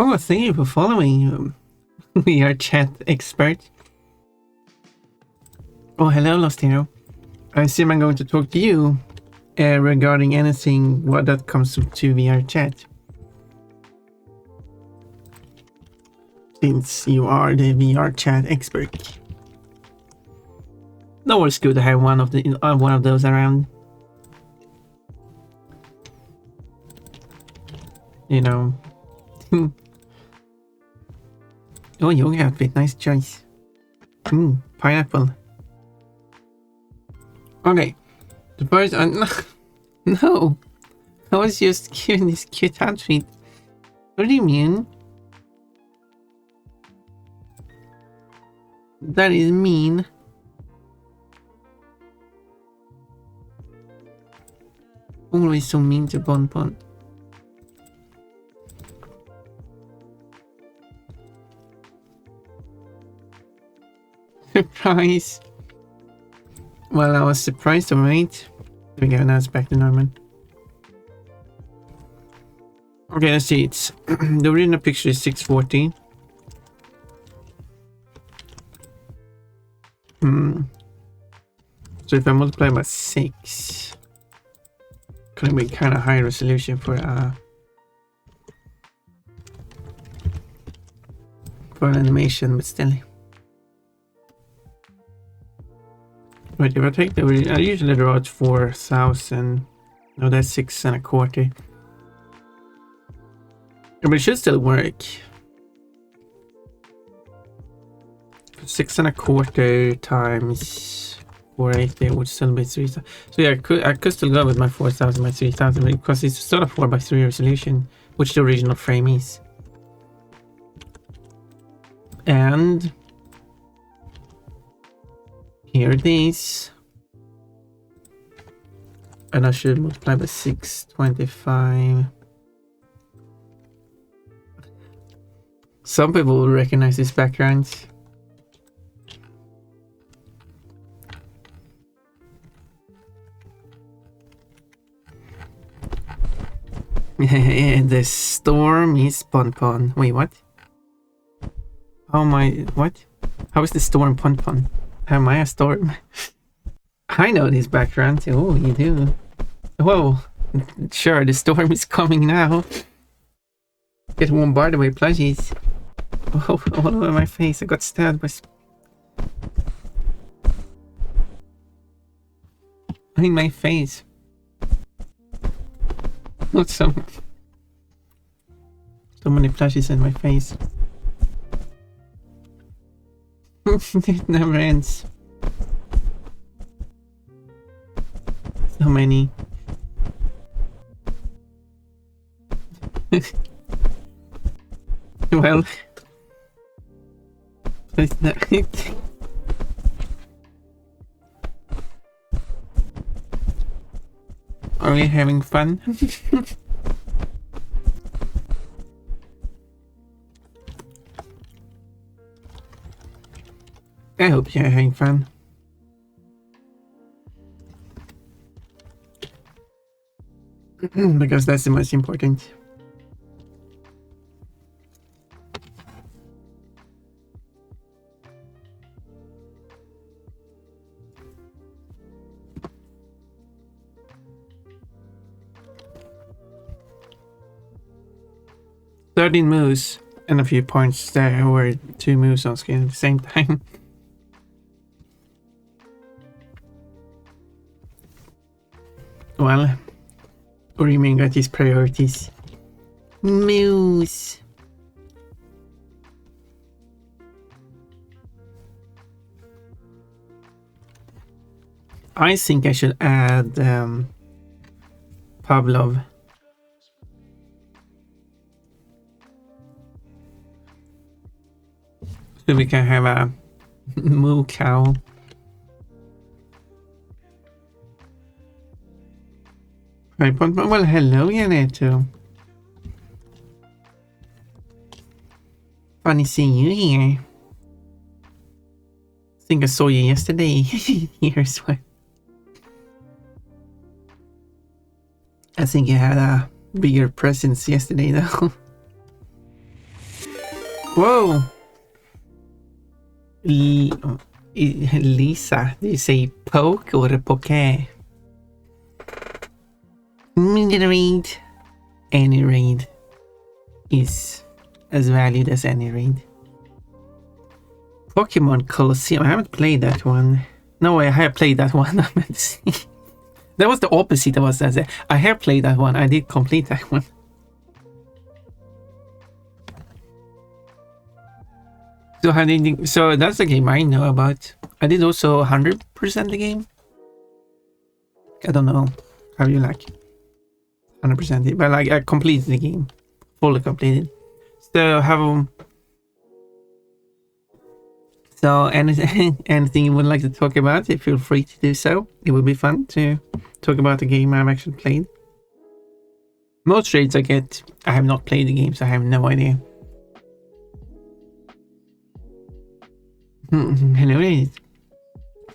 Oh, thank you for following. We are chat expert. Oh, hello, Lost Hero. I assume I'm going to talk to you regarding anything what that comes to VR chat. Since you are the VR chat expert. No, it's good to have one of those around. You know. Oh, yoga outfit, nice choice. Pineapple. Okay. The first no. I was just giving this cute outfit. What do you mean? That is mean. Always so mean to Bon. Surprise. Well, I was surprised, alright. There we go, now it's back to normal. Okay, let's see. It's the original picture is 640. So if I multiply by 6, gonna be kind of high resolution for an animation, but still. Wait, if I take the original, I usually draw it 4,000. No, that's 6 1/4. But it should still work. 6 1/4 times 480 would still be 3,000. So yeah, I could still go with my 4,000 by 3,000 because it's still a 4:3 resolution, which the original frame is. And here it is. And I should multiply by 625. Some people will recognize this background. The storm is Pon. Wait, what? How am I? What? How is the storm Pon? How am I a storm? I know this background. Oh, you do. Whoa. Sure, the storm is coming now. Get bombarded by plushies. Oh, all over my face. I got stabbed by... in my face. Not so many plushies in my face. It never ends. So many. Well, it's not it. Are we having fun? I hope you're having fun. Because that's the most important. "13 moves and a few points there were 2 moves on screen at the same time." Well, what do you mean got these priorities? Moves. I think I should add Pavlov. So we can have a moo cow. Right, but well, hello, Yaneto. Funny seeing you here. I think I saw you yesterday here as well. I think you had a bigger presence yesterday, though. Whoa! Lisa, do you say poke or poke? Raid. Any raid is as valued as any raid. Pokemon Colosseum. I haven't played that one. No, I have played that one. That was the opposite of what I said. I have played that one. I did complete that one. So how did you, so that's the game I know about. I did also 100% the game. I don't know how you like 100% it, but like I completed the game, fully completed. So anything you would like to talk about, feel free to do so. It would be fun to talk about the game I've actually played. Most raids I get, I have not played the game, so I have no idea. Hello, it's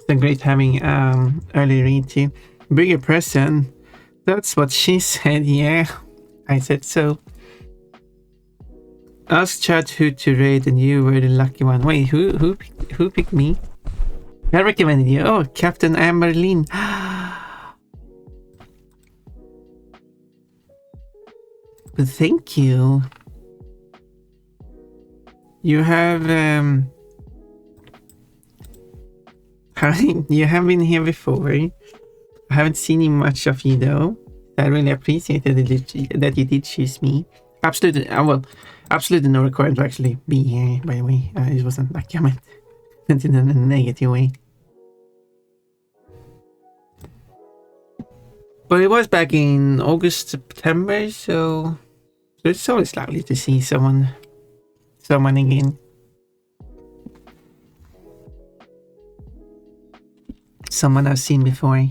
so great having early read too. Bigger present. That's what she said. Yeah, I said so. Ask chat who to raid, and you were the lucky one. Wait, who picked me? I recommended you. Oh, Captain Amberlin. But thank you. You have you have been here before. I haven't seen much of you though. I really appreciated that you did choose me. Absolutely, well, absolutely no requirement to actually be here, by the way. It wasn't like I meant in a negative way. But it was back in August, September, so it's always lovely to see someone again. Someone I've seen before.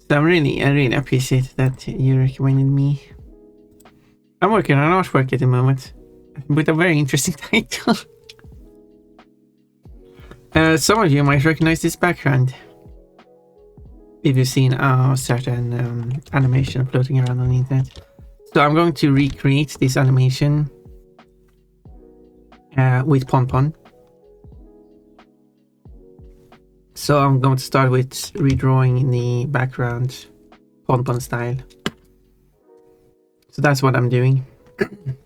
So I really appreciate that you recommended me. I'm working on artwork at the moment with a very interesting title. Some of you might recognize this background if you've seen a certain animation floating around on the internet. So I'm going to recreate this animation with Pon. So I'm going to start with redrawing in the background Pon style. So that's what I'm doing.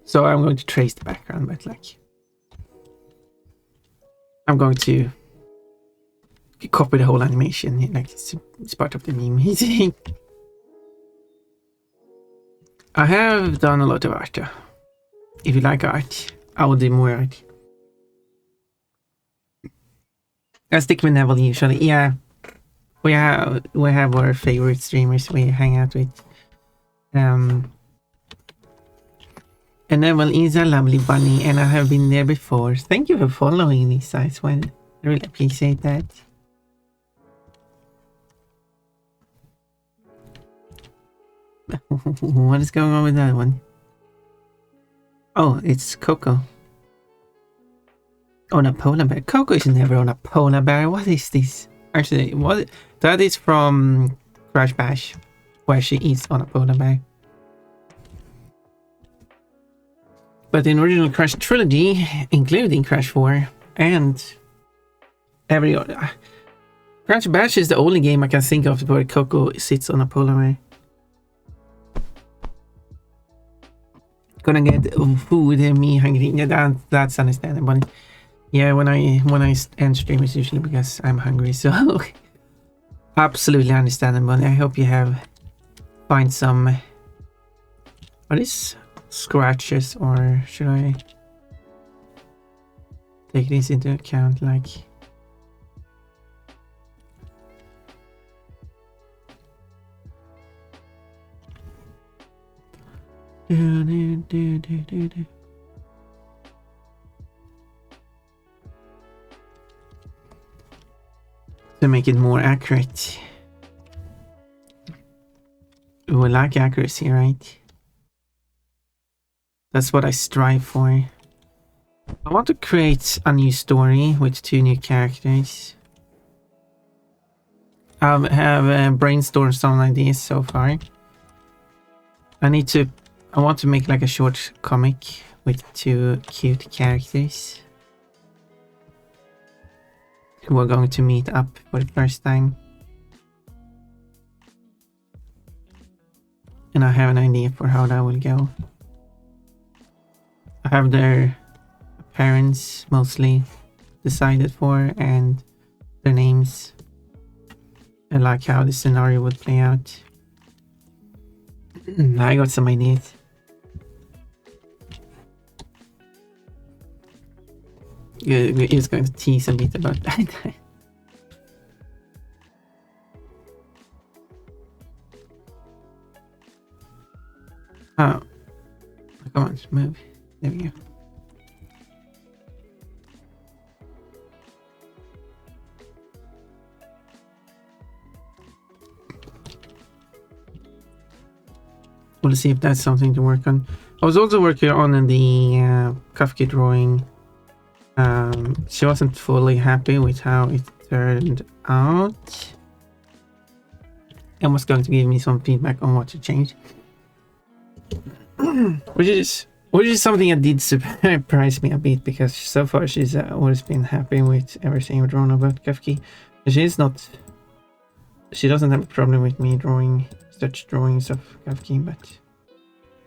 So I'm going to trace the background, but like I'm going to copy the whole animation. Like it's part of the meme. I have done a lot of art. If you like art, I will do more art. I stick with Neville usually. Yeah, we have our favorite streamers we hang out with. And Neville is a lovely bunny, and I have been there before. Thank you for following these sites. Well, I really appreciate that. What is going on with that one? Oh, it's Coco. On a polar bear. Coco is never on a polar bear. What is this? Actually, what? That is from Crash Bash, where she is on a polar bear. But in original Crash trilogy, including Crash 4 and every other, Crash Bash is the only game I can think of where Coco sits on a polar bear. Gonna get food and me hungry. Yeah, that's understandable. Yeah, when I end stream, it's usually because I'm hungry, so absolutely understandable. I hope you find some. What is scratches, or should I take this into account? Like, to make it more accurate. We like accuracy, right? That's what I strive for. I want to create a new story with 2 new characters. I have brainstormed some ideas so far. I need to I want to make like a short comic with 2 cute characters who are going to meet up for the first time. And I have an idea for how that will go. I have their parents mostly decided for and their names. I like how the scenario would play out. I got some ideas. He was going to tease a bit about that. Oh. Come on, move. There we go. We'll see if that's something to work on. I was also working on the Kafka drawing. She wasn't fully happy with how it turned out and was going to give me some feedback on what to change. which is something that did surprise me a bit, because so far she's always been happy with everything I've drawn about Kafka. She doesn't have a problem with me drawing such drawings of Kafka, but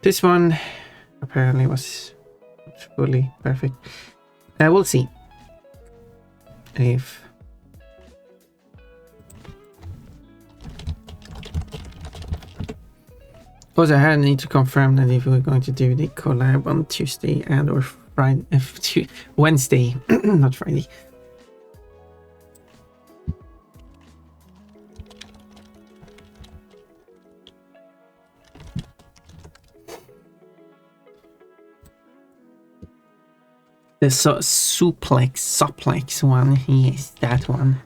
this one apparently was not fully perfect. We'll see if also I need to confirm that if we're going to do the collab on Tuesday and or Friday, Wednesday, not Friday. The suplex one, yes, that one.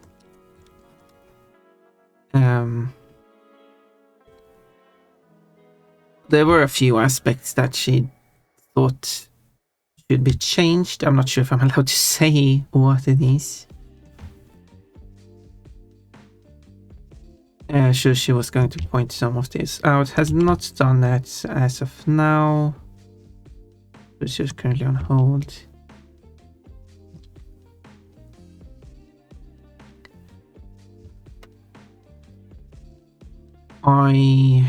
There were a few aspects that she thought should be changed. I'm not sure if I'm allowed to say what it is. Sure, she was going to point some of this out. Has not done that as of now. It's just currently on hold. I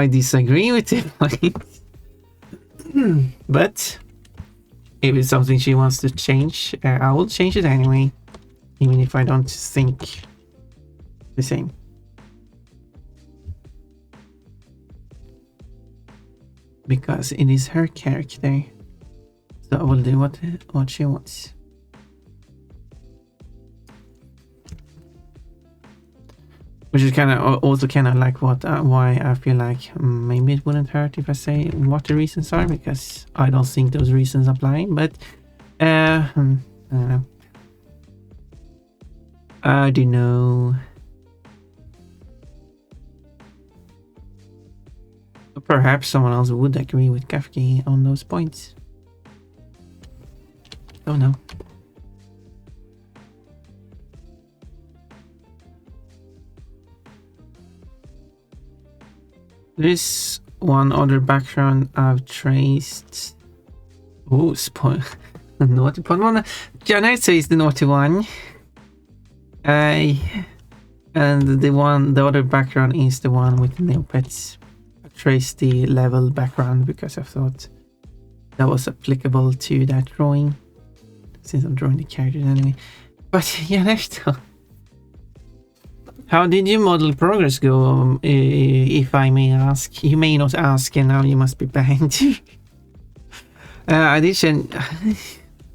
disagree with it, but if it's something she wants to change, I will change it anyway, even if I don't think the same. Because it is her character, so I will do what she wants. Which is also kind of like why I feel like maybe it wouldn't hurt if I say what the reasons are, because I don't think those reasons apply. But I don't know. I don't know. Perhaps someone else would agree with Kafka on those points. Don't know. There's one other background I've traced. Oh, naughty one. Janet says the naughty one. And the other background is the one with the Neopets. I traced the level background because I thought that was applicable to that drawing, since I'm drawing the characters anyway. But yeah, next time. How did your model progress go, if I may ask? You may not ask, and now you must be banned. I did send...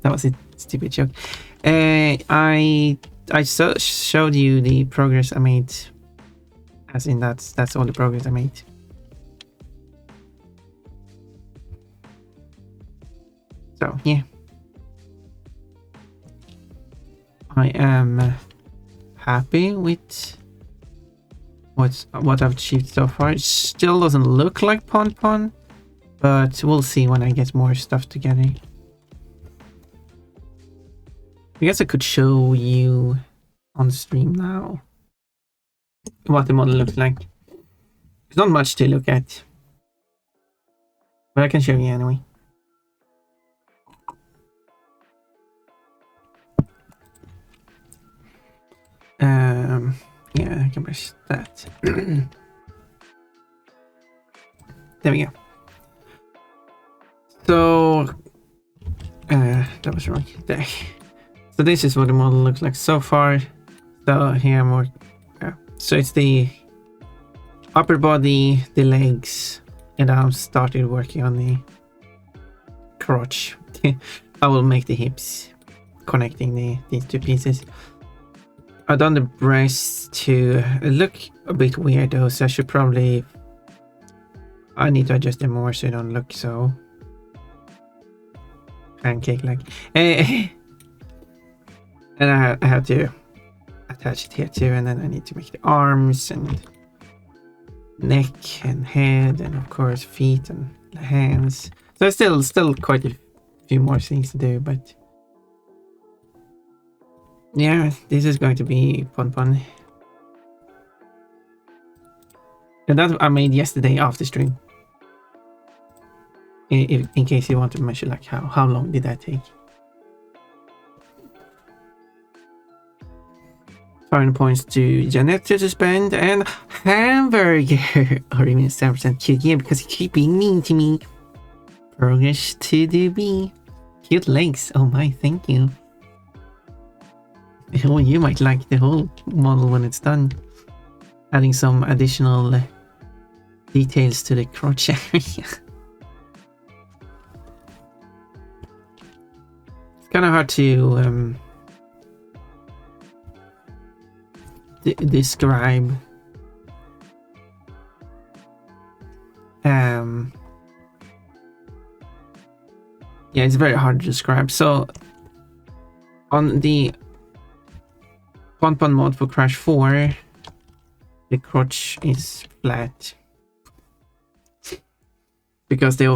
that was a stupid joke. I showed you the progress I made. As in, that's all the progress I made. So, yeah. I am happy with what I've achieved so far. It still doesn't look like Pon, but we'll see when I get more stuff together. I guess I could show you on stream now. what the model looks like. There's not much to look at, but I can show you anyway. Yeah, I can press that. There we go. So, that was wrong. There. So this is what the model looks like so far. So here I'm more. So it's the upper body, the legs, and I'm started working on the crotch. I will make the hips, connecting these two pieces. I've done the breasts to look a bit weird though, so I should probably. I need to adjust them more so they don't look so pancake like. And I have to attach it here too, and then I need to make the arms and neck and head, and of course feet and hands. So still quite a few more things to do, but yeah, this is going to be fun. And that I made yesterday after stream. In case you want to measure like how long did that take. Final points to Janet to spend, and hamburger or even 7% QGM because you keep being mean to me. Progress to the B. Cute legs. Oh my, thank you. Oh, you might like the whole model when it's done. Adding some additional details to the crotch area. It's kind of hard to describe. Yeah, it's very hard to describe. So on the Pon mod for Crash 4, the crotch is flat because they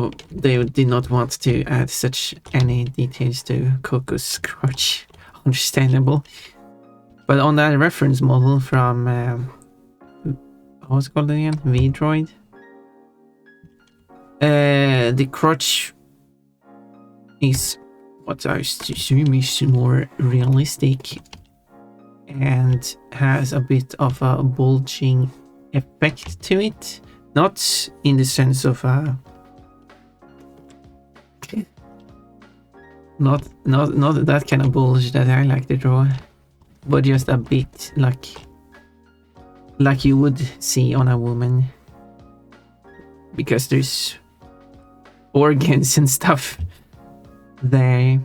did not want to add such any details to Coco's crotch. Understandable. But on that reference model from what was it called again? V-Droid. The crotch is what I assume is more realistic and has a bit of a bulging effect to it. Not in the sense of not that kind of bulge that I like to draw, but just a bit like you would see on a woman, because there's organs and stuff there.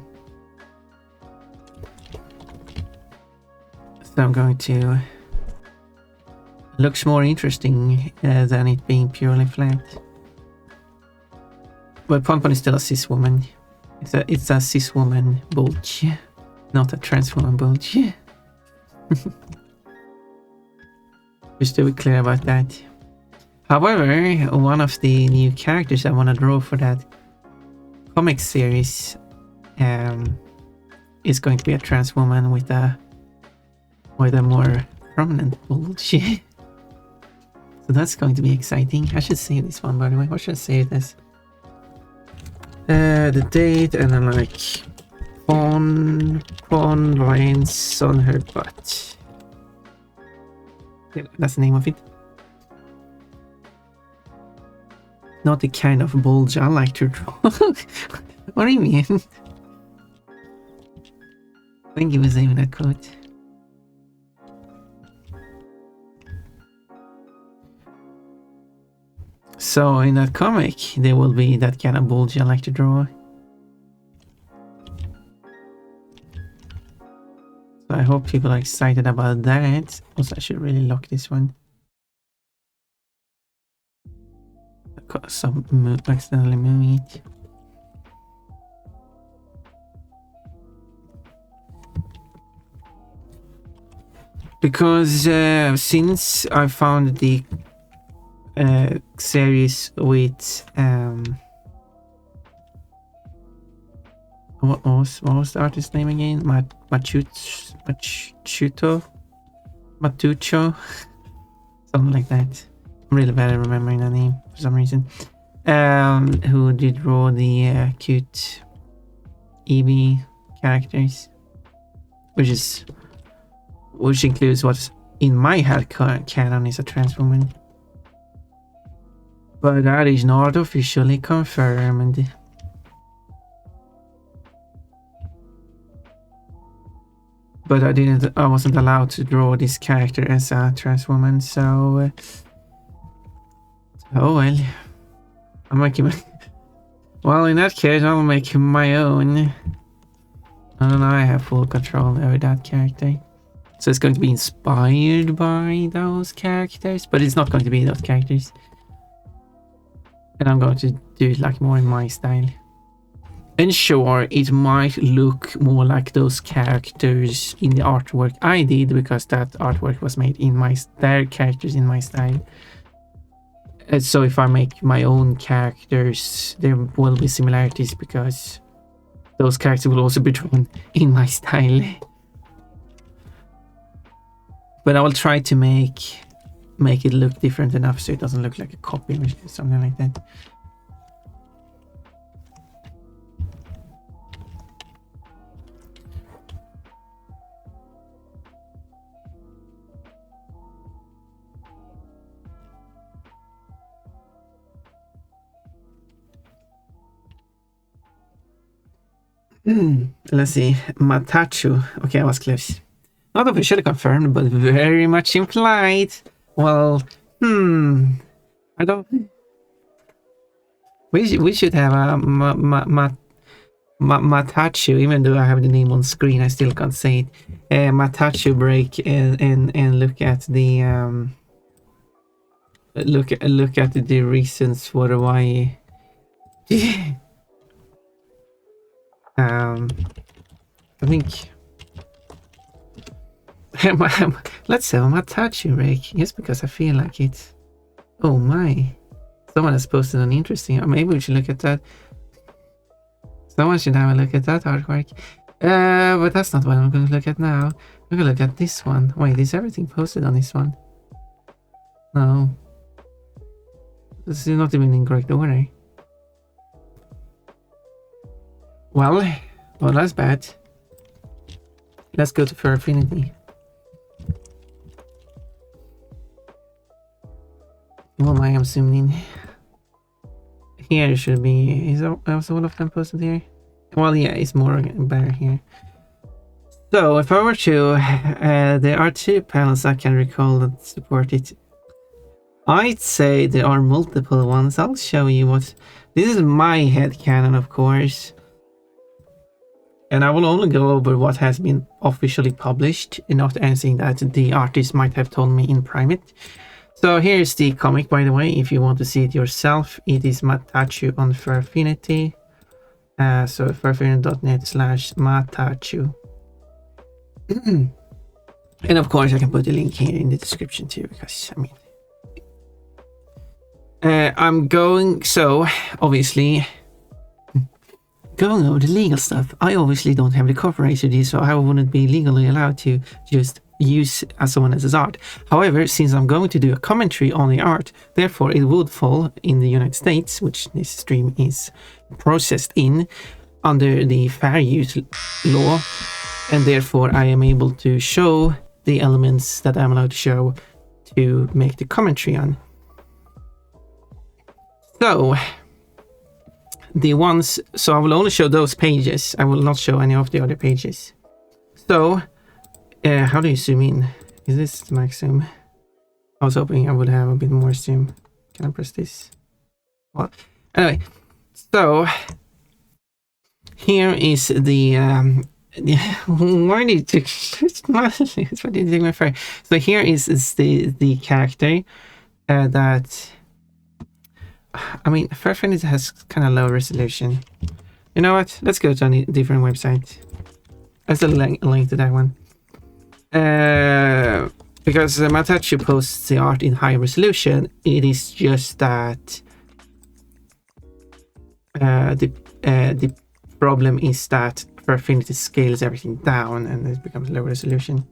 So I'm going to looks more interesting than it being purely flat. But Pompon is still a cis woman. It's a cis woman bulge, not a trans woman bulge. Just to be clear about that. However, one of the new characters I want to draw for that comic series is going to be a trans woman with a more prominent bulge. So that's going to be exciting. I should save this one, by the way. What should I save this? The date, and then like Pawn lines on her butt. Yeah, that's the name of it. Not the kind of bulge I like to draw. What do you mean? Thank you for saving that quote. So in that comic, there will be that kind of bulge I like to draw. So I hope people are excited about that. Also, I should really lock this one. Accidentally moving it. Because since I found the series with what was the artist's name again? Matucho. Something like that. I'm really bad at remembering the name for some reason. Who did draw the cute Eevee characters, which includes what's in my head canon is a trans woman, but that is not officially confirmed. But I wasn't allowed to draw this character as a trans woman, so oh well. I'm making well, in that case, I'll make my own. And I have full control over that character. So it's going to be inspired by those characters, but it's not going to be those characters. And I'm going to do it like more in my style. And sure, it might look more like those characters in the artwork I did, because that artwork was made in their characters in my style. So if I make my own characters, there will be similarities because those characters will also be drawn in my style. But I will try to make it look different enough so it doesn't look like a copy or something like that. Let's see. Matachu. Okay, I was close. Not officially confirmed, but very much implied. Well, I don't. We should have a Matachu, even though I have the name on screen, I still can't say it. Matachu break and look at the look at the reasons for why. I think let's have a Matachi break, just because I feel like it. Oh my, someone has posted an interesting, maybe we should look at that. Someone should have a look at that artwork. But that's not what I'm going to look at now. I'm going to look at this one. Wait, is everything posted on this one? No, this is not even in correct order. Well, that's bad. Let's go to Fur Affinity. Well, I am zooming in. Here should be. Is all of them posted here? Well, yeah, it's more better here. So, if I were to, there are 2 panels I can recall that support it. I'd say there are multiple ones. I'll show you what. This is my headcanon, of course. And I will only go over what has been officially published, and not anything that the artist might have told me in private. So here's the comic, by the way, if you want to see it yourself. It is Matachu on Fur Affinity. So furaffinity.net/Matachu. And of course I can put the link here in the description too, because I mean... I'm going, so obviously... Going over the legal stuff, I obviously don't have the copyright to this, so I wouldn't be legally allowed to just use someone else's art. However, since I'm going to do a commentary on the art, therefore it would fall in the United States, which this stream is processed in, under the fair use law, and therefore I am able to show the elements that I'm allowed to show to make the commentary on. So... so I will only show those pages. I will not show any of the other pages. So, how do you zoom in? Is this max zoom? I was hoping I would have a bit more zoom. Can I press this? Well, anyway, so here is the why did you take my fire? So here is the character that. I mean, Fur Affinity has kind of low resolution. You know what? Let's go to a different website. I still link to that one. Because Matachu posts the art in high resolution. It is just that the problem is that Fur Affinity scales everything down and it becomes low resolution.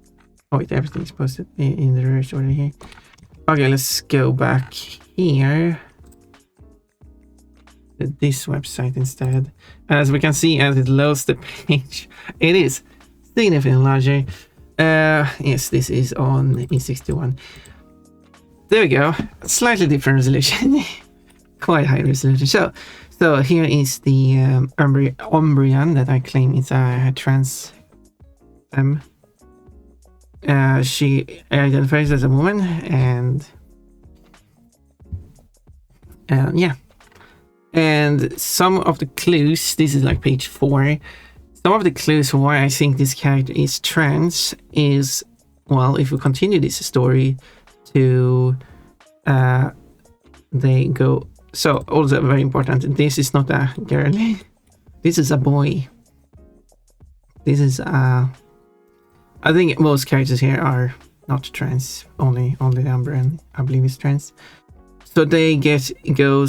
Oh wait, everything is posted in the reverse order here. Okay, let's go back here to this website instead. As we can see, as it loads the page, it is significantly larger. Yes, this is on E61. There we go. Slightly different resolution. Quite high resolution. So here is the Umbrian that I claim is a trans she identifies as a woman, and yeah. And some of the clues, this is like page 4, some of the clues for why I think this character is trans is, well, if we continue this story to they go, so also very important, this is not a girl, this is a boy. This is I think most characters here are not trans, only the Umbreon I believe is trans. So they go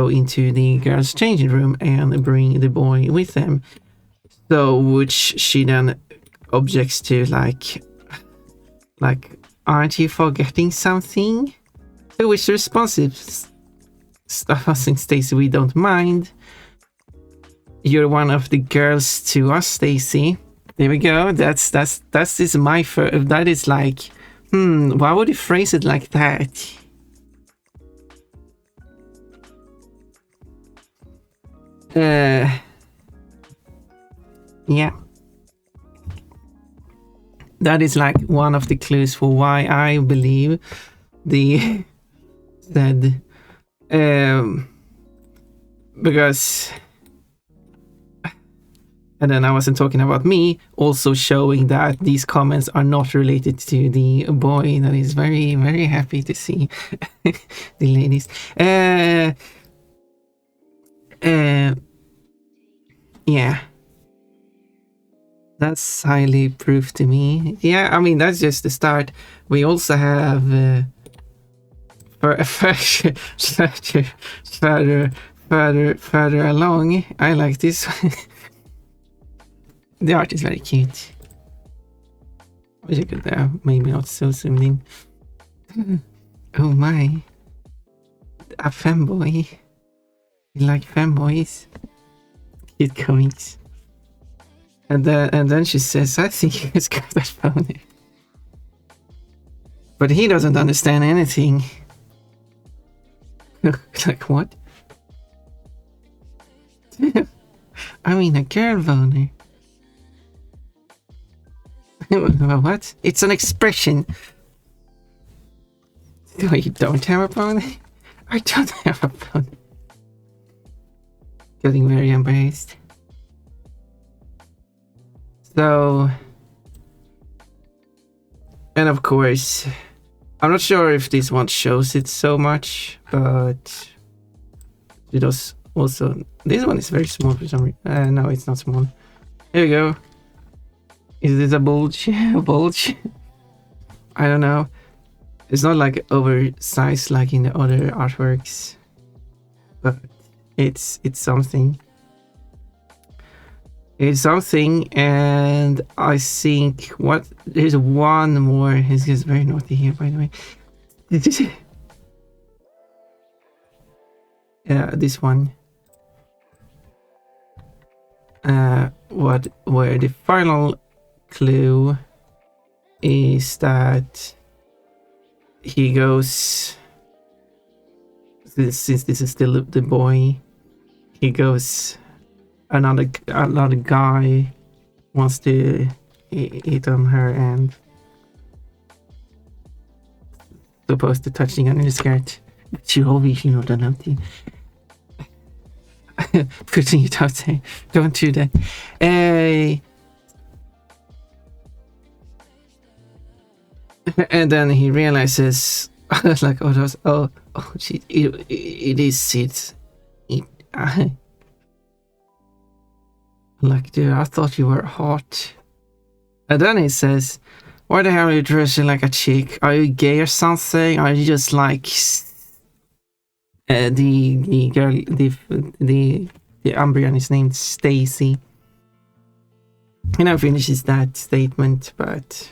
into the girls' changing room and bring the boy with them. So which she then objects to, like, aren't you forgetting something? To which the response is, stuff us in Stacy, we don't mind. You're one of the girls to us, Stacy. There we go. That is my first. That is like, why would you phrase it like that? Yeah. That is like one of the clues for why I believe the said because, and then I wasn't talking about me, also showing that these comments are not related to the boy. That is very, very happy to see the ladies. Yeah. That's highly proof to me. Yeah, I mean, that's just the start. We also have further along. I like this one. The art is very cute. Wish I could maybe not so zoomed in. Oh my. A femboy. You like femboys? Cute comics. And then she says, I think it's got that phone. But he doesn't understand anything. Like, what? I mean, a girl boner. What? It's an expression. Oh, you don't have a boner? I don't have a boner. Getting very embarrassed. So, and of course, I'm not sure if this one shows it so much, but it does also. This one is very small for some reason. No, it's not small. Here we go. Is this a bulge? A bulge? I don't know. It's not like oversized like in the other artworks, but it's something. It's something, and I think there's one more. He's just very naughty here, by the way. Yeah, this one. Where the final clue is that he goes. Since this is still the boy, he goes. Another guy wants to hit on her and supposed to touching on her skirt. She obviously not allowed to. Putting it out there. Don't do that. And then he realizes, like, it is it. Like, dude, I thought you were hot. And then he says, why the hell are you dressing like a chick? Are you gay or something? Are you just like the girl, the Umbreon is named Stacy. He now finishes that statement, but...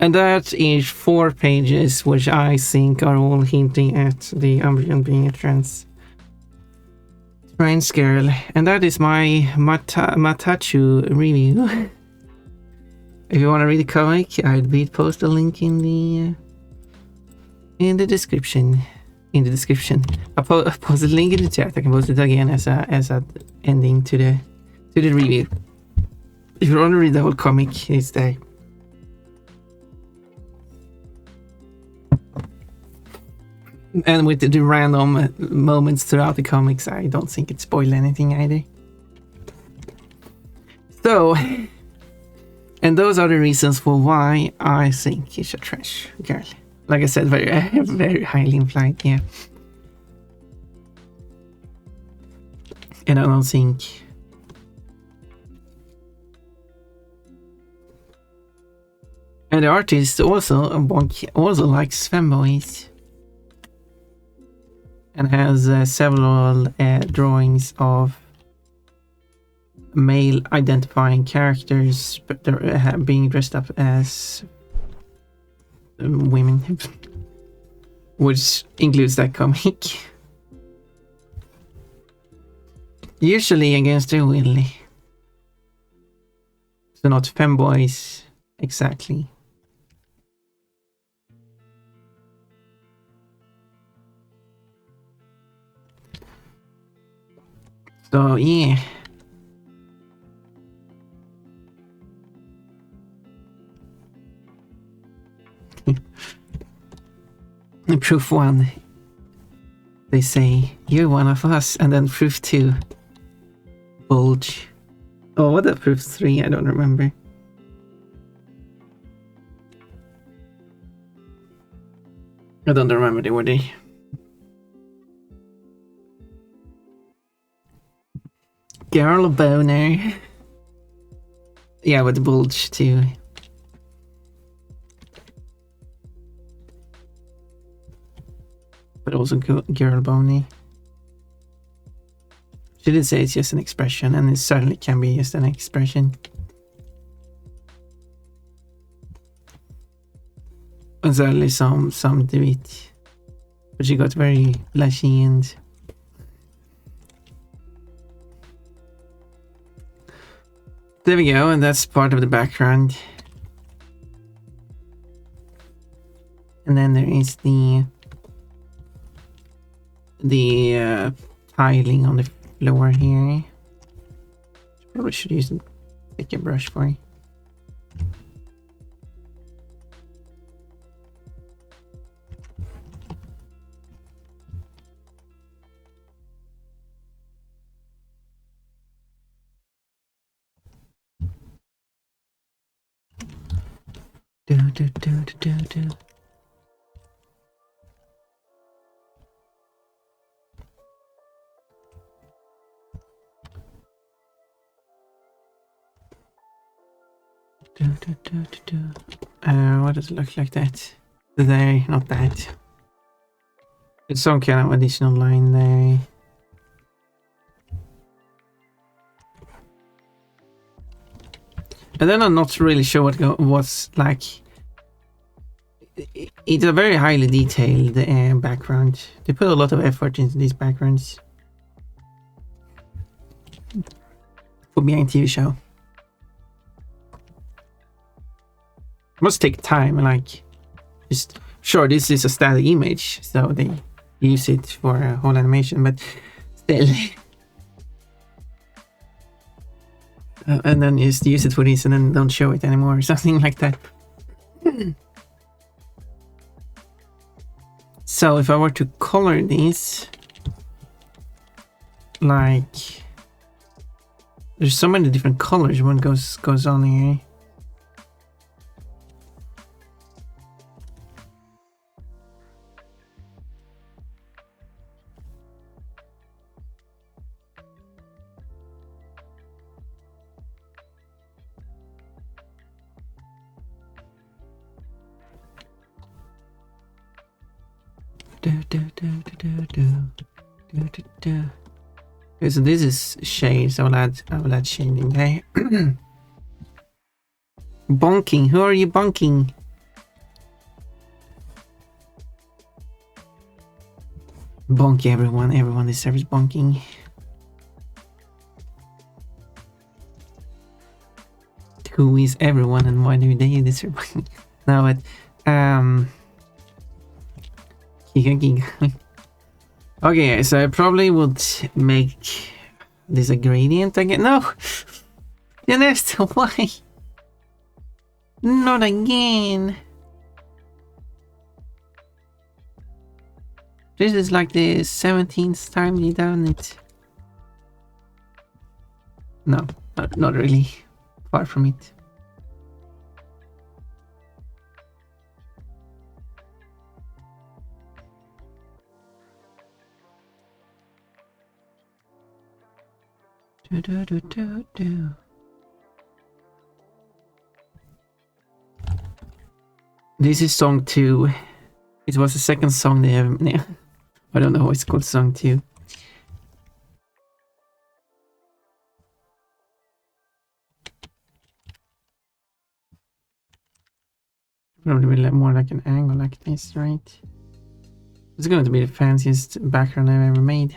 And that is 4 pages, which I think are all hinting at the Umbrian being a trans girl. And that is my Matachu review. If you want to read the comic, I'd post a link in the description. In the description, I'll post a link in the chat. I can post it again as a ending to the review. If you want to read the whole comic, it's there. And with the random moments throughout the comics, I don't think it spoiled anything either. So, and those are the reasons for why I think she's a trash girl. Like I said, very highly implied, yeah. And I don't think... And the artist also likes femboys. And has several drawings of male identifying characters, but they're being dressed up as women, which includes that comic. Usually against their will. So not femboys exactly. So yeah. Proof 1, they say, you're one of us, and then proof 2, bulge. Oh, what the proof 3? I don't remember. I don't remember the order. Girl boner. Yeah, with the bulge too. But also girl bony. She did say it's just an expression, and it certainly can be just an expression. And certainly some do it. But she got very blushy and... There we go, and that's part of the background. And then there is the tiling on the floor here. Probably should use a thicker brush for it. Do. What does it look like that? There, not that. It's some kind of additional line there. And then I'm not really sure what's like. It's a very highly detailed background. They put a lot of effort into these backgrounds for being a TV show. Must take time, like, just sure this is a static image, so they use it for a whole animation, but still. And then just use it for this and then don't show it anymore or something like that. So if I were to color these, like, there's so many different colors when it goes on here. Okay, so this is shade, so I will add shading there. Bonking, who are you bonking? Bonk everyone deserves bonking. Who is everyone and why do they deserve bonking? No, but okay, so I probably would make this a gradient again. No! Ernest, why? Not again! This is like the 17th time you done it. No, not really. Far from it. This is song 2. It was the second song they have. Yeah. I don't know why it's called song 2. Probably will have more like an angle like this, right? It's going to be the fanciest background I've ever made.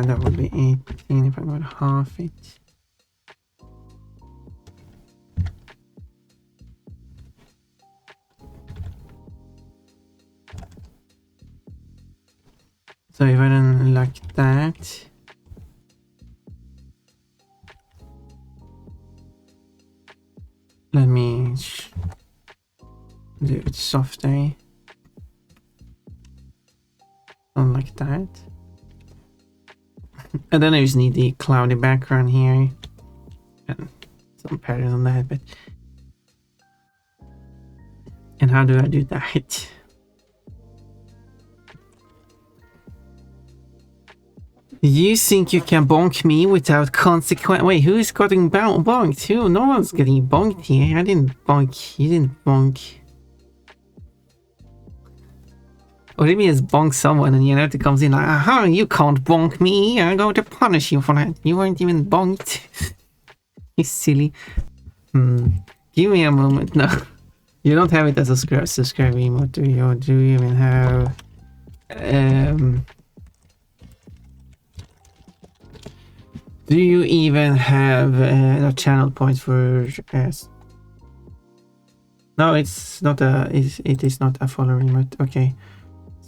That would be 18 if I would half it. So if I don't like that, let me do it softer. Not like that. And then I just need the cloudy background here and some patterns on that. But and how do I do that? You think you can bonk me without consequence? Wait, who's getting bonked? Who? No one's getting bonked here. I didn't bonk. You didn't bonk. Or if he has bonked someone and it comes in like, aha, you can't bonk me. I'm going to punish you for that. You weren't even bonked. You silly. Give me a moment. No. You don't have it as a subscribe emote, do you? Or do you even have... do you even have a channel point for no, it's not a it is not a following, but okay.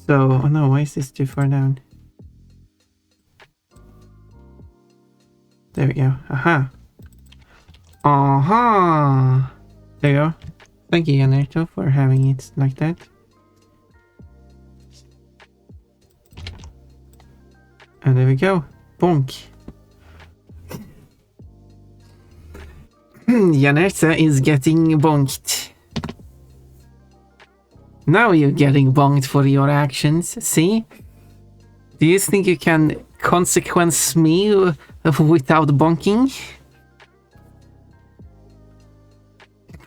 So oh no, why is this too far down? There we go. Aha. Aha. There you go. Thank you, Yanerto, for having it like that. And there we go. Bonk. Janetta is getting bonked. Now you're getting bonked for your actions, see? Do you think you can consequence me without bonking?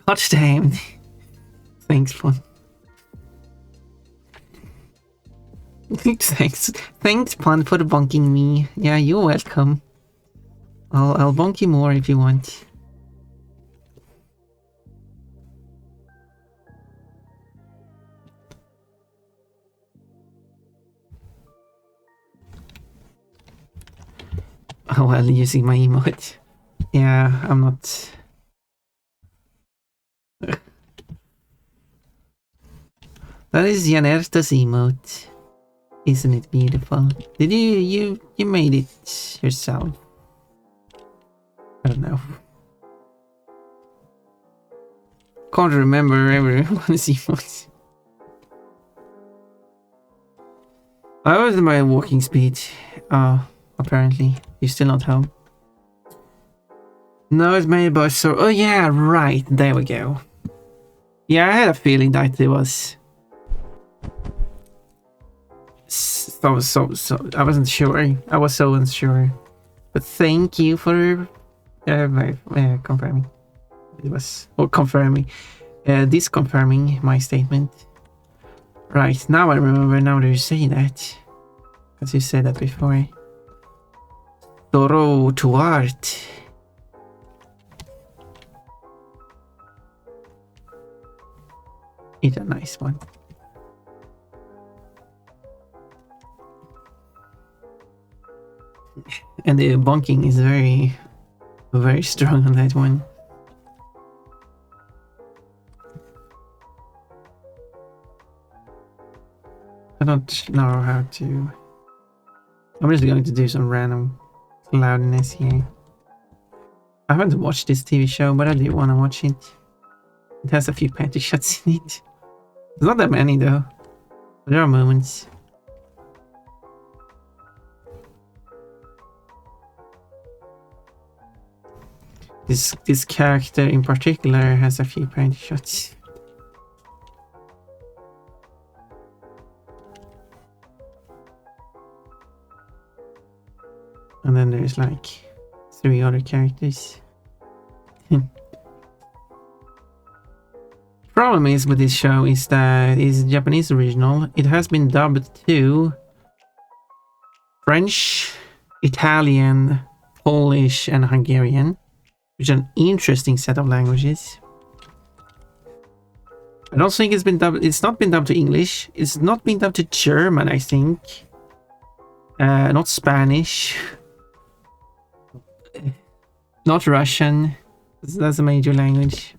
God damn. Thanks, Pun. Thanks, Pun, for bonking me. Yeah, you're welcome. I'll bonk you more if you want. Oh well, using my emote. Yeah, I'm not... That is Janerta's emote. Isn't it beautiful? Did you made it yourself? I don't know. Can't remember everyone's emotes. I was my walking speed. Apparently. You're still not home. No, it's made by so. Oh yeah, right. There we go. Yeah, I had a feeling that it was. So I wasn't sure. I was so unsure. But thank you for confirming. It was, or confirming, disconfirming my statement. Right, now I remember now that you say that. Because you said that before. Sorrow to art. It's a nice one. And the bonking is very, very strong on that one. I don't know how to... I'm just going to do some random loudness here. I haven't watched this TV show, but I do want to watch it. It has a few panty shots in it. There's not that many though. But there are moments. This character in particular has a few panty shots. And then there's like 3 other characters. Problem is with this show is that it's a Japanese original. It has been dubbed to French, Italian, Polish, and Hungarian, which is an interesting set of languages. I don't think it's been dubbed. It's not been dubbed to English. It's not been dubbed to German, I think. Not Spanish. Not Russian. That's a major language.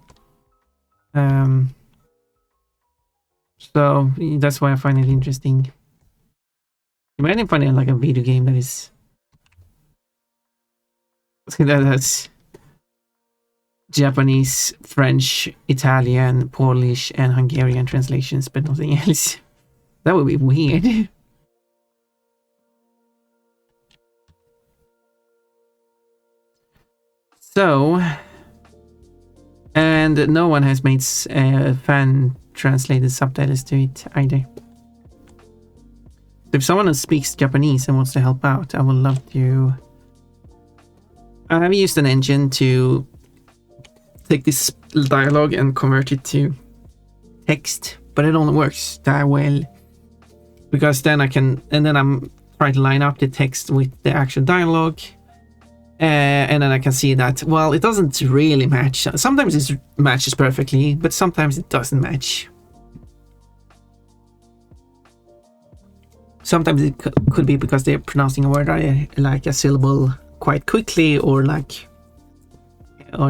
So that's why I find it interesting. Imagine finding like a video game that is that's Japanese, French, Italian, Polish, and Hungarian translations, but nothing else. That would be weird. So, and no one has made fan translated subtitles to it either. If someone who speaks Japanese and wants to help out, I would love to. I have used an engine to take this dialogue and convert it to text, but it only works that well because then I can, and then I'm trying to line up the text with the actual dialogue. And then I can see that, well, it doesn't really match. Sometimes it matches perfectly, but sometimes it doesn't match. Sometimes it could be because they're pronouncing a word like a syllable quite quickly, or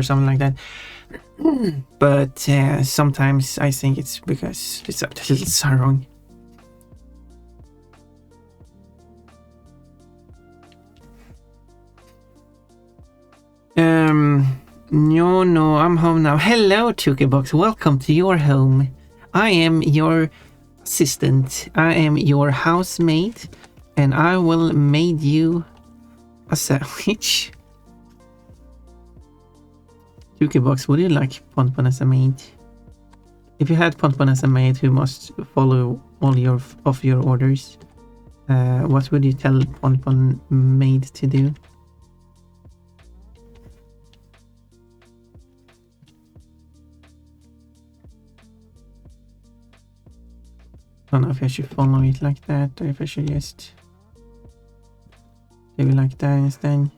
something like that. But sometimes I think it's because the subtitles are wrong. No, I'm home now. Hello, Tukebox. Welcome to your home. I am your assistant. I am your housemaid, and I will make you a sandwich. Tukebox, would you like Ponpon as a maid? If you had Ponpon as a maid who must follow all of your orders, what would you tell Ponpon maid to do? I don't know if I should follow it like that, or if I should just do it like that instead.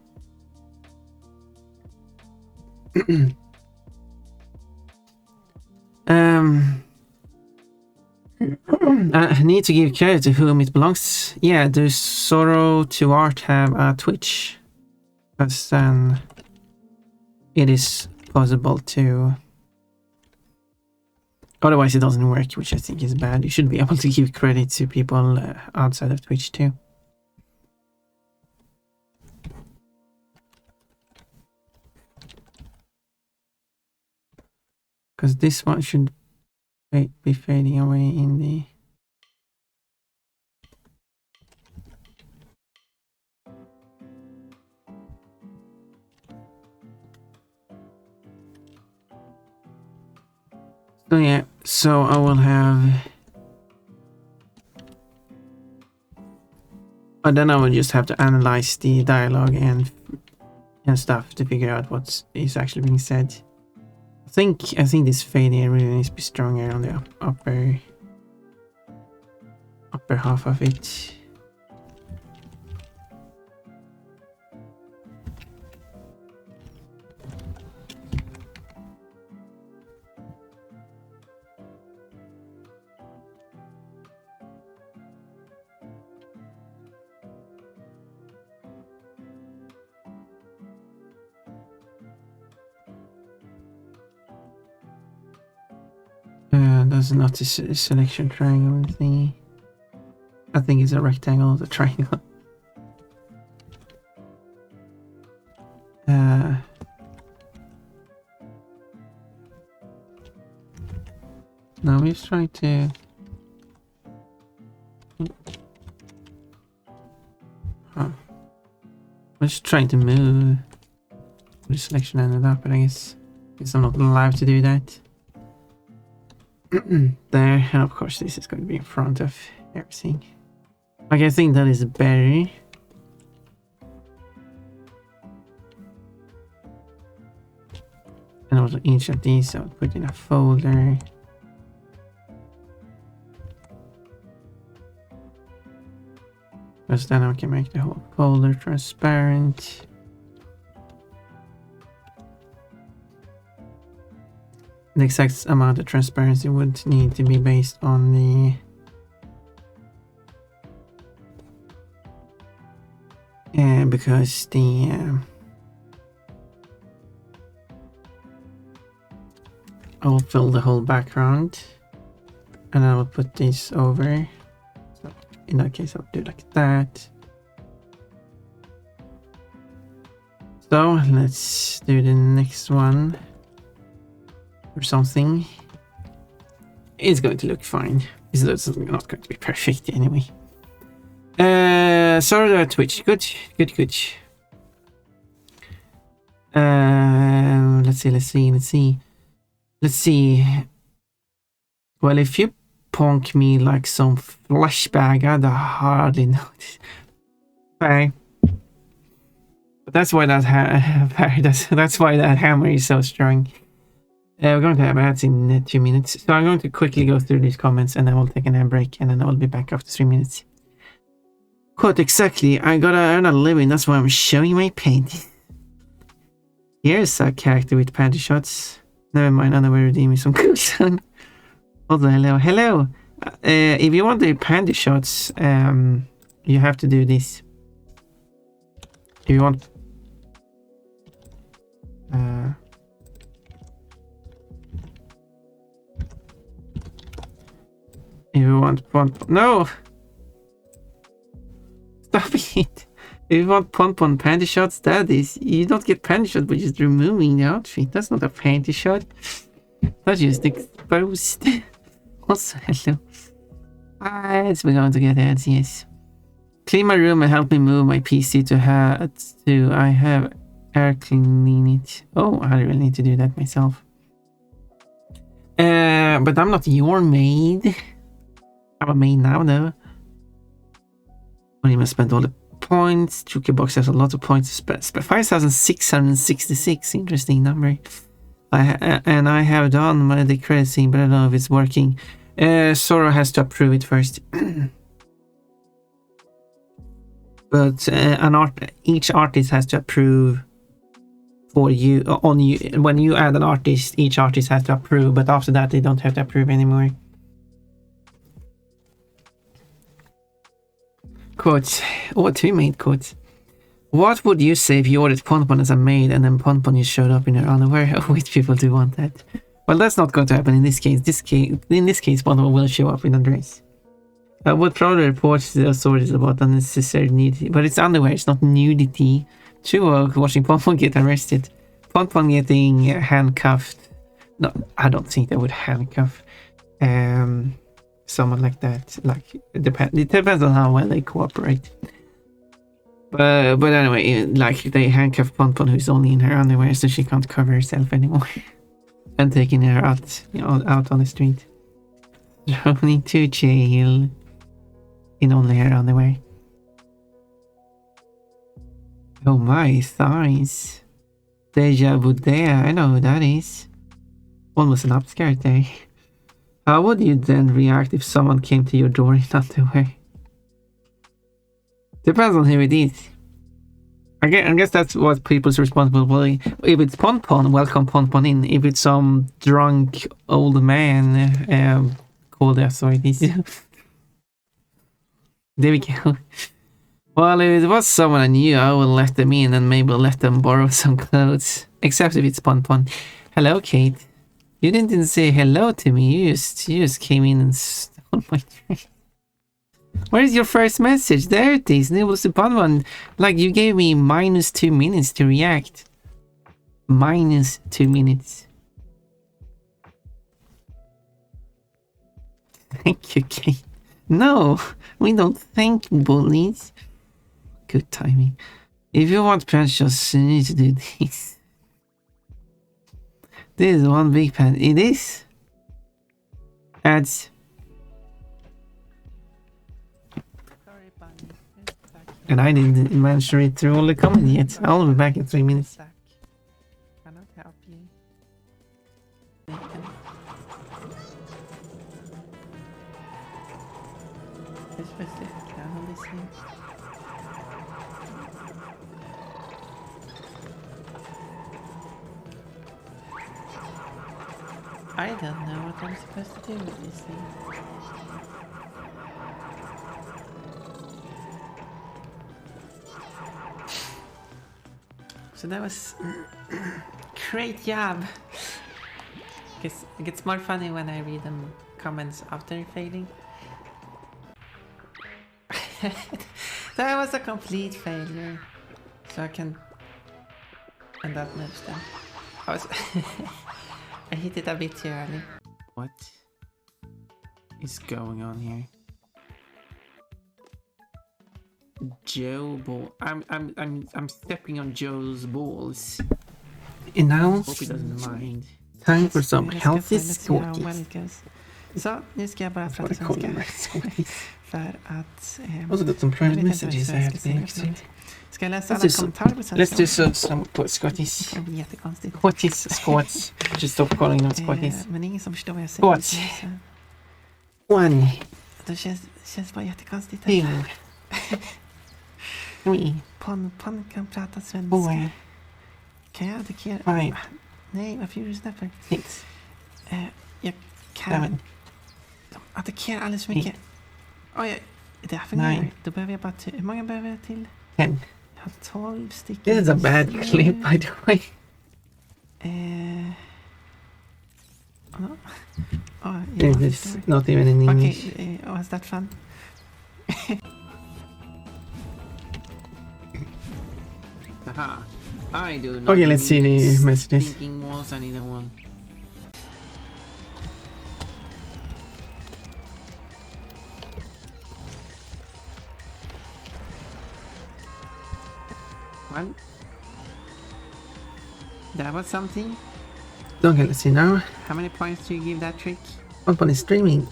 I need to give credit to whom it belongs. Yeah, does Sorrow to Art have a Twitch? Because then it is possible to... Otherwise it doesn't work, which I think is bad. You should be able to give credit to people outside of Twitch too. Because this one should be fading away in the... So yeah, so I will have... And then I will just have to analyze the dialogue and and stuff to figure out what is actually being said. I think this failure really needs to be stronger on the upper half of it. That's not a selection triangle thingy. I think it's a rectangle of the triangle. Now we're trying to. Huh. I'm just trying to move where the selection ended up, but I guess I'm not allowed to do that. There, and of course this is going to be in front of everything. Like, I think that is better. And also each of these I'll put in a folder. Because then I can make the whole folder transparent. The exact amount of transparency would need to be based on the because the I will fill the whole background and I will put this over. So in that case I'll do like that. So let's do the next one or something. It's going to look fine. It's not going to be perfect anyway. Sorry, Twitch. Good. Let's see. Well, if you punk me like some flashbag, I'd hardly notice. Okay. But that's why that's why that hammer is so strong. We're going to have ads in 2 minutes, so I'm going to quickly go through these comments and then we'll take an ad break and then I will be back after 3 minutes. Quote, exactly, I gotta earn a living, that's why I'm showing my paint. Here's a character with panty shots. Never mind, underwear redeeming some cool son. Also, hello. If you want the panty shots, you have to do this. If you want... if you want... No! Stop it! If you want pon panty shots, that is... You don't get panty shots by just removing the outfit. That's not a panty shot. That's just exposed. Also, hello. Yes, we're going to get ads, yes. Clean my room and help me move my PC to I have air clean it. Oh, I really need to do that myself. But I'm not your maid. I'm a maid now, though. Only must spend all the points. Jukebox has a lot of points. 5,666. Interesting number. I have done the credit scene, but I don't know if it's working. Sora has to approve it first. But each artist has to approve for you on you. When you add an artist, each artist has to approve. But after that, they don't have to approve anymore. Quotes. What who made quotes? What would you say if you ordered Ponpon as a maid and then Ponpon just showed up in her underwear? Which people do want that? Well, that's not going to happen in this case. In this case, Ponpon will show up in a dress. I would probably report the authorities about unnecessary nudity, but it's underwear, it's not nudity. True, watching Ponpon get arrested. Ponpon getting handcuffed. No, I don't think they would handcuff someone like that. Like, it depends on how well they cooperate. But anyway, like, they handcuff Ponpon, who's only in her underwear, so she can't cover herself anymore. And taking her out, out on the street. Thrown to jail in only her underwear. Oh my thighs. Deja vu there. I know who that is. Almost an upskirt there. How would you then react if someone came to your door in underwear? Depends on who it is. I guess that's what people's responsibility. If it's Pon Pon, welcome Pon Pon in. If it's some drunk old man, call the authorities. There we go. Well, if it was someone I knew, I would let them in and maybe let them borrow some clothes. Except if it's Pon Pon. Hello, Kate. You didn't say hello to me. You just came in and stole my drink. Where's your first message? There it is. It was the Pon Pon. Like, you gave me -2 minutes to react. -2 minutes. Thank you, Kate. No, we don't thank bullies. Good timing. If you want precious, you need to do this. This is one big pan. It is. Ads. And I didn't manage to read through all the comments yet. I'll be back in 3 minutes. Cannot help you. Especially can listen. I don't know what I'm supposed to do with this thing. So that was great job. It gets more funny when I read them comments after failing. That was a complete failure. So I can, and that moves them. I hit it a bit too early. What is going on here? Joe ball. I'm stepping on Joe's balls. And now, hope he doesn't mind. Time for some healthy squatties. Så nu ska jag bara prata svenska. För att... Also got some private messages I have to be explained. Ska jag läsa alla kommentarer på svenska? Let's do some squatties. Det blir jättekonstigt. Squats. Just stop calling them squatties. Men ingen som förstår vad jag säger. Squats. One. Det känns bara jättekonstigt. Two. Three. Pon kan prata svenska. Four. Kan jag attackera? Five. Nej, varför gjorde du snabbt? Six. Jag kan Seven. attackera alldeles för mycket. Oj, det här fungerar. Då behöver jag bara hur många behöver jag till? 10. Jag har 12 stycken. This is a bad clip, by the way. It's not even in English. Okay, was that fun? Aha. I do not. Okay, let's see the messages. Thinking walls, I need one. One. That was something. Okay, let's see now. How many points do you give that trick? One is streaming.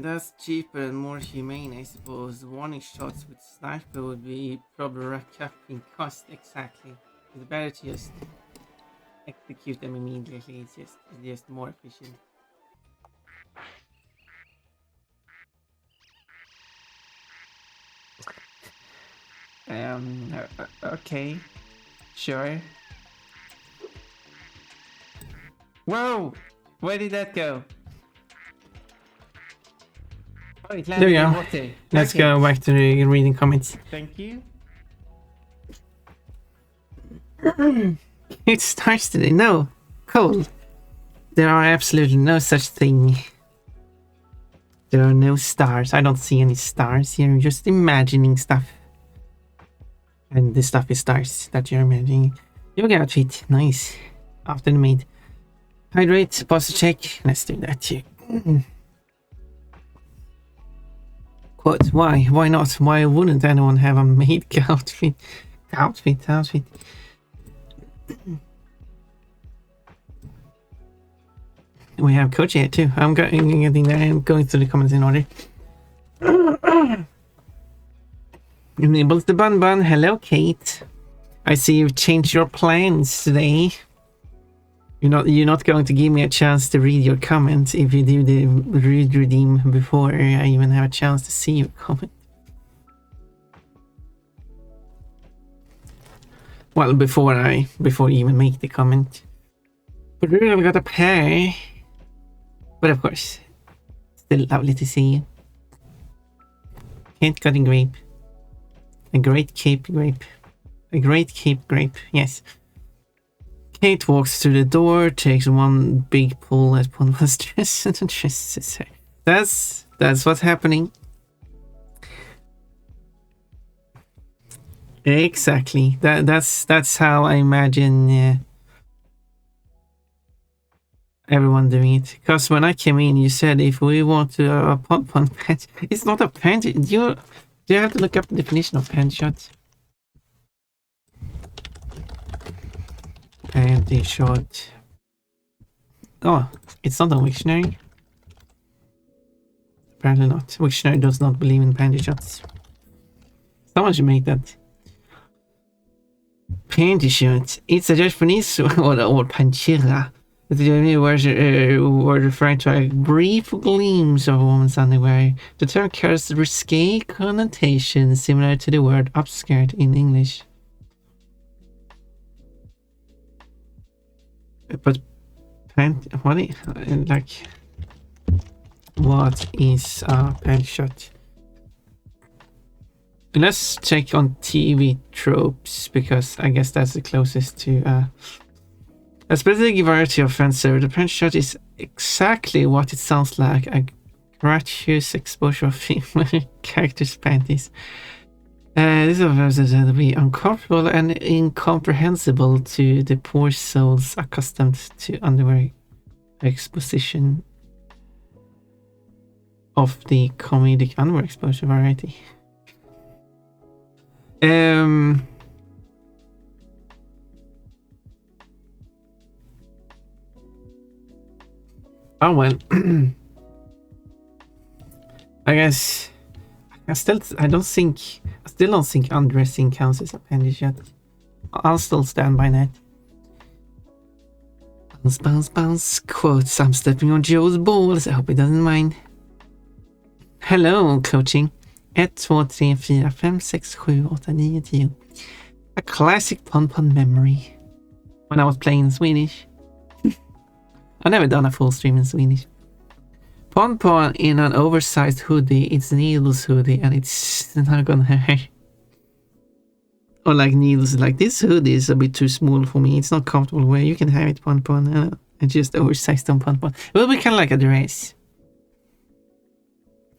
That's cheaper and more humane, I suppose. Warning shots with sniper would be probably rack up in cost, exactly. It's better to just execute them immediately. It's just more efficient. Okay. Sure. Whoa! Where did that go? Oh, it There we go. Water. Let's go back to the reading comments. Thank you. It starts today. No. Cold. There are absolutely no such thing. There are no stars. I don't see any stars here. I'm just imagining stuff. And this stuff is stars that you're imagining. Yoga outfit. Nice. After the maid. Hydrate. Posture check. Let's do that too. Quote. Why? Why not? Why wouldn't anyone have a maid outfit? Outfit. We have Coach here too. I'm getting there and going through the comments in order. Enables the bun. Hello, Kate. I see you've changed your plans today. You're not going to give me a chance to read your comment if you do the redeem before I even have a chance to see your comment. Well, before you even make the comment. But really got a pair. But of course, still lovely to see you. Kate cutting grape. A great cape grape. A great cape grape, yes. Kate walks through the door, takes one big pull at Ponpa's dress and dresses her. That's what's happening. Exactly. That's how I imagine everyone doing it. Because when I came in, you said if we want to a pon pant, it's not a pant. Do you have to look up the definition of pant shot? Panty shot. Oh, it's not a Wiktionary. Apparently not. Wiktionary does not believe in panty shots. Someone should make that. Panty shot. It's a Japanese or panchira. The word referring to a brief glimpse of a woman's underwear. The term carries risque connotation similar to the word upskirt in English. But what is a pant shot? Let's check on TV tropes because I guess that's the closest to a specific variety of fan service. The pant shot is exactly what it sounds like: a gratuitous exposure of female characters' panties. This is to be uncomfortable and incomprehensible to the poor souls accustomed to underwear exposition of the comedic underwear exposure variety. Oh well. I guess I still don't think undressing counts as a panty shot. I'll still stand by that. Bounce, bounce, bounce. Quotes. I'm stepping on Joe's balls. I hope he doesn't mind. Hello, coaching. 1, 2, 3, 4, 5, 6, 7, 8, 9, 10. A classic pon memory. When I was playing in Swedish. I've never done a full stream in Swedish. Pon in an oversized hoodie. It's Needles hoodie and it's not gonna hurt. Or like Needles, like this hoodie is a bit too small for me. It's not comfortable wear. You can have it Pon. It's just oversized on Pon. It will be kind of like a dress.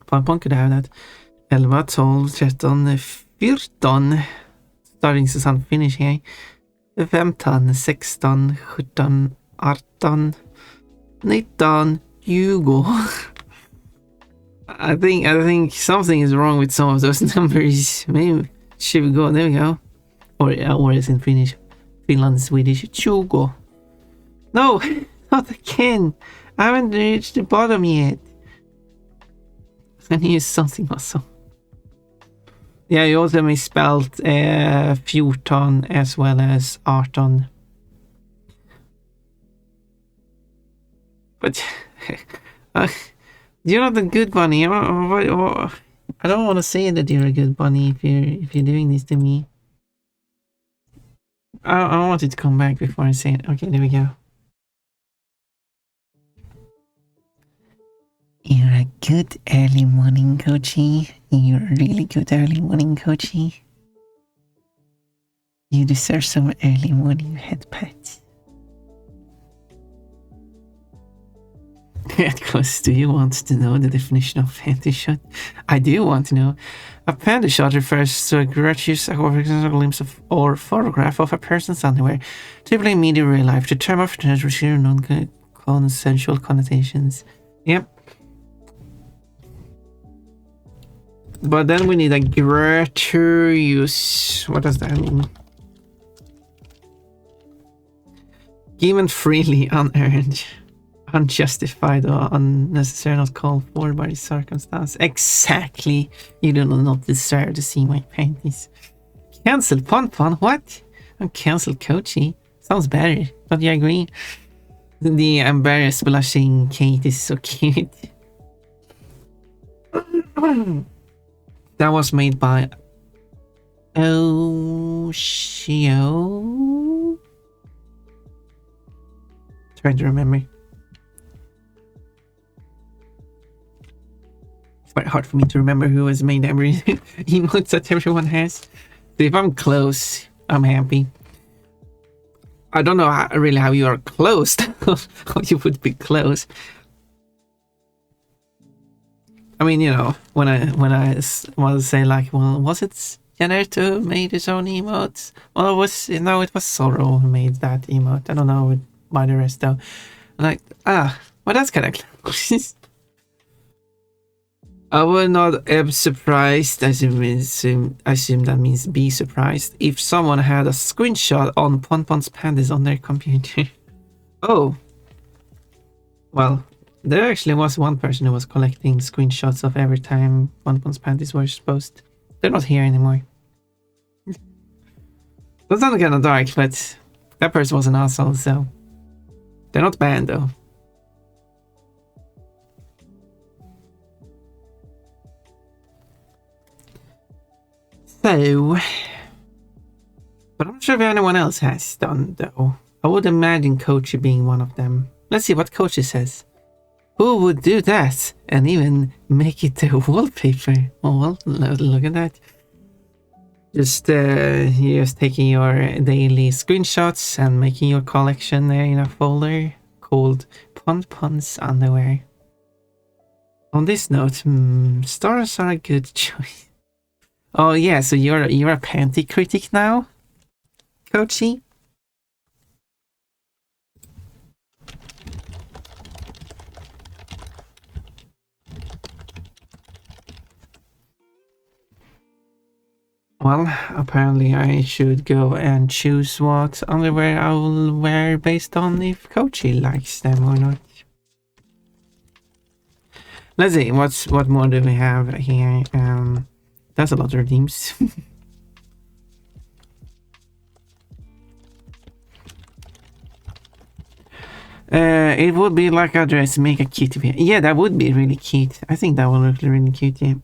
Pon could have that. 11, 12, 13, 14. Starting säsong finish here. 15, 16, 17, 18, 19, 20. I think something is wrong with some of those numbers. Maybe should we go? There we go. Or as in Finnish, Finland, Swedish. 20. No, not again. I haven't reached the bottom yet. I knew something also. Yeah, you also misspelled 14 as well as 18. But you're not a good bunny. I don't want to say that you're a good bunny if you're doing this to me. I want it to come back before I say it. Okay, there we go. You're a good early morning coachie. You're a really good early morning coachie. You deserve some early morning head pats. Because do you want to know the definition of panty shot? I do want to know. A panty shot refers to a gratuitous glimpse of or photograph of a person's underwear, typically in media real life. The term often has received non-consensual connotations. Yep. But then we need a gratuitous. What does that mean? Given freely, unearned, unjustified, or unnecessary, not called for by the circumstance. Exactly. You do not deserve to see my panties. Cancel Pon. What? Cancel Kochi. Sounds better. Don't you agree? The embarrassed blushing Kate is so cute. That was made by Oshio. Trying to remember. It's quite hard for me to remember who has made every emote that everyone has. So if I'm close, I'm happy. I don't know really how you are close. How you would be close. I mean, you know, when I want to say like, well, was it Janeto who made his own emotes? Well, it was Sorrow who made that emote. I don't know by the rest though. I'm like, well, that's kind of close. I would not be surprised. I assume that means be surprised if someone had a screenshot on Ponpon's panties on their computer. Oh, well. There actually was one person who was collecting screenshots of every time Ponpon's panties were exposed. They're not here anymore. That sounded kind of dark, but that person was an asshole, so... They're not banned, though. So... But I'm not sure if anyone else has done, though. I would imagine Kochi being one of them. Let's see what Kochi says. Who would do that and even make it a wallpaper? Oh, well, look at that. Just taking your daily screenshots and making your collection there in a folder called Ponpon's Underwear. On this note, stars are a good choice. Oh yeah, so you're a panty critic now, Kochi? Well, apparently I should go and choose what underwear I will wear based on if Kochi likes them or not. Let's see, what more do we have here? That's a lot of redeems. It would be like a dress, make a cute. Yeah, that would be really cute. I think that would look really cute, yeah.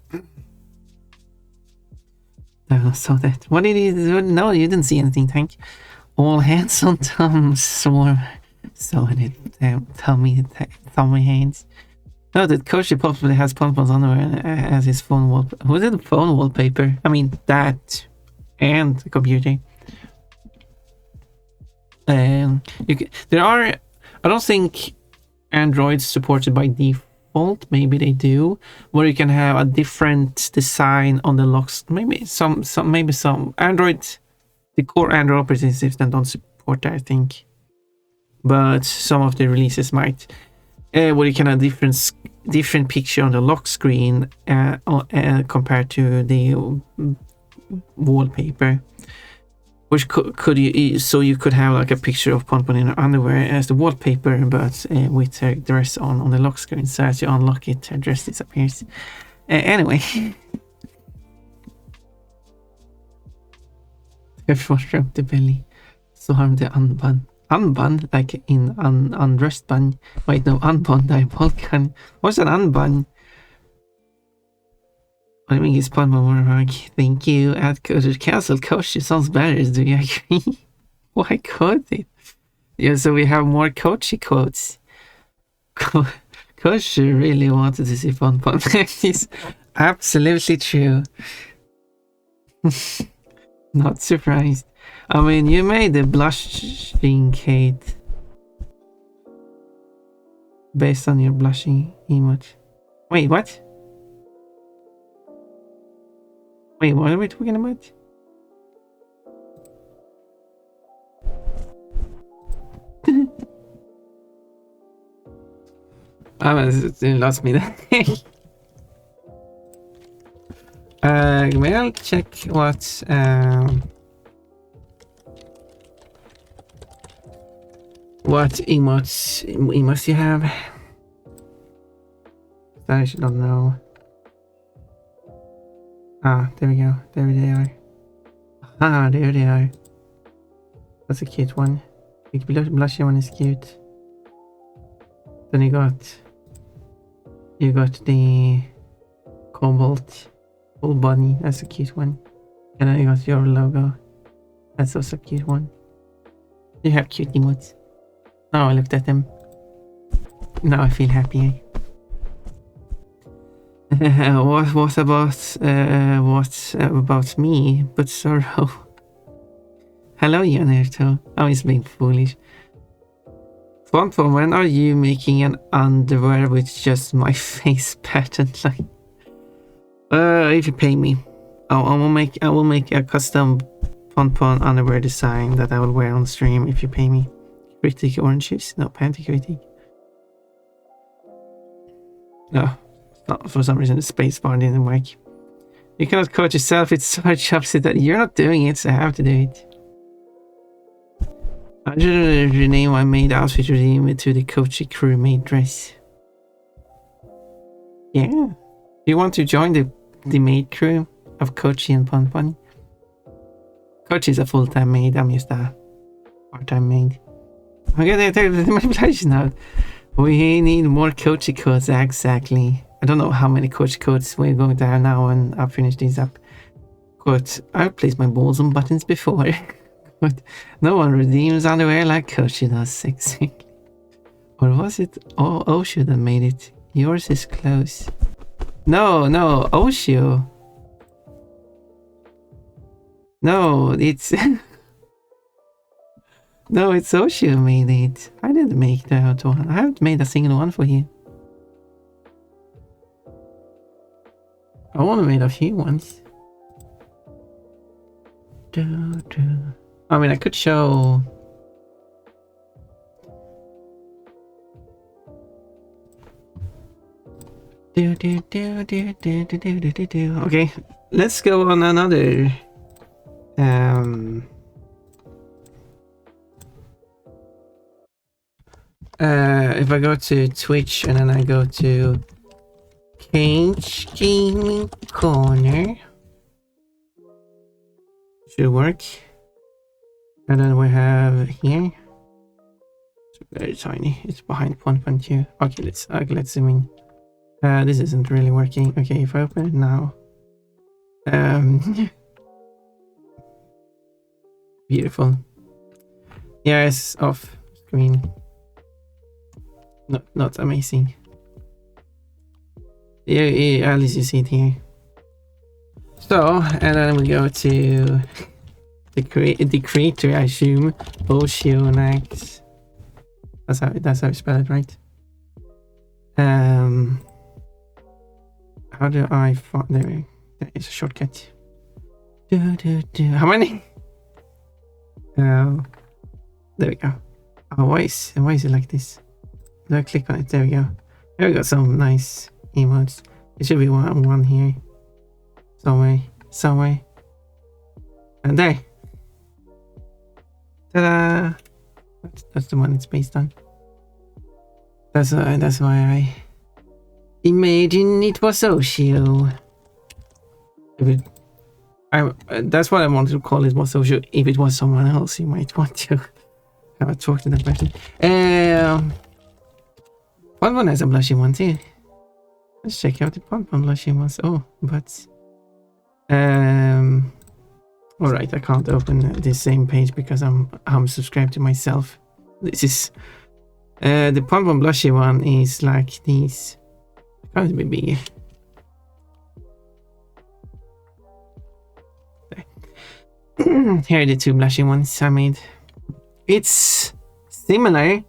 I saw that. What did he do? No, you didn't see anything, Tank. All hands on Tom's swarm. So it Tommy hands. No, that Koshi possibly has Ponpon's underwear as his phone wallpaper. Who did the phone wallpaper? I mean, that and the computer. There are. I don't think Android's supported by default. Maybe they do, where you can have a different design on the locks. Maybe some Android, the core Android operating system don't support that, I think. But some of the releases might, where you can have different picture on the lock screen compared to the wallpaper. Which could you so you could have like a picture of Ponpon in her underwear as the wallpaper, but with her dress on the lock screen. So as you unlock it, her dress disappears. Anyway, everyone rubbed the belly, so harm the unbun, like in undressed bun. Wait, no, unbun, diabolical. What's an unbun? I mean, it's Ponpon more like, thank you. Add code to cancel Koshi sounds better. Do you agree? Why could it? Yeah, so we have more Kochi quotes. Koshi really wanted to see Ponpon. It's absolutely true. Not surprised. I mean, you made the blushing Kate based on your blushing emote. Wait, what? Wait, what are we talking about? You lost me there. May I check what emotes you have? I should not know. Ah, there we go. There they are. Ah, there they are. That's a cute one. The blushy one is cute. Then you got the cobalt full body. That's a cute one. And then you got your logo. That's also a cute one. You have cute emotes. Now I looked at them. Now I feel happy. What about me? But sorrow. Hello, Yanirto. I was being foolish. Fun, when are you making an underwear with just my face pattern? Like, if you pay me, I will make a custom Pon underwear design that I will wear on stream if you pay me. Critic oranges, no panty critic. No, not for some reason the space bar didn't work. You cannot coach yourself. It's so hard opposite that you're not doing it, so I have to do it. I just rename my maid outfit redeem it to the Kochi crewmate dress. Yeah. Do you want to join the maid crew of Kochi and Pon? Kochi is a full-time maid, I'm just a part-time maid. Okay, my pledge now. We need more Kochi codes, exactly. I don't know how many Kochi codes we're going to have now when I finish these up. But I've placed my balls on buttons before. But no one redeems underwear like Kochi does, exactly. Or was it Osho that made it? Yours is close. No, Osho. No, it's... No, it's Osho who made it. I didn't make that one. I haven't made a single one for you. I only made a few ones. I mean, I could show... Okay, let's go on another... if I go to Twitch and then I go to Cage Gaming Corner, should work. And then we have here. It's very tiny. It's behind 1.2. Okay, let's zoom in. This isn't really working. Okay, if I open it now. Beautiful. Yeah, it's off screen. No, not amazing. Yeah, at least you see it here. So, and then we go to the creator, I assume, Oceanax. That's how you spell it, right? How do I find there is a shortcut. How many? There we go. Oh, why is it like this? Do I click on it? There we go. There we got some nice emotes. It should be one here. Somewhere. And there. Ta-da! That's the one it's based on. That's why I imagine it was Osho. That's what I wanted to call it, was Osho. If it was someone else, you might want to have a talk to that person. Pon has a blushy one too. Let's check out the Pon blushy ones. Oh, but alright, I can't open the same page because I'm subscribed to myself. This is the Pon blushy one is like these. Can't be bigger. Here are the two blushy ones I made. It's similar.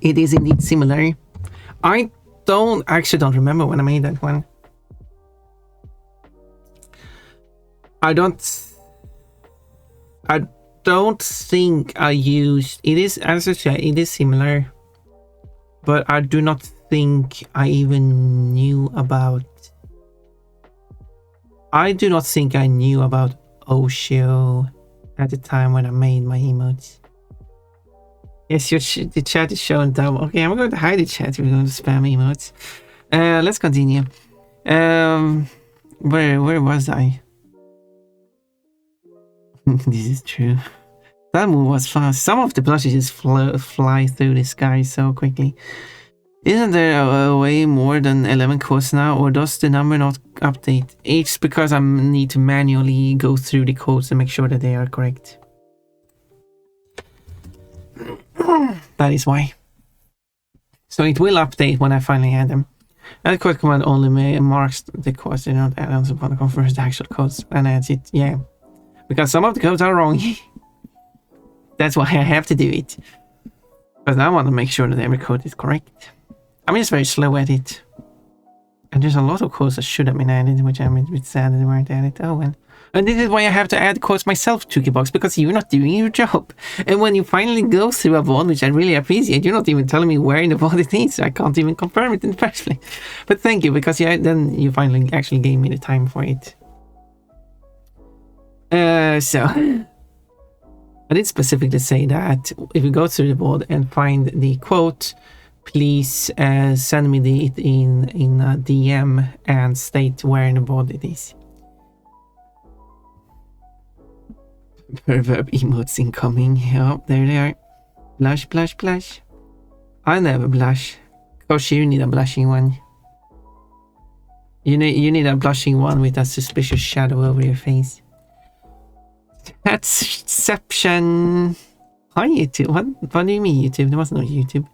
It is indeed similar. I actually don't remember when I made that one. I don't think I used it. Is, as I said, it is similar, but I do not think I even knew about. I do not think I knew about Osho at the time when I made my emotes. Yes, the chat is showing double. Okay, I'm going to hide the chat. We're going to spam emotes. Let's continue. Where was I? This is true. That move was fast. Some of the blushes just fly through the sky so quickly. Isn't there a way more than 11 codes now, or does the number not update? It's because I need to manually go through the codes and make sure that they are correct. That is why. So it will update when I finally add them. Add code command only marks the codes, not add-ons upon the confirms the actual codes and adds it. Yeah, because some of the codes are wrong. That's why I have to do it. Because I want to make sure that every code is correct. I'm just very slow at it. And there's a lot of codes that should have been added, which I'm a bit sad that they weren't added. Oh well. And this is why I have to add codes myself, Tukibox, because you're not doing your job. And when you finally go through a VOD, which I really appreciate, you're not even telling me where in the VOD it is. I can't even confirm it in the first place. But thank you, because then you finally actually gave me the time for it. So I did specifically say that if you go through the VOD and find the quote, please send me it in a DM and state where in the VOD it is. Perverb emotes incoming. Oh, there they are. Blush, blush, blush. I never blush. Course, you need a blushing one. You need a blushing one with a suspicious shadow over your face. That's exception. Hi YouTube. What do you mean YouTube? There was no YouTube.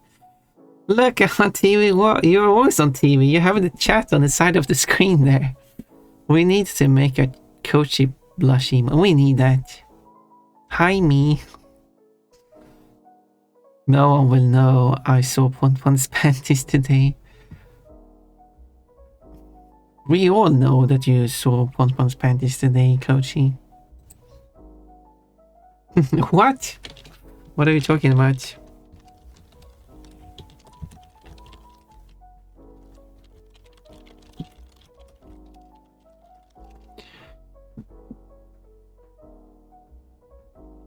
Look, I'm on TV. What? You're always on TV. You have the chat on the side of the screen there. We need to make a coachy blush emote. We need that. Hi me. No one will know I saw Ponpon's panties today. We all know that you saw Ponpon's panties today, Coachy. What? What are you talking about?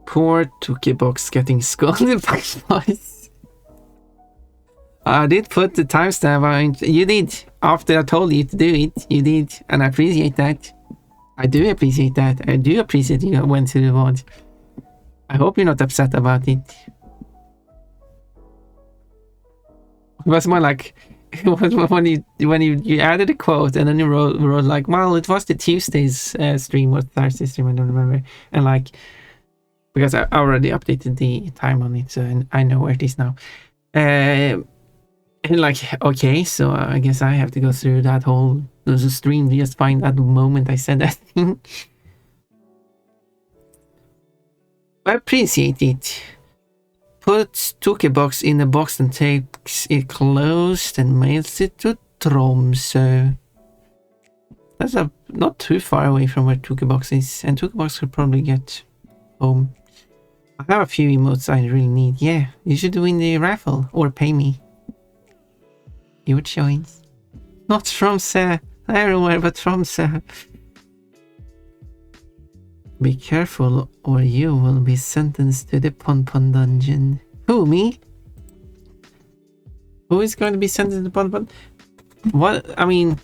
Poor Tukibox getting scolded by Spice. I did put the timestamp on. You did. After I told you to do it, you did. And I appreciate that. I do appreciate that. I do appreciate you went to the VOD. I hope you're not upset about it. It was more like when you added a quote and then you wrote like, well, it was the Tuesday's stream or Thursday stream, I don't remember. And like, because I already updated the time on it, so I know where it is now. And like, okay, so I guess I have to go through that whole stream to just find that moment I said that thing. I appreciate it. Put Tukibox in a box and takes it closed and mails it to Tromsø. That's not too far away from where Tukibox is, and Tukibox could probably get home. I have a few emotes I really need. Yeah, you should win the raffle or pay me. Your choice. Not Tromsø. Everywhere but Tromsø. Be careful or you will be sentenced to the Ponpon dungeon. Who, me? Who is going to be sentenced to the Ponpon? What? I mean,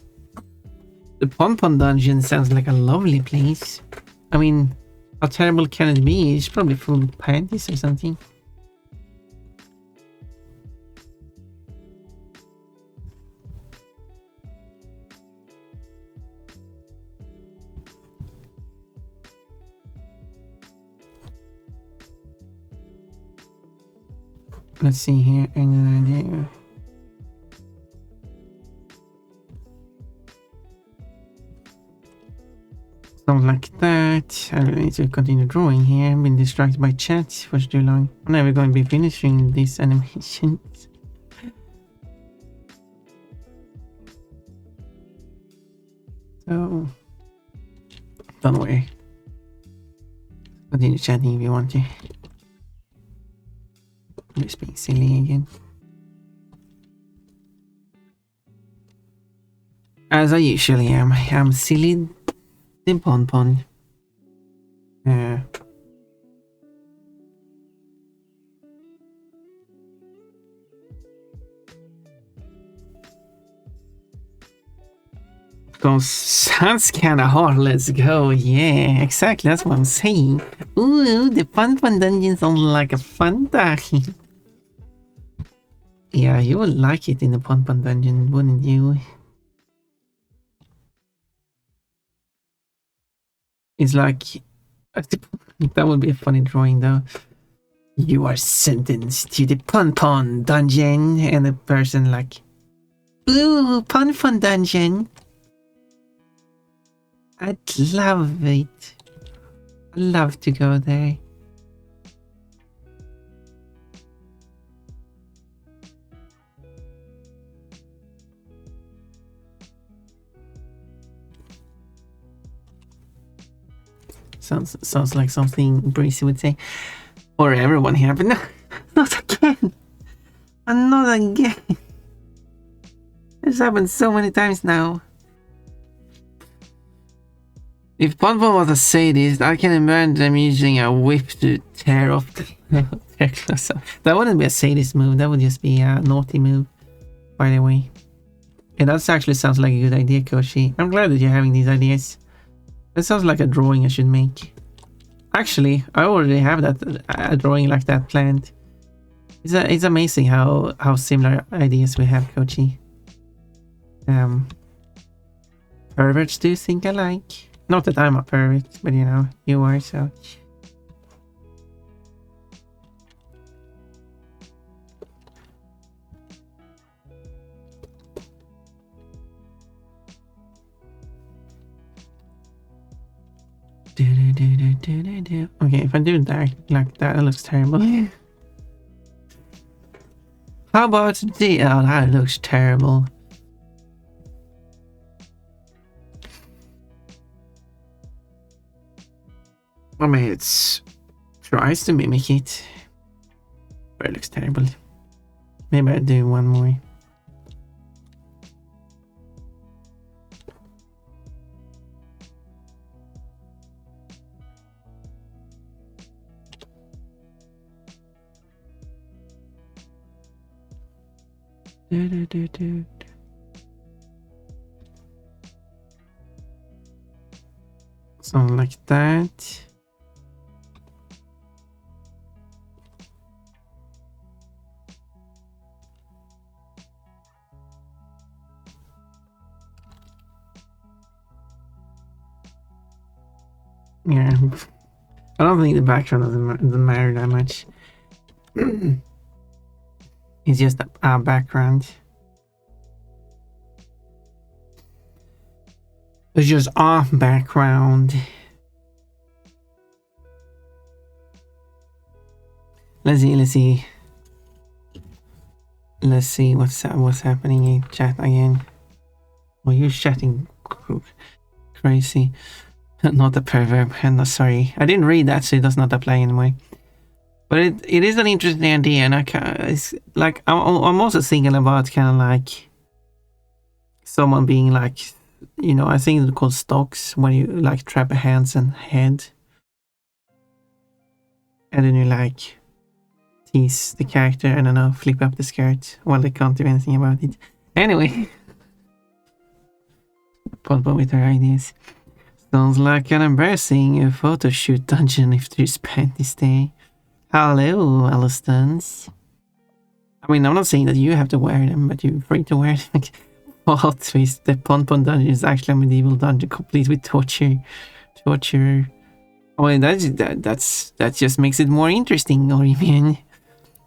the Ponpon dungeon sounds like a lovely place. I mean, how terrible can it be? It's probably full of panties or something. Let's see here. Any idea? Something like that. I need to continue drawing here. I've been distracted by chat for too long. I'm never going to be finishing these animations. So, don't worry. Continue chatting if you want to. I'm just being silly again. As I usually am. I'm silly in Ponpon. Sounds kinda hard. Let's go. Yeah, exactly. That's what I'm saying. Ooh, the Pon Pon dungeon sounds like a fun time. Yeah, you would like it in the Pon Pon dungeon, wouldn't you? It's like... That would be a funny drawing though. You are sentenced to the Pon Pon dungeon, and the person like, ooh, Pon Pon dungeon. I'd love it. I'd love to go there. Sounds like something Breezy would say. Or everyone here, but no, not again. And not again. This happened so many times now. If Pon Pon was a sadist, I can imagine them using a whip to tear off their clothes. That wouldn't be a sadist move, that would just be a naughty move, by the way. Yeah, that actually sounds like a good idea, Koshi. I'm glad that you're having these ideas. That sounds like a drawing I should make. Actually, I already have that a drawing like that planned. It's amazing how similar ideas we have, Kochi. Perverts do think alike. Not that I'm a pervert, but you know, you are, so... Okay, if I do that like that, it looks terrible. How about the... Oh, that looks terrible. I mean, it tries to mimic it, but it looks terrible. Maybe I'll do one more. Something like that. Yeah, I don't think the background doesn't matter that much. It's just a background. It's just a background. Let's see. Let's see what's happening in chat again. Well, you're chatting crazy. Not a pervert. No, sorry, I didn't read that, so it does not apply anymore. But it is an interesting idea, and it's like I'm also thinking about kind of like someone being like, you know, I think it's called stocks, when you like trap hands and head, and then you like tease the character, I don't know, flip up the skirt while they can't do anything about it. Anyway, Pon Pon with her ideas. Sounds like an embarrassing photo shoot dungeon if there's panties there. Hello, Alistons. I mean, I'm not saying that you have to wear them, but you're free to wear them. Plot twist, the Pon Pon dungeon is actually a medieval dungeon complete with torture. I mean, that just makes it more interesting, or even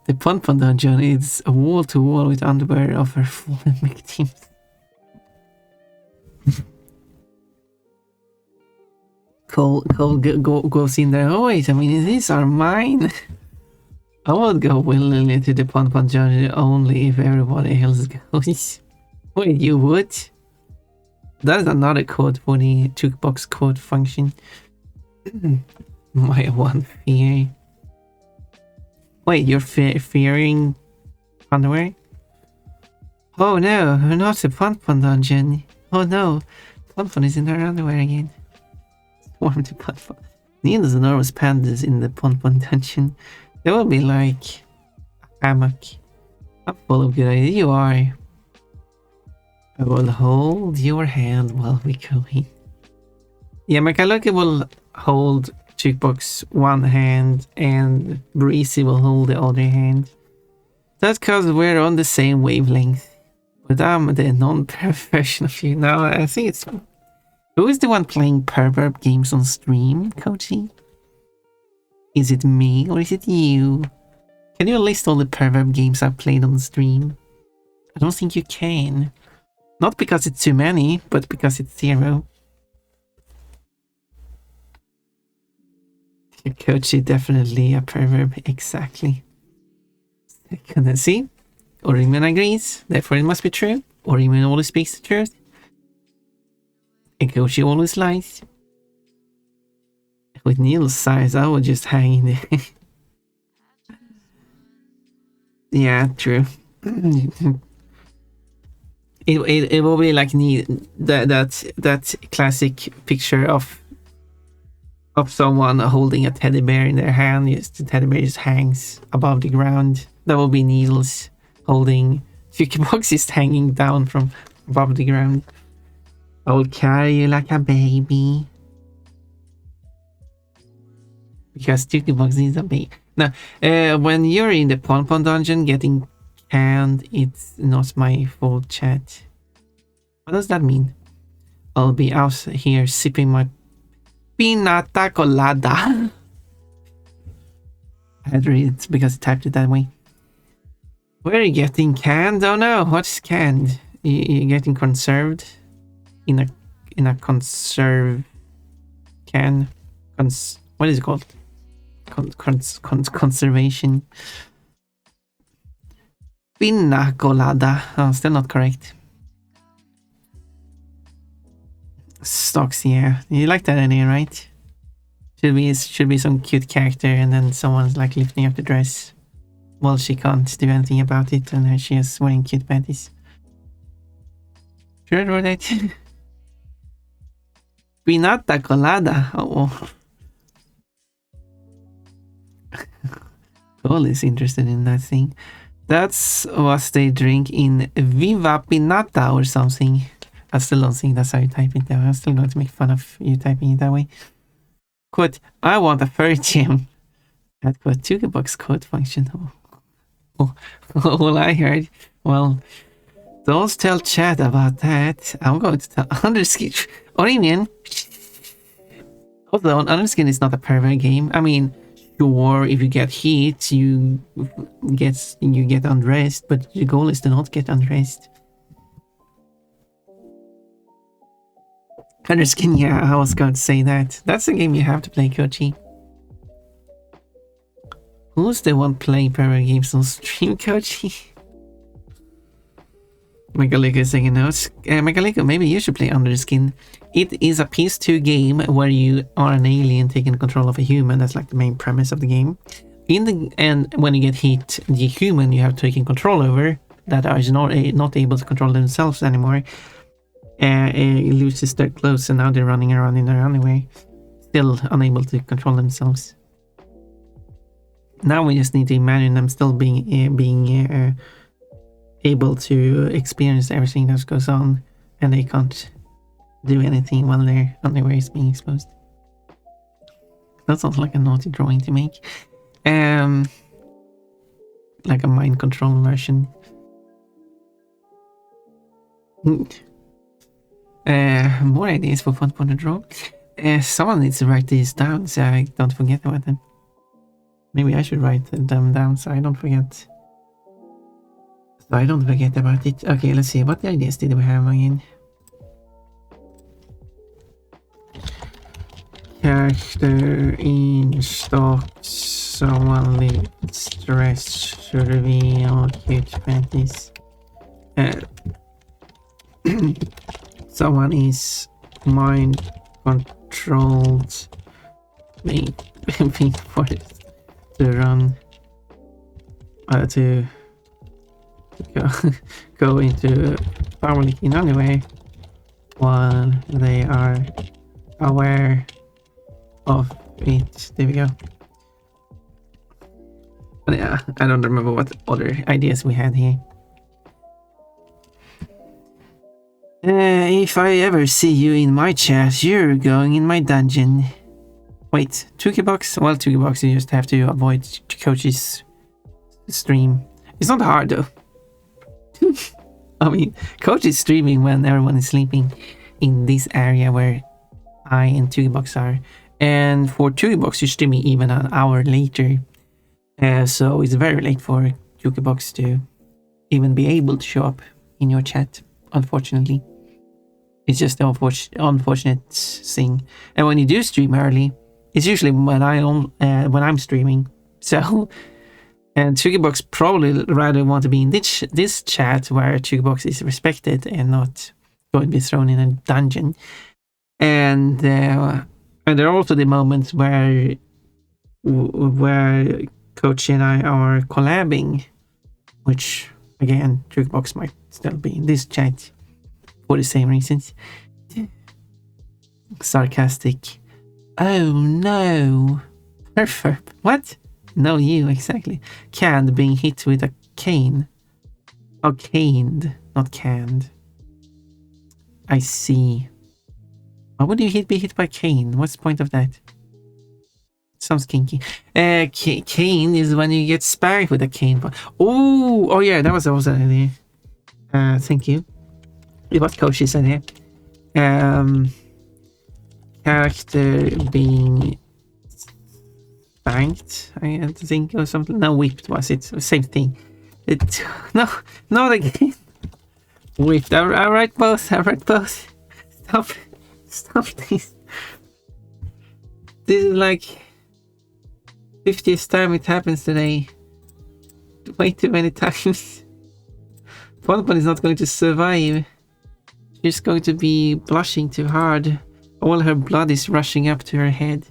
the Pon Pon dungeon is a wall to wall with underwear of her fallen victims. Cole goes in there. Oh wait, I mean, these are mine. I would go willingly to the Pon Pon dungeon only if everybody else goes. Wait, you would? That's another code for the jukebox code function. My one fear. Wait, you're fearing underwear? Oh no, not the Pon Pon dungeon. Oh no, Pon Pon is in her underwear again. Warm to Pon Pon. Needles enormous pandas in the Pon Pon dungeon. That would be like a hammock. I'm full of good ideas. You are. I will hold your hand while we go in. Yeah, Mechaloka will hold Jukebox one hand and Breezy will hold the other hand. That's because we're on the same wavelength. But I'm the non-professional of you. Now, I think it's... Who is the one playing pervert games on stream, Coachy? Is it me or is it you? Can you list all the pervert games I've played on stream? I don't think you can. Not because it's too many, but because it's 0. Your coach is definitely a pervert, exactly. Can I see? Oriman agrees, therefore it must be true. Oriman always speaks the truth. And Kochi always lies. With Neil's size, I would just hang in there. Yeah, true. It will be like that classic picture of someone holding a teddy bear in their hand. Just the teddy bear just hangs above the ground. That will be Needles holding Jukebox is hanging down from above the ground. I will carry you like a baby. Because Jukebox is a baby. Now, when you're in the Pon Pon dungeon getting canned, it's not my fault, chat. What does that mean? I'll be out here sipping my pinata colada. I had to read it because I typed it that way. Where are you getting canned? Oh no, what's canned? You're getting conserved in a conserve can. What is it called? Conservation. Pina colada. Oh, still not correct. Stocks, yeah. You like that idea, right? Should be some cute character and then someone's like lifting up the dress. Well, she can't do anything about it and she is wearing cute panties. Should I draw that? Pinata colada. Oh. Cole is interested in that thing. That's what they drink in Viva Pinata or something. I still don't think that's how you type it though. I'm still going to make fun of you typing it that way. Quote, I want a furry gym. That quote, Jukebox code function. Oh, all I heard. Well, don't tell chat about that. I'm going to tell Underskin. What do you mean? Although Underskin is not a pervert game. I mean, sure, if you get heat, you get undressed, but the goal is to not get undressed. Underskin, yeah, I was going to say that. That's a game you have to play, Kochi. Who's the one playing pervert games on stream, Kochi? Megaliko is taking notes. Megaliko, maybe you should play Underskin. It is a PS2 game where you are an alien taking control of a human. That's like the main premise of the game. In the end, when you get hit, the human you have taken control over that is not able to control themselves anymore. It loses their clothes and now they're running around in their underwear, still unable to control themselves. Now we just need to imagine them still being able to experience everything that goes on, and they can't do anything while their underwear is being exposed. That sounds like a naughty drawing to make. Like a mind control version. More ideas for fun to draw. Someone needs to write these down so I don't forget about them. Maybe I should write them down so I don't forget. So I don't forget about it. Okay, let's see. What ideas did we have again? Character in stocks. Someone lifts dress to reveal cute panties. Someone is mind controlled, being forced to run, to go into public in underwear while they are aware of it. There we go. But yeah, I don't remember what other ideas we had here. If I ever see you in my chat, you're going in my dungeon. Wait, Tukibox? Well, Tukibox, you just have to avoid Coach's stream. It's not hard though. I mean, Coach is streaming when everyone is sleeping in this area where I and Tukibox are. And for Tukibox, you're streaming even an hour later. So it's very late for Tukibox to even be able to show up in your chat, unfortunately. It's just the unfortunate thing. And when you do stream early, it's usually when I'm streaming. So, and Tukibox probably rather want to be in this chat where Tukibox is respected and not going to be thrown in a dungeon. And there are also the moments where Coach and I are collabing, which again Tukibox might still be in this chat for the same reasons. Sarcastic. Oh no. Perfect. What? No, you, exactly. Canned, being hit with a cane. Oh, caned, not canned. I see. Why would you be hit by cane? What's the point of that? Sounds kinky. Cane is when you get spanked with a cane. Oh yeah, that was also an idea. Thank you. It was Coach's idea. Character being spanked, I think, or something. No, whipped was it. Same thing. No, not again. Whipped. I write both. Stop this. This is like 50th time it happens today. Way too many times. Bonbon is not going to survive. She's going to be blushing too hard. All her blood is rushing up to her head.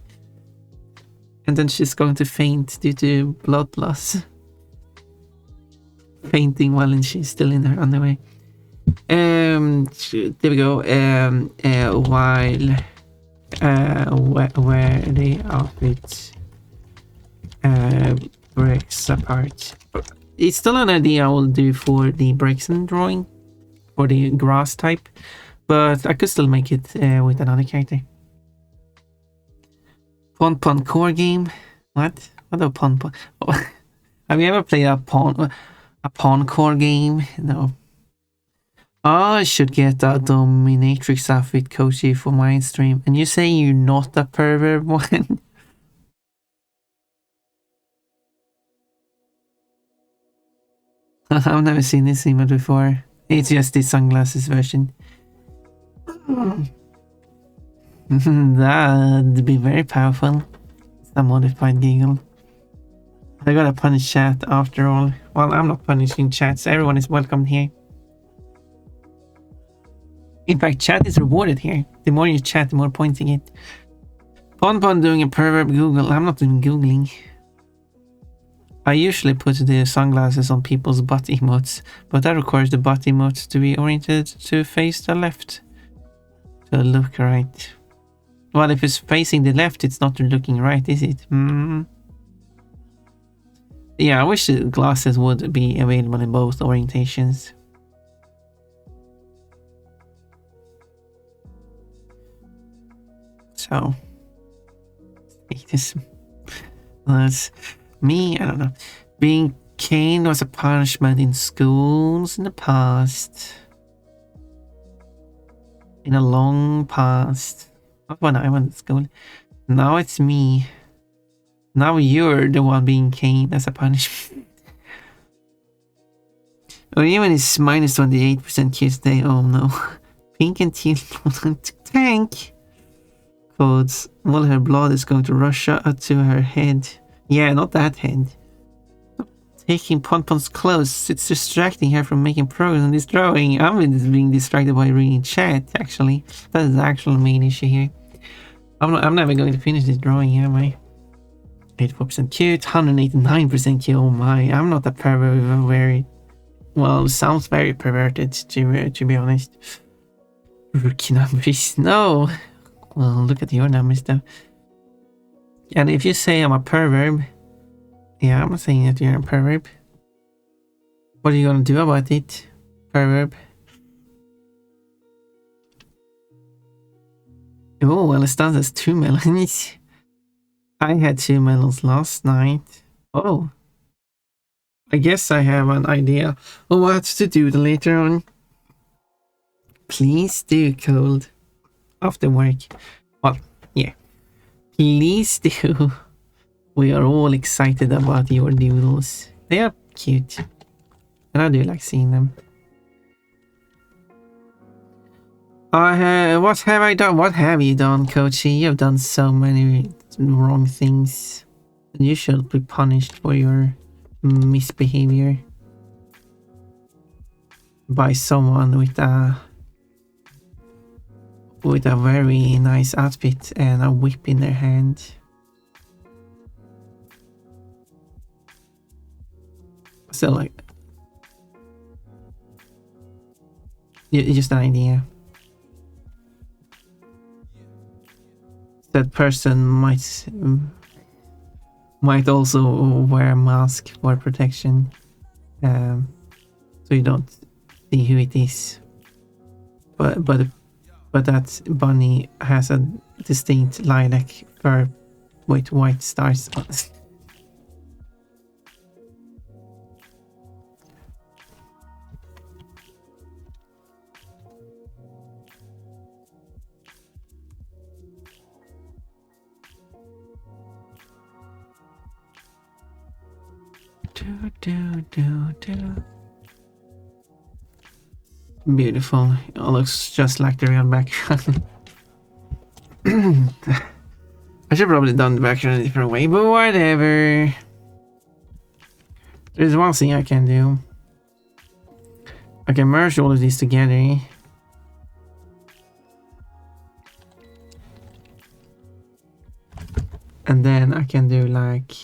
And then she's going to faint due to blood loss. Fainting while she's still in her underwear. There we go. While where the outfit breaks apart. It's still an idea I will do for the Brexon drawing, for the grass type, but I could still make it with another character. Pon core game? What? What a pon? Oh. Have you ever played a pawn core game? No. Oh, I should get a dominatrix outfit, Koji, for my stream. And you say you're not a pervert one? I've never seen this image before. It's just the sunglasses version. That'd be very powerful. It's a modified giggle. I gotta punish chat after all. Well, I'm not punishing chats. Everyone is welcome here. In fact, chat is rewarded here. The more you chat, the more points you get. Pon doing a pervert Google. I'm not doing Googling. I usually put the sunglasses on people's butt emotes, but that requires the butt emotes to be oriented to face the left. To look right. Well, if it's facing the left, it's not looking right, is it? Yeah, I wish the glasses would be available in both orientations. So, that's me. I don't know. Being caned was a punishment in schools in the past. In a long past. Not when I went to school. Now it's me. Now you're the one being caned as a punishment. Or even it's minus 28% kids day. Oh no. Pink and teal tank. Codes. All her blood is going to rush out to her head. Yeah, not that head. Taking Ponpon's clothes. It's distracting her from making progress on this drawing. I'm being distracted by reading chat, actually. That is the actual main issue here. I'm never going to finish this drawing, am I? 84% cute, 189% cute. Oh my, I'm not a pervert. Very well, sounds very perverted to be honest. Rookie numbers, no. Well, look at your numbers though. And if you say I'm a pervert, yeah, I'm not saying that you're a pervert. What are you gonna do about it, pervert? Oh, well, it stands as 2 melons. I had 2 medals last night. Oh. I guess I have an idea of what to do later on. Please do, Cold. After work. Well, yeah. Please do. We are all excited about your doodles. They are cute. And I do like seeing them. What have I done? What have you done, Coachy? You've done so many wrong things. You should be punished for your misbehavior by someone with a very nice outfit and a whip in their hand. So like, just an idea. That person might also wear a mask for protection, so you don't see who it is. But that bunny has a distinct lilac fur with white stars on it. Beautiful. It looks just like the real background. I should probably done the background a different way, but whatever. There's one thing I can do. I can merge all of these together. And then I can do like...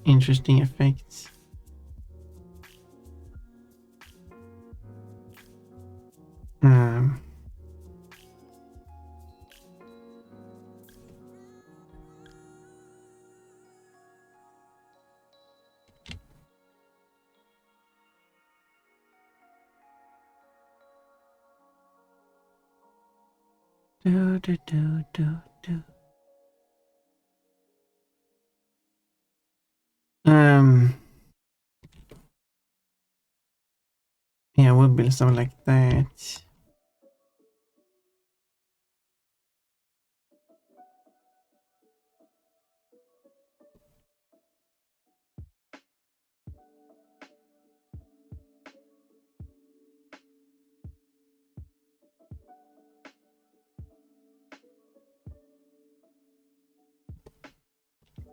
Interesting effects. Yeah, we'll build something like that.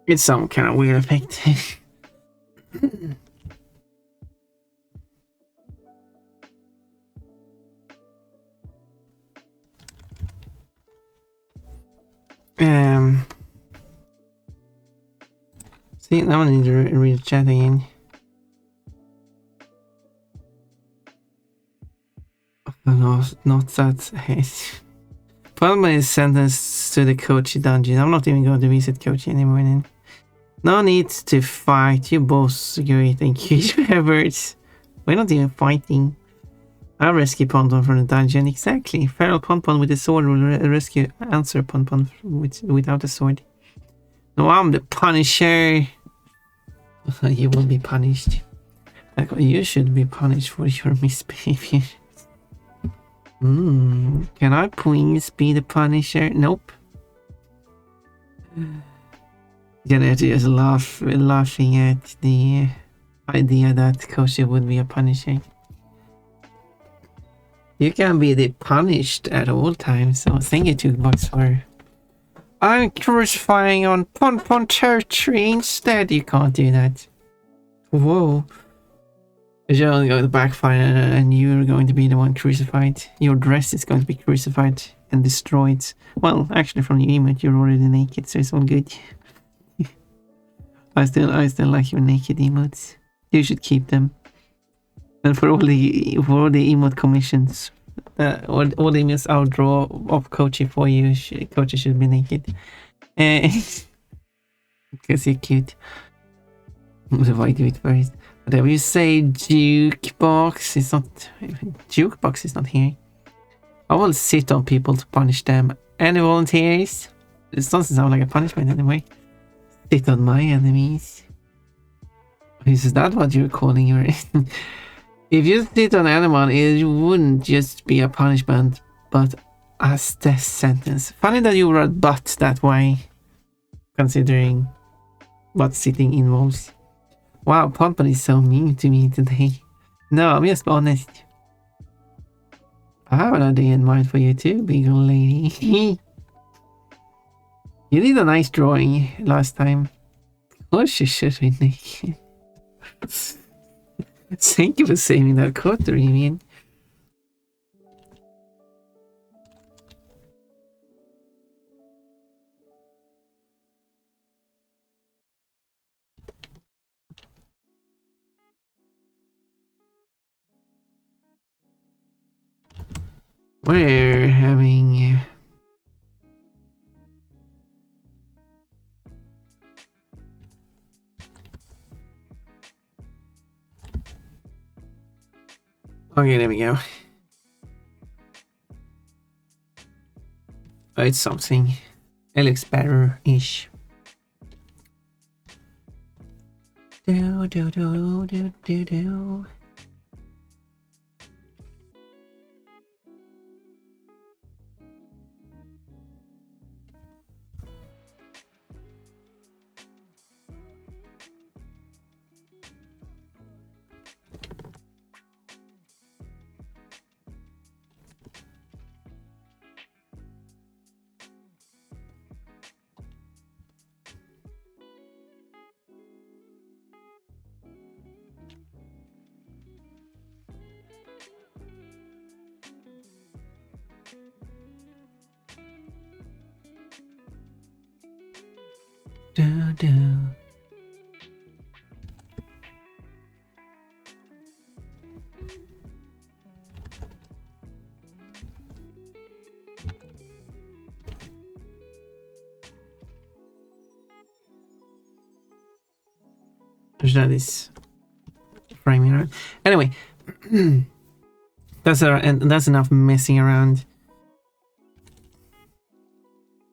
It's some kind of weird effect. See, now I need to read the chat again. No, not that. Palma is sentenced to the Kochi dungeon. I'm not even going to visit Kochi anymore then. No need to fight. You both great and cute birds. We're not even fighting. I'll rescue Ponton from the dungeon. Exactly. Feral Ponton with a sword will rescue Answer Ponton without a sword. No, I'm the Punisher. You will be punished. You should be punished for your misbehavior. Can I please be the Punisher? Nope. Gonna have to just laughing at the idea that Koshi would be a Punisher. You can be the punished at all times, so thank you, Tugbox, for... I'm crucifying on Pon territory instead. You can't do that. Whoa. It's only going to backfire and you're going to be the one crucified. Your dress is going to be crucified and destroyed. Well, actually from the emote you're already naked, so it's all good. I still like your naked emotes. You should keep them. And for all the emote commissions, all the emotes I'll draw of Kochi for you, Kochi should be naked. Because you're cute. Why do it first? Whatever you say, jukebox is not... Jukebox is not here. I will sit on people to punish them. Any volunteers? This doesn't sound like a punishment anyway. Sit on my enemies. Is that what you're calling your... If you sit on anyone, it wouldn't just be a punishment, but a death sentence. Funny that you wrote but that way, considering what sitting involves. Wow, Pompan is so mean to me today. No, I'm just honest. I have an idea in mind for you too, big old lady. You did a nice drawing last time. Oh, she should be naked. Thank you for saving that quote, Remian. We're having... Okay, there we go. Oh, it's something. It looks better-ish. Do do do do do do. Do do. That is framing around. Anyway, that's enough messing around.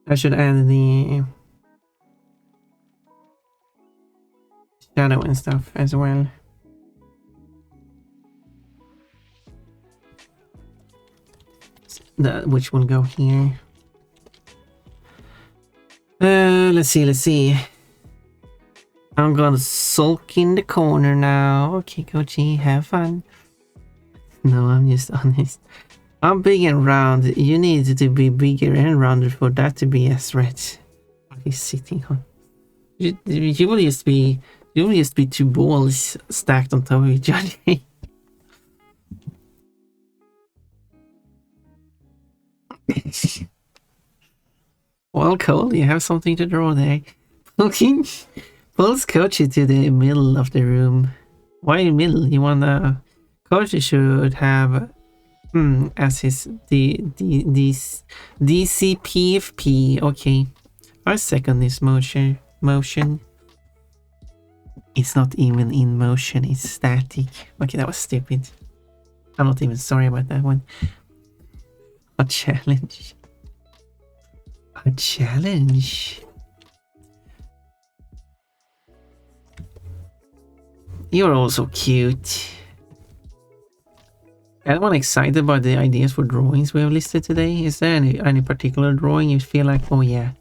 I should add the shadow and stuff as well. Which will go here. Let's see. I'm gonna sulk in the corner now. Okay, Kochi, have fun. No, I'm just honest. I'm big and round. You need to be bigger and rounder for that to be a threat. What he's sitting on. You will just be two balls stacked on top of each other. Well, Cole, you have something to draw there. Looking. Pulls Kochi to the middle of the room. Why middle? You wanna... Kochi should have... as his... DCPFP. Okay. I second this motion. It's not even in motion, it's static. Okay, that was stupid. I'm not even sorry about that one. A challenge. A challenge. You're also cute. Anyone excited about the ideas for drawings we have listed today? Is there any particular drawing you feel like, oh yeah,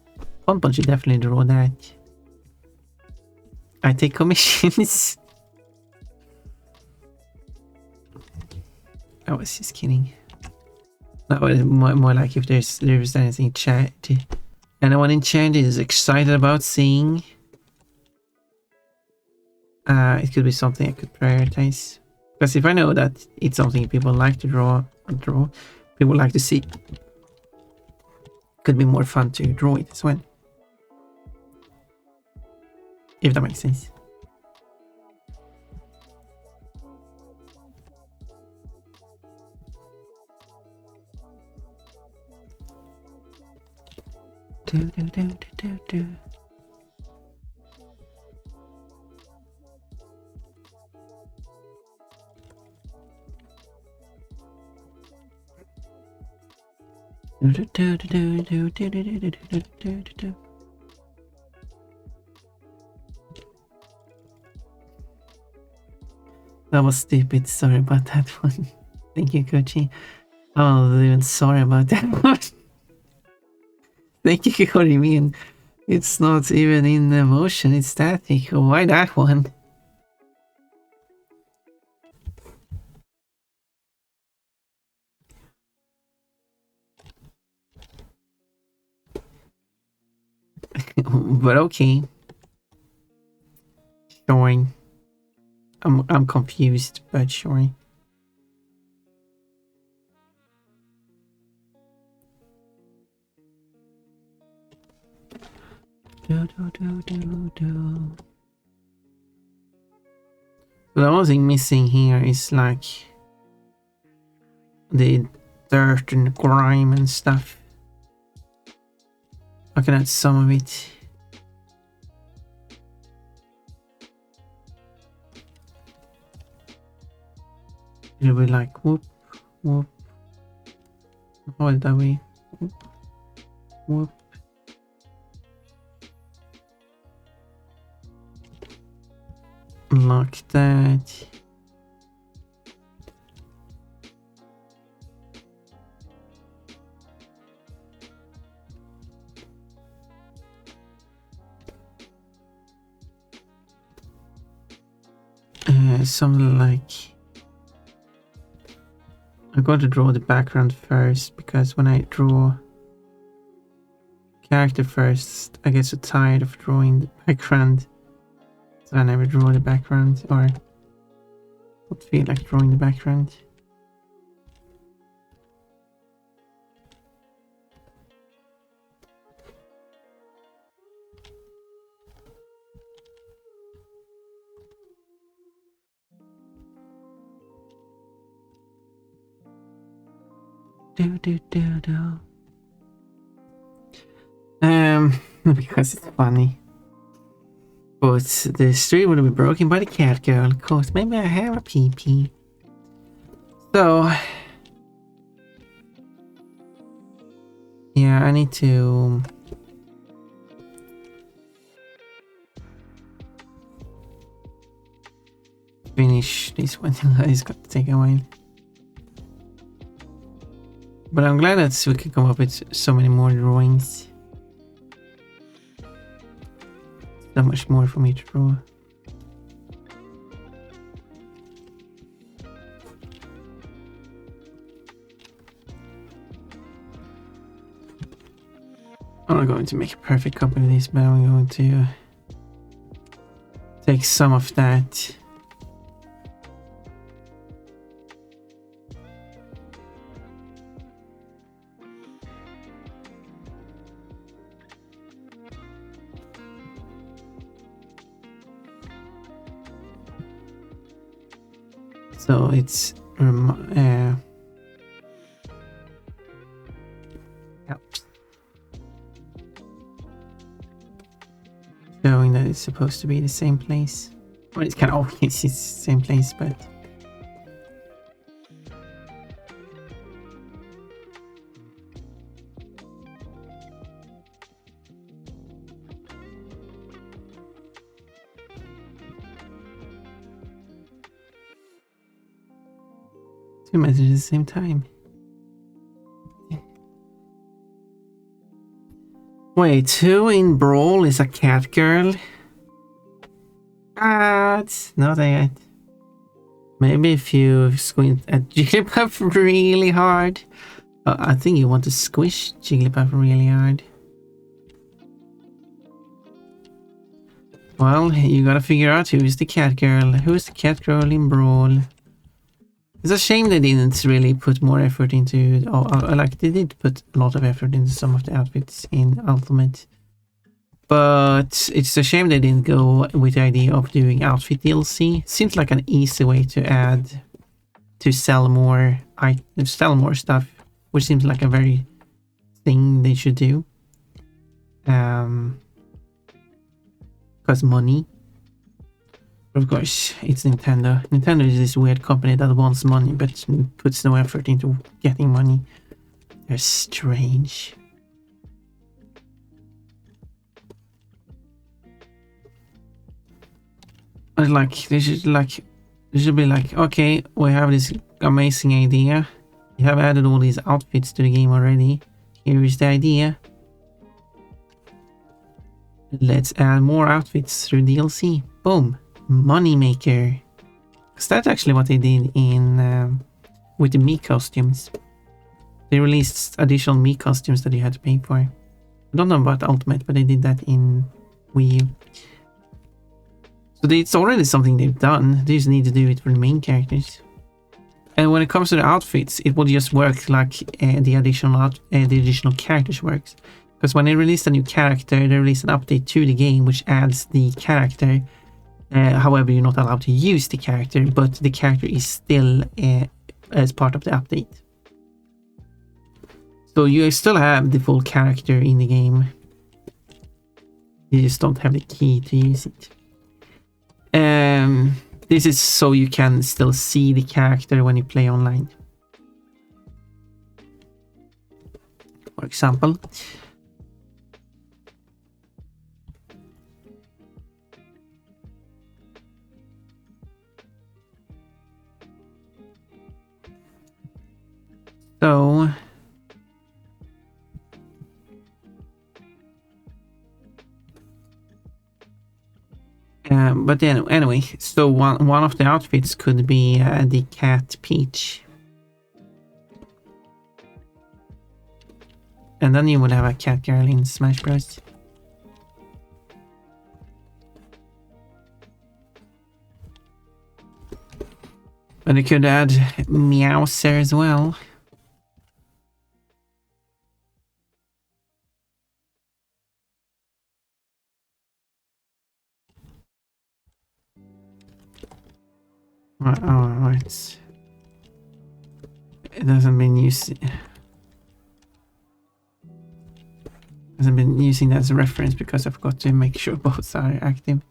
Pompon should definitely draw that? I take commissions. I was just kidding. That was more like if there's anything in chat. Anyone in chat is excited about seeing it could be something I could prioritize. Because if I know that it's something people like to draw, people like to see, it could be more fun to draw it as well. If that makes sense. Do. That was stupid. Sorry about that one. Thank you, Kochi. Oh, even sorry about that one. Thank you, what do you mean? It's not even in the motion, it's static. Why that one? But okay. Sure. I'm confused, but sure. The only thing missing here is like the dirt and grime and stuff. I can add some of it. It'll be like whoop, whoop. Hold it that way. Whoop, whoop. Like that. Something like I'm going to draw the background first, because when I draw character first I get so tired of drawing the background, so I never draw the background, or don't feel like drawing the background. Because it's funny. But the stream will be broken by the cat girl, cause maybe I have a PP. So yeah, I need to finish this one. It's got to take a while. But I'm glad that we can come up with so many more drawings. So much more for me to draw. I'm not going to make a perfect copy of this, but I'm going to take some of that. So it's helps. Showing that it's supposed to be the same place. Well, it's kind of obvious it's the same place, but two messages at the same time. Wait, who in Brawl is a cat girl? It's not yet. Maybe if you squint at Jigglypuff really hard. I think you want to squish Jigglypuff really hard. Well, you gotta figure out who's the cat girl. Who's the cat girl in Brawl? It's a shame they didn't really put more effort into... like, they did put a lot of effort into some of the outfits in Ultimate. But it's a shame they didn't go with the idea of doing outfit DLC. Seems like an easy way to add... to sell more stuff. Which seems like a very... thing they should do. Because money. Of course, it's Nintendo. Nintendo is this weird company that wants money but puts no effort into getting money. They're strange. But like, they should be like, okay, we have this amazing idea. We have added all these outfits to the game already. Here is the idea. Let's add more outfits through DLC. Boom. Money maker. Because that's actually what they did in with the Mii costumes. They released additional Mii costumes that you had to pay for. I don't know about Ultimate, but they did that in Wii U. So it's already something they've done. They just need to do it for the main characters. And when it comes to the outfits, it will just work like the additional characters works. Because when they released a new character, they released an update to the game which adds the character. However, you're not allowed to use the character, but the character is still as part of the update. So you still have the full character in the game. You just don't have the key to use it. This is so you can still see the character when you play online. For example. So but then anyway, so one of the outfits could be the cat Peach, and then you would have a cat girl in Smash Bros. But you could add Meowser as well. Right. It hasn't been used. Hasn't been using that as a reference because I forgot to make sure both are active.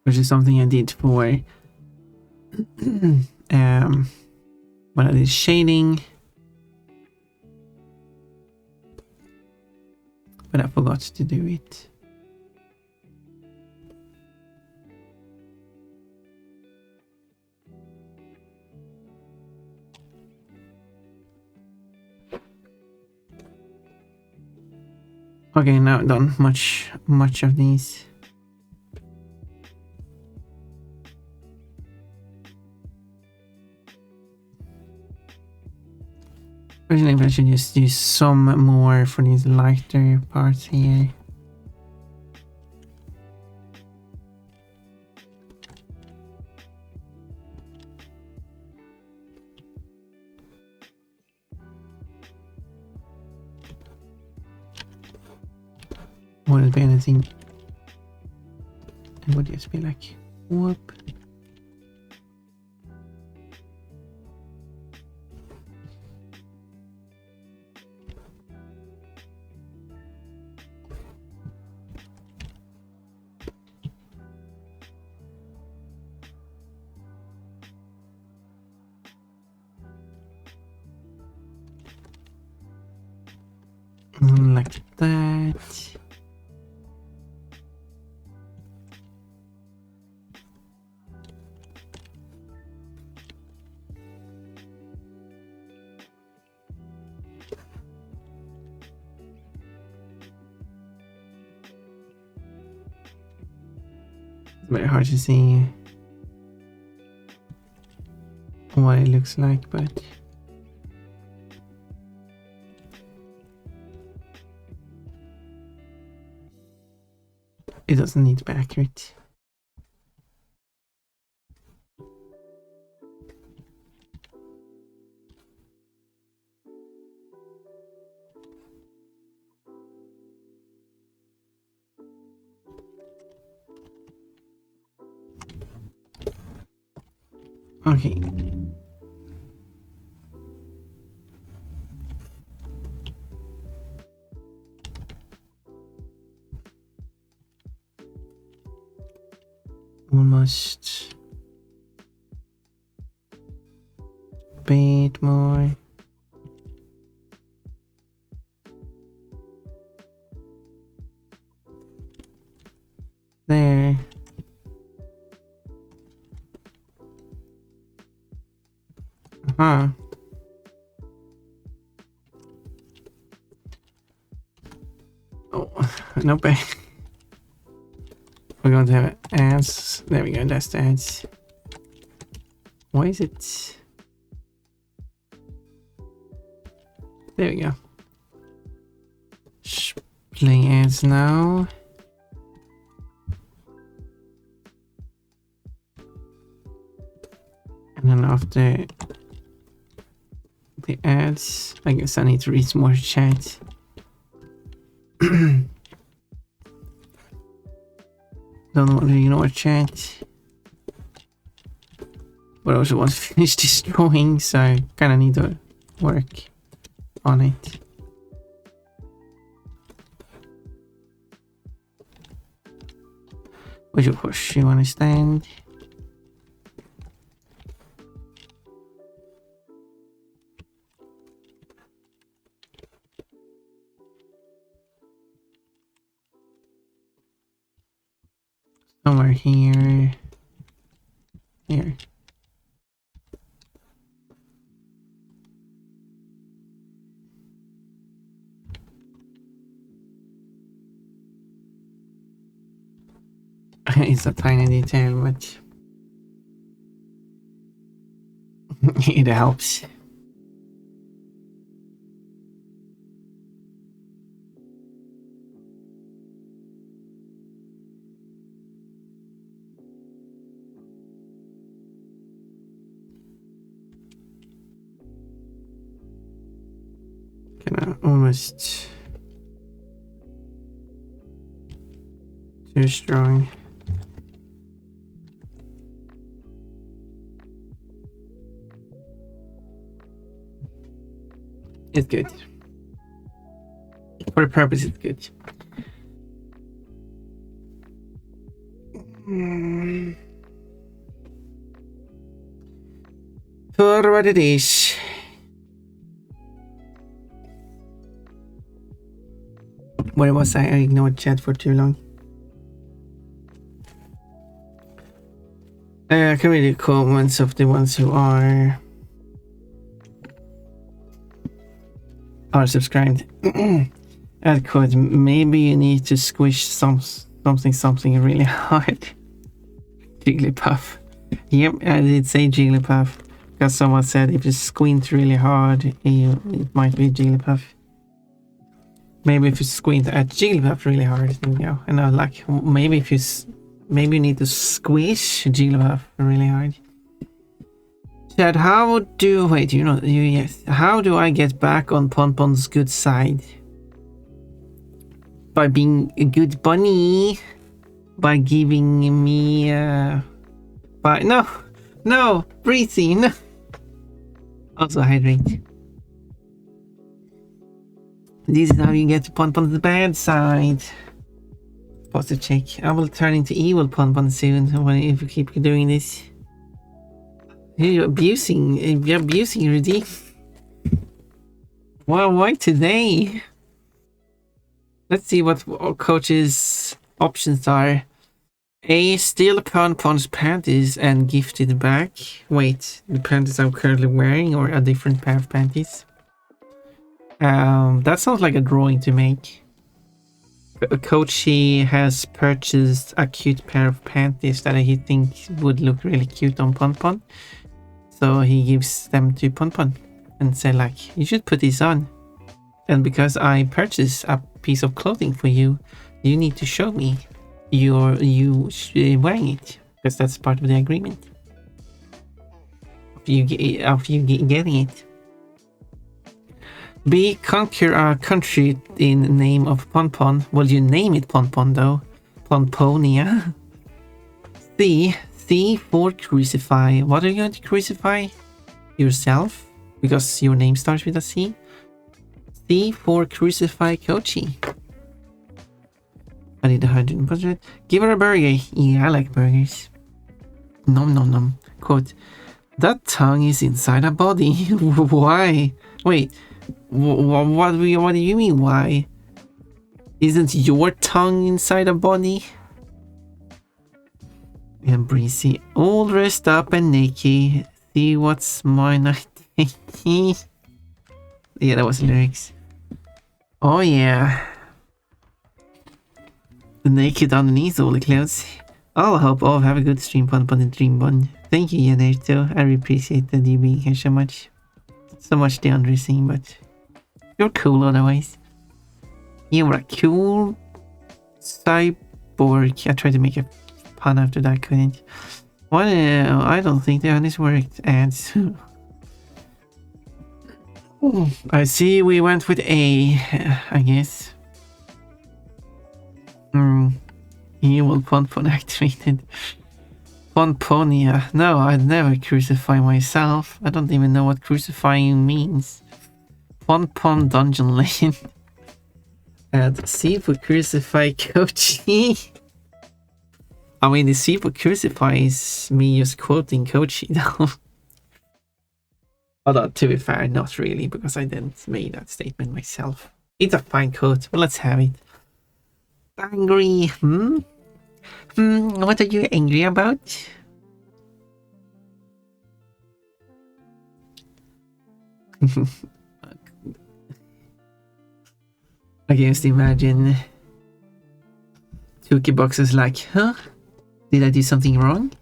Which is something I did for when I did shading. But I forgot to do it. Okay, now done much of these. Originally, I should just use some more for these lighter parts here. Wouldn't be anything. It would just be like, whoop. Like that. Very hard to see what it looks like, but It doesn't need to be accurate. Okay. Almost. Bit more. There. Uh-huh. Oh, nope. We're going to have ads. There we go, that's the ads. Why is it? There we go. Play ads now. And then after the ads, I guess I need to read some more chat. Don't want to ignore chat. But I also want to finish this drawing, so I kind of need to work on it. Which of course you understand. Somewhere here. Here. It's a tiny detail, but it helps. Kinda almost too strong. It's good. For the purpose, it's good. For what it is. Where was I? I ignored chat for too long. I can read the comments of the ones who are subscribed. Ad code, maybe you need to squish something really hard. Jigglypuff. Yep, I did say Jigglypuff. Because someone said if you squint really hard, it might be Jigglypuff. Maybe if you squint at Jigglypuff really hard, you know. And I like maybe if you you need to squish Jigglypuff really hard. Chad, how do I get back on Ponpon's good side? By being a good bunny, by giving me no breathing. Also hydrate. This is how you get to Ponpon's bad side. Pause to check. I will turn into evil Ponpon soon if you keep doing this. You're abusing Rudy. Well, why today? Let's see what our coach's options are. A, steal Ponpon's panties and gift it back. Wait, the panties I'm currently wearing or a different pair of panties? That sounds like a drawing to make. Kochi has purchased a cute pair of panties that he thinks would look really cute on Ponpon. So he gives them to Ponpon and say like, you should put these on. And because I purchased a piece of clothing for you, you need to show me buying it, because that's part of the agreement. Of you getting it. B. Conquer a country in the name of Ponpon. Well, you name it Ponpon though. Ponponia. C. For crucify. What are you going to crucify? Yourself? Because your name starts with a C. C. For crucify Kochi. I need 100%. Give her a burger. Yeah, I like burgers. Nom nom nom. Quote. That tongue is inside a body. Why? Wait. What do you mean, why? Isn't your tongue inside a body? And Breezy, all dressed up and naked. See what's mine, I think. Yeah, that was lyrics. Oh yeah. The naked underneath all the clothes. I'll hope all have a good stream on the dream bun. Thank you, Yanerto. I really appreciate that you being here so much. So much the undressing, but you're cool otherwise. You're a cool cyborg. I tried to make a pun after that, couldn't. What? I don't think the honest worked. Ads. I see we went with A, I guess. Evil Ponpon activated. Ponponia. No, I'd never crucify myself. I don't even know what crucifying means. Ponpon Dungeon Lane. And C for crucify Kochi. I mean, the C for crucify is me just quoting Kochi though. Although, to be fair, not really, because I didn't make that statement myself. It's a fine quote, but let's have it. Angry, what are you angry about? I can just imagine Tuki boxes like, huh? Did I do something wrong?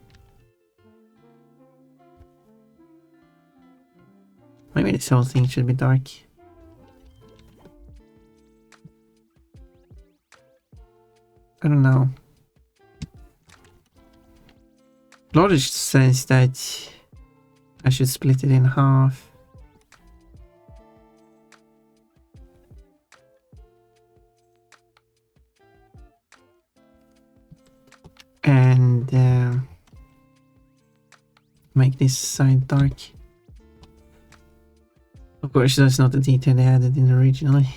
Maybe this whole thing should be dark. I don't know. Logic says that I should split it in half. And make this side dark. Of course, that's not the detail they added in originally.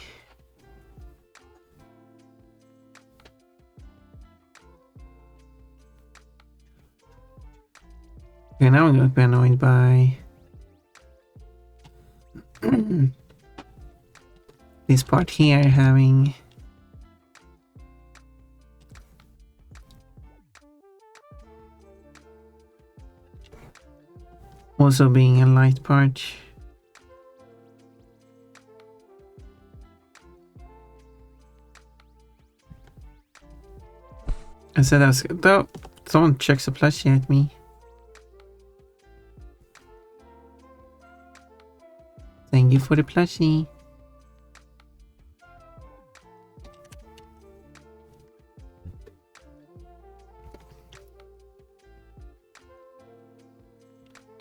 Okay, now I'm going to be annoyed by this part here having also being a light part. I said I was. Though someone checks a plushie at me. Thank you for the plushie.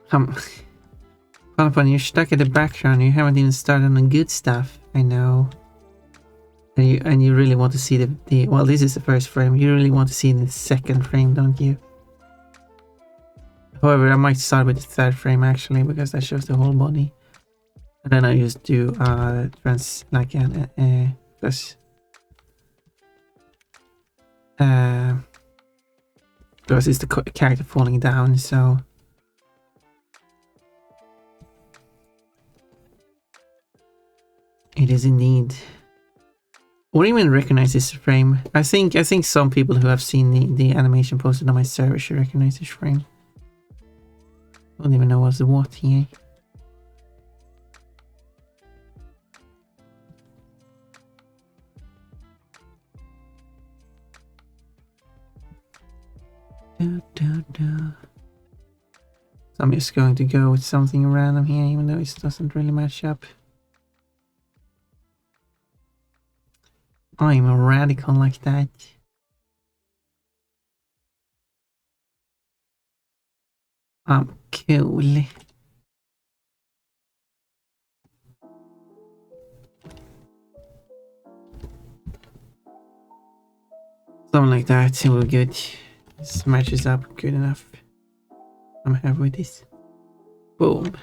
Ponpon, you're stuck at the background. You haven't even started on the good stuff. I know. And you really want to see the well, this is the first frame. You really want to see the second frame, don't you? However, I might start with the third frame actually, because that shows the whole body. And then I just do because it's the character falling down, so it is indeed. Or even recognize this frame. I think some people who have seen the animation posted on my server should recognize this frame. I don't even know what's the what here. So I'm just going to go with something random here, even though it doesn't really match up. I'm a radical like that. Cool. Something like that, we're good. This matches up good enough. I'm happy with this. Boom.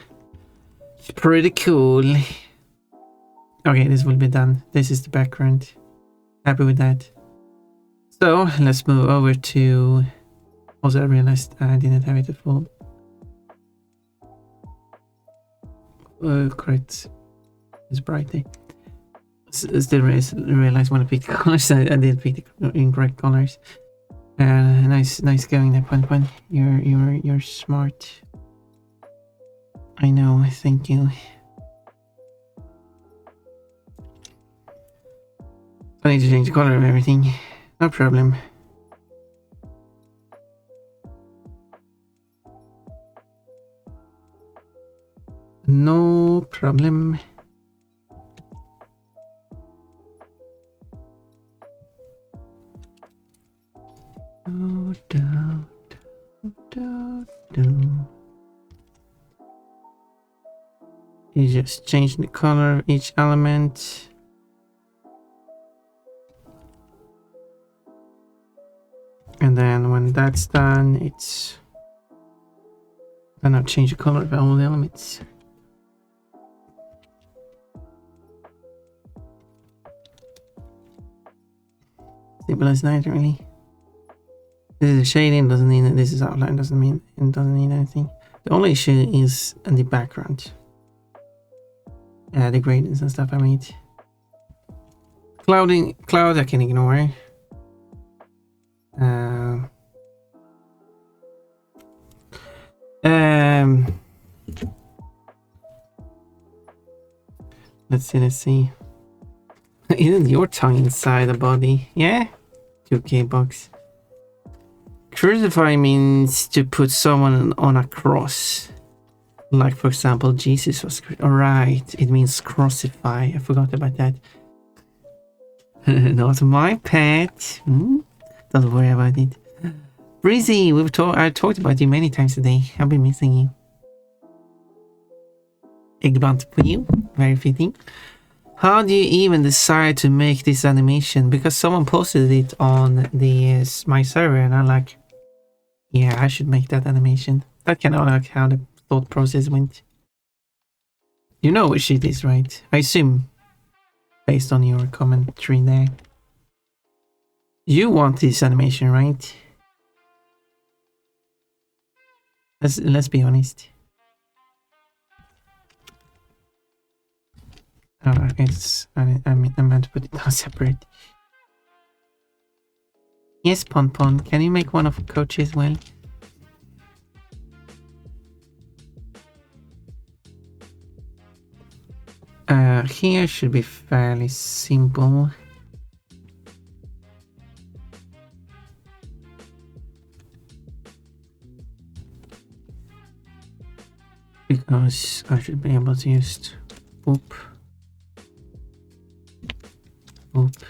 It's pretty cool. Okay, this will be done. This is the background. Happy with that. So, let's move over to... Also, I realized I didn't have it at full. Correct. It's bright there. Still realize when I picked colors, I did pick the incorrect colors. Nice going there, Pun. You're smart. I know. Thank you. I need to change the color of everything. No problem. No problem. You just change the color of each element. And then when that's done, it's... Then I'll change the color of all the elements. Simple as that, really. This is shading, doesn't mean that this is outline, doesn't mean it doesn't need anything. The only issue is in the background. The gradients and stuff I made. Cloud I can ignore. Let's see. Isn't your tongue inside the body? Yeah? 2K bucks. Crucify means to put someone on a cross. Like, for example, Jesus was... Alright, it means crucify. I forgot about that. Not my pet. Don't worry about it. Breezy, I talked about you many times today. I've been missing you. Eggplant for you. Very fitting. How do you even decide to make this animation? Because someone posted it on the my server and I'm like, yeah, I should make that animation. That's kind of like how the thought process went. You know what shit is, right? I assume, based on your commentary there. You want this animation, right? Let's be honest. I meant to put it down separate. Yes, Pon, can you make one of Coach as well? Here should be fairly simple. Because I should be able to just boop. Boop.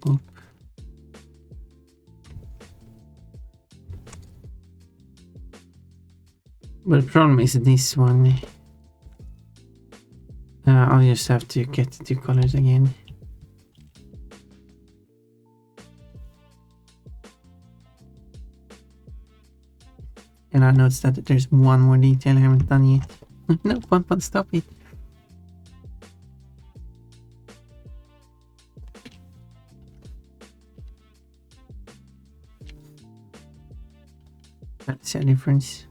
Boop. But the problem is this one. I'll just have to get the two colors again. And I noticed that there's one more detail I haven't done yet. No, Pon, stop it. That's a difference.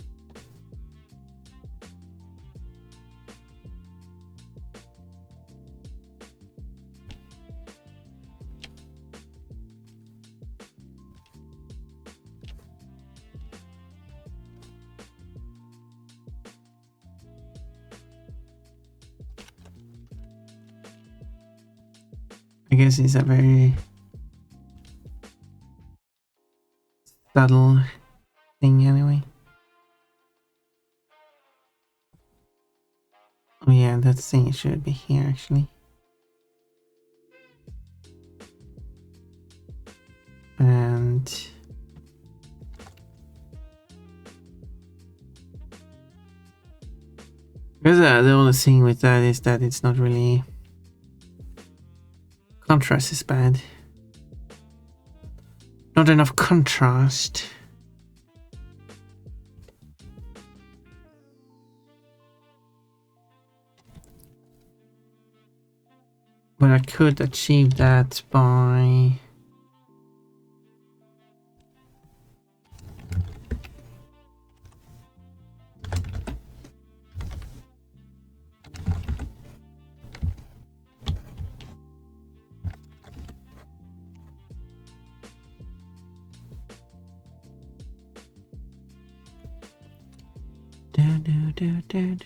I guess it's a very subtle thing anyway. Oh yeah, that thing should be here actually. And Because the only thing with that is that it's not really... Contrast is bad. Not enough contrast. But I could achieve that by... Do.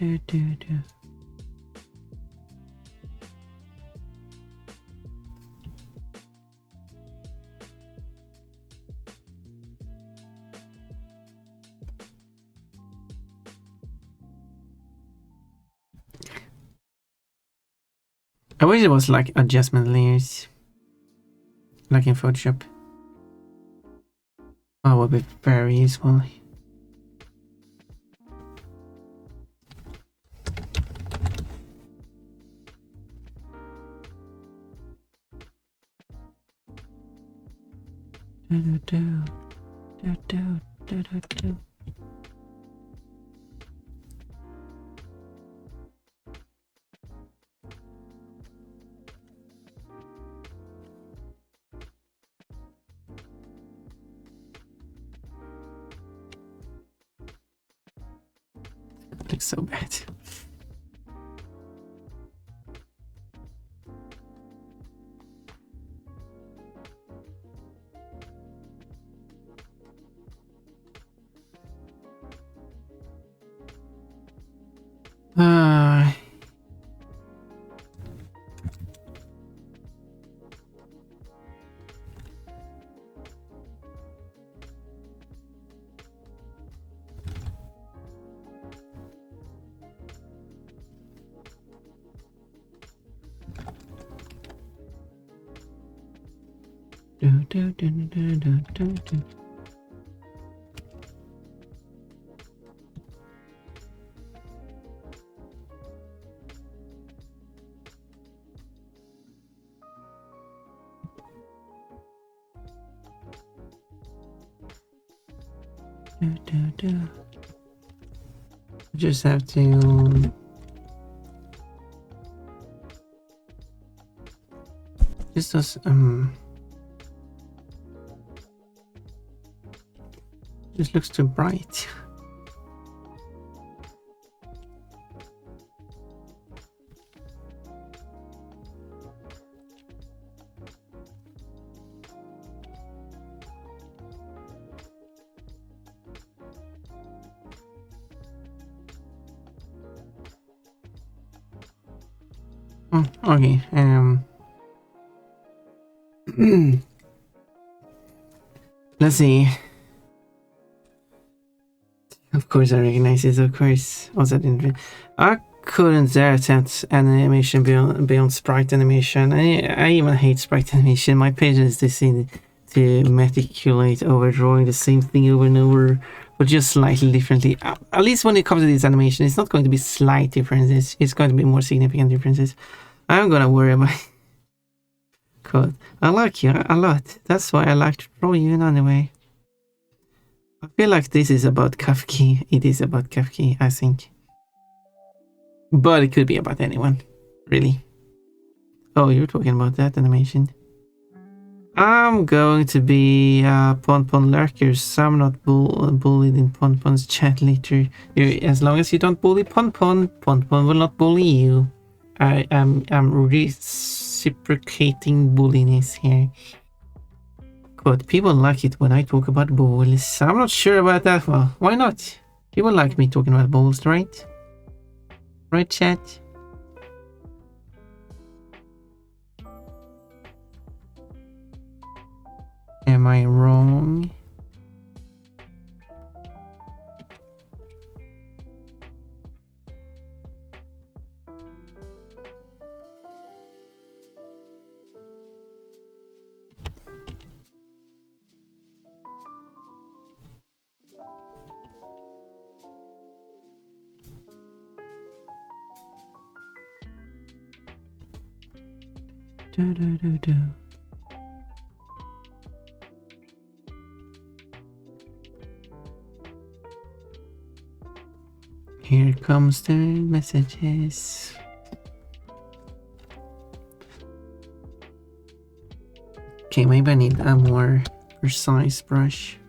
I wish it was like adjustment layers, like in Photoshop. Oh, would be very useful. Do. It looks so bad. Uh, do. Just have to just as just looks too bright. Oh, okay. Let's see. Of course, I recognize it. Of course, also didn't. I couldn't dare attempt animation beyond sprite animation. I even hate sprite animation. My patience is to meticulate over drawing the same thing over and over, but just slightly differently. At least when it comes to this animation, it's not going to be slight differences. It's going to be more significant differences. I'm gonna worry about. Cool. I like you a lot. That's why I like to draw you in anyway. I feel like this is about Kafki. It is about Kafki, I think. But it could be about anyone, really. Oh, you're talking about that animation. I'm going to be Pon Lurkers. I'm not bullied in Pon's chat later. As long as you don't bully Pon will not bully you. I'm reciprocating bulliness here. God, people like it when I talk about balls. I'm not sure about that. Well, why not? People like me talking about balls, right? Right, chat? Am I wrong? Do, do, do, do. Here comes the messages. Okay, maybe I need a more precise brush.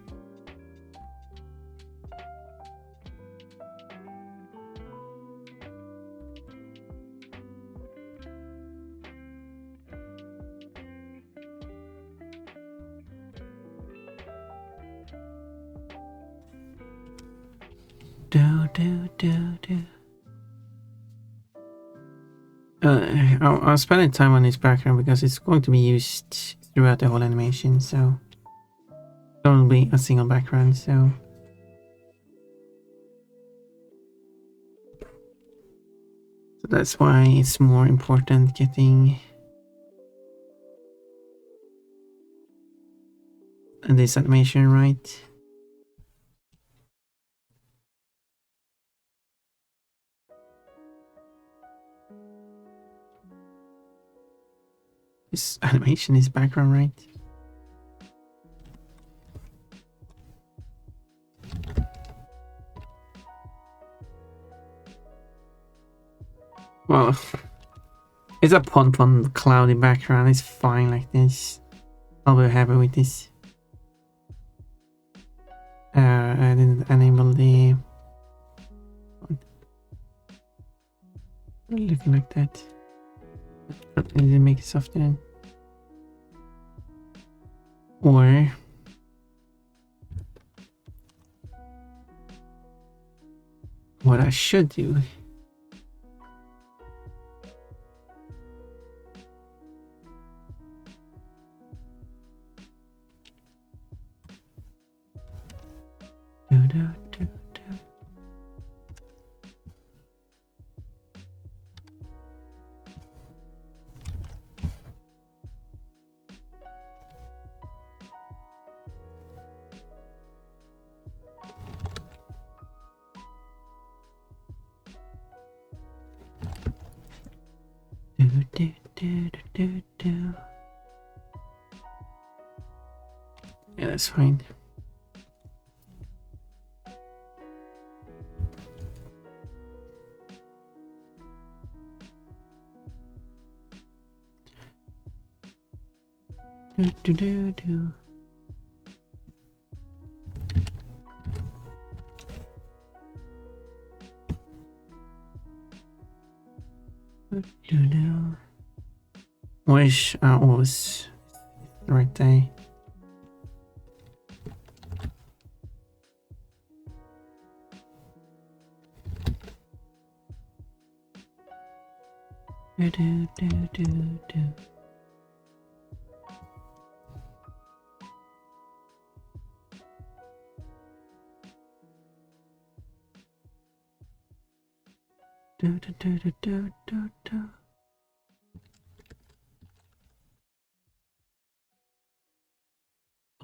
Do. I'm spending time on this background because it's going to be used throughout the whole animation, so it won't be a single background, so that's why it's more important getting this animation right. This animation is background right. Well, it's a pon cloudy background. It's fine like this. I'll be happy with this. I didn't enable the looking like that. But I didn't make it softer then. Or what I should do do. Do. Yeah, that's fine. Do. Wish I was right there. Do. Do.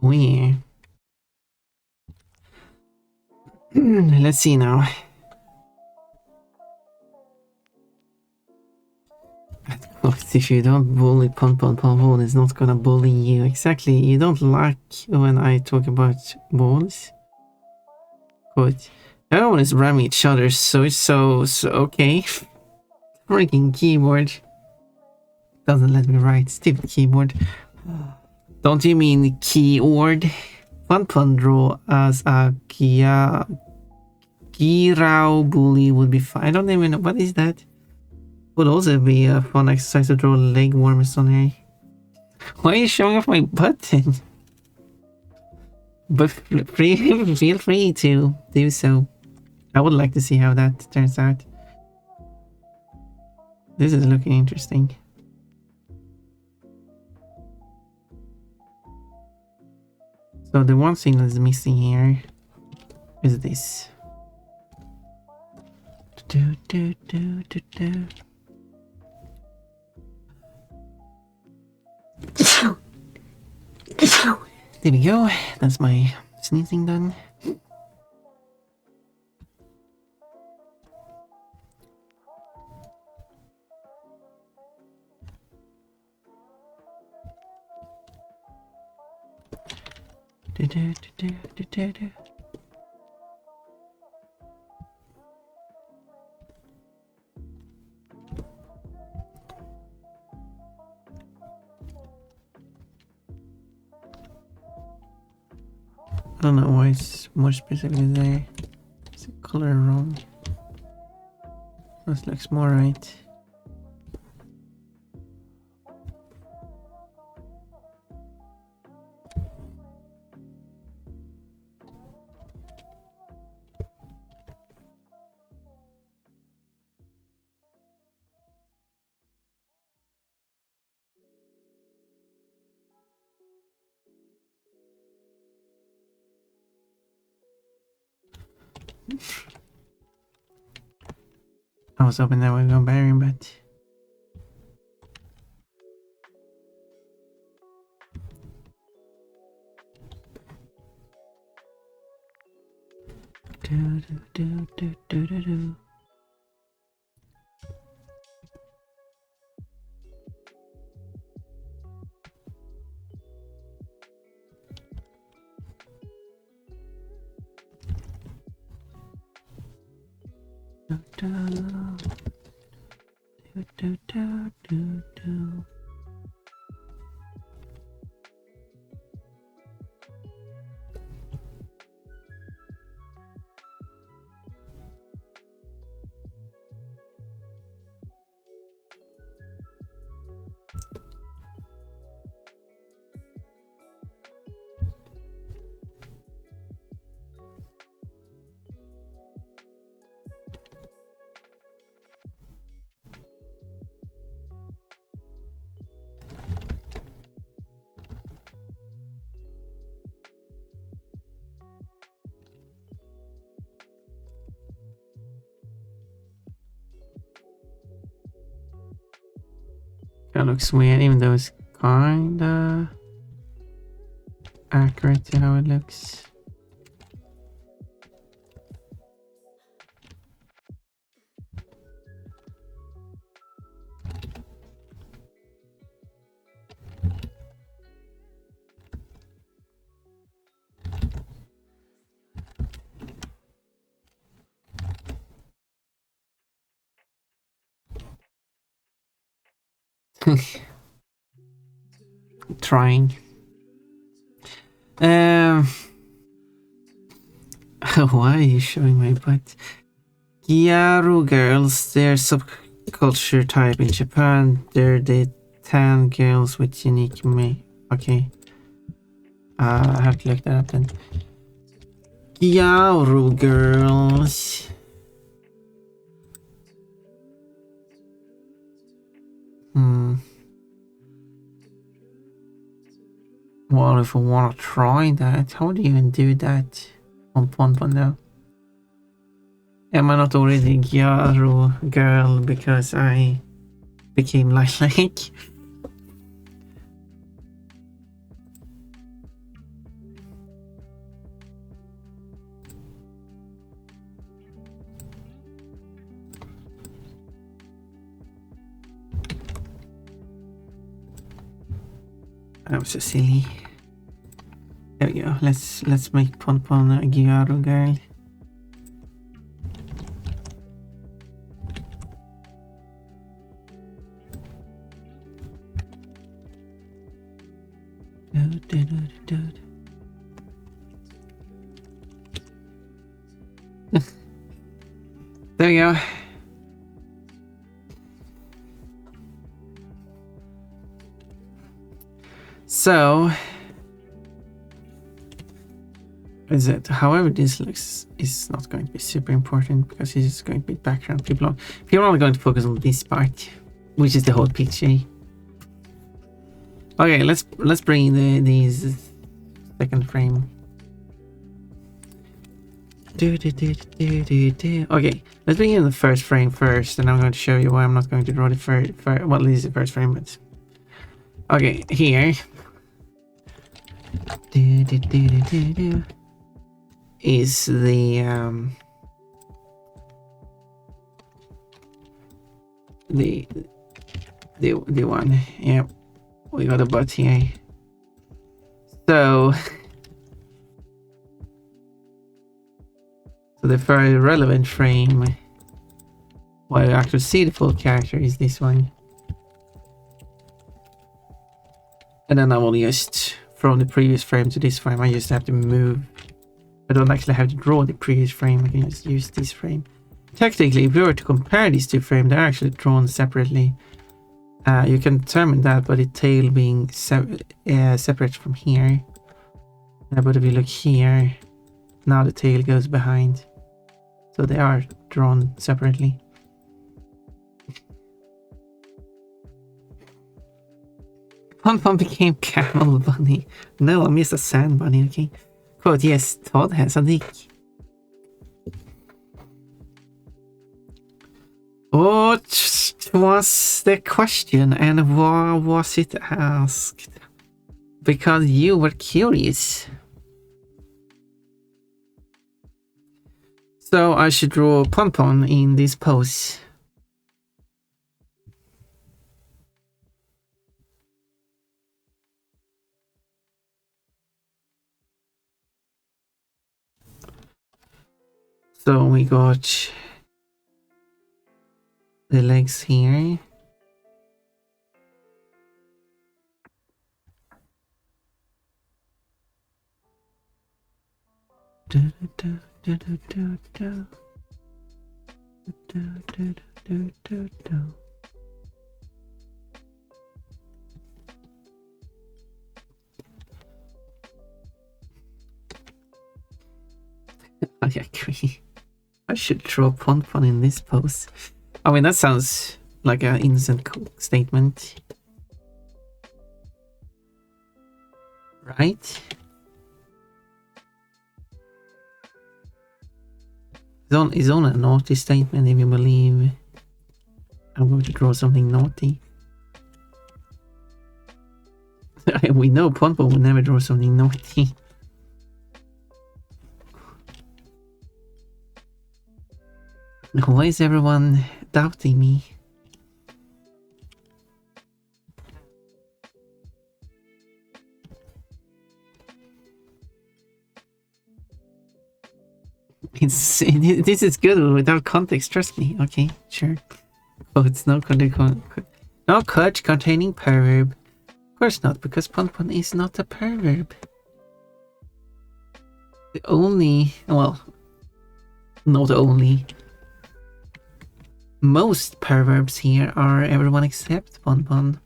Oh yeah. Let's see now. If you don't bully Pon, it's not gonna bully you. Exactly. You don't like when I talk about balls. But everyone is ramming each other, so it's so okay. Freaking keyboard. Doesn't let me write. Stupid keyboard. Don't you mean keyword? Pon draw as a Girao bully would be fine. I don't even know what is that. Would also be a fun exercise to draw leg warmers on here. Why are you showing off my button? But feel free to do so. I would like to see how that turns out. This is looking interesting. So the one thing that's missing here is this. Do. There we go. That's my sneezing done. I don't know why it's more specifically there. Is the color wrong? This looks more right. I was hoping that would go better, but do. That looks weird, even though it's kinda accurate to how it looks. Trying. Why are you showing my butt? Gyaru girls, they're subculture type in Japan. They're the tan girls with unique me. Okay. I have to look that up then. Gyaru girls. Well, if I want to try that, how do you even do that on Ponpon now? Am I not already Gyaru girl because I became lilac? I'm so silly. There we go. Let's make Ponpon a Gyaru girl. There we go. So is it? However, this looks is not going to be super important because it's just going to be background. People are only going to focus on this part, which is the whole picture. Okay, let's bring in these second frame. Okay, let's bring in the first frame first, and I'm going to show you why I'm not going to draw the first. Well, this is the first frame, but okay, here. Is the one. Yep, we got a butt here. So So the very relevant frame where you actually see the full character is this one. And then I will just, from the previous frame to this frame, I just have to move. I don't actually have to draw the previous frame, I can just use this frame. Technically, if we were to compare these two frames, they're actually drawn separately. You can determine that by the tail being separate from here. But if you look here, now the tail goes behind. So they are drawn separately. Pon became Camel Bunny. No, I missed a Sand Bunny, okay. Quote, yes, Todd has a dick. What was the question and why was it asked? Because you were curious. So I should draw Pon in this pose. So we got the legs here. I agree. I should draw Pon in this pose. I mean, that sounds like an innocent statement. Right? It's only a naughty statement if you believe I'm going to draw something naughty. We know Pon will never draw something naughty. Why is everyone doubting me? This is good without context, trust me. Okay, sure. Oh, it's no no coach containing perverb. Of course not, because Pon is not a perverb. The only, well, not only. Most perverbs here are everyone except Pon.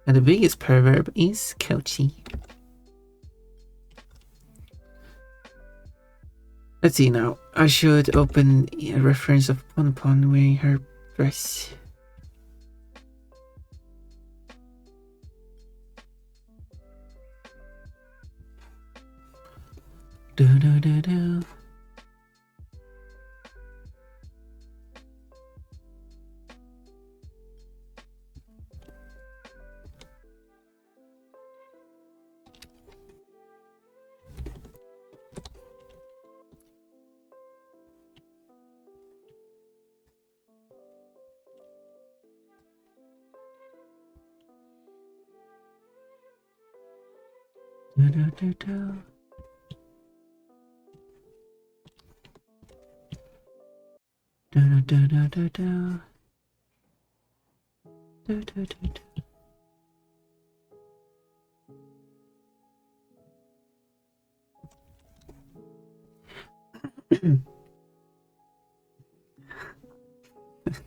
And the biggest perverb is Kochi. Let's see now. I should open a reference of Pon wearing her dress. Do.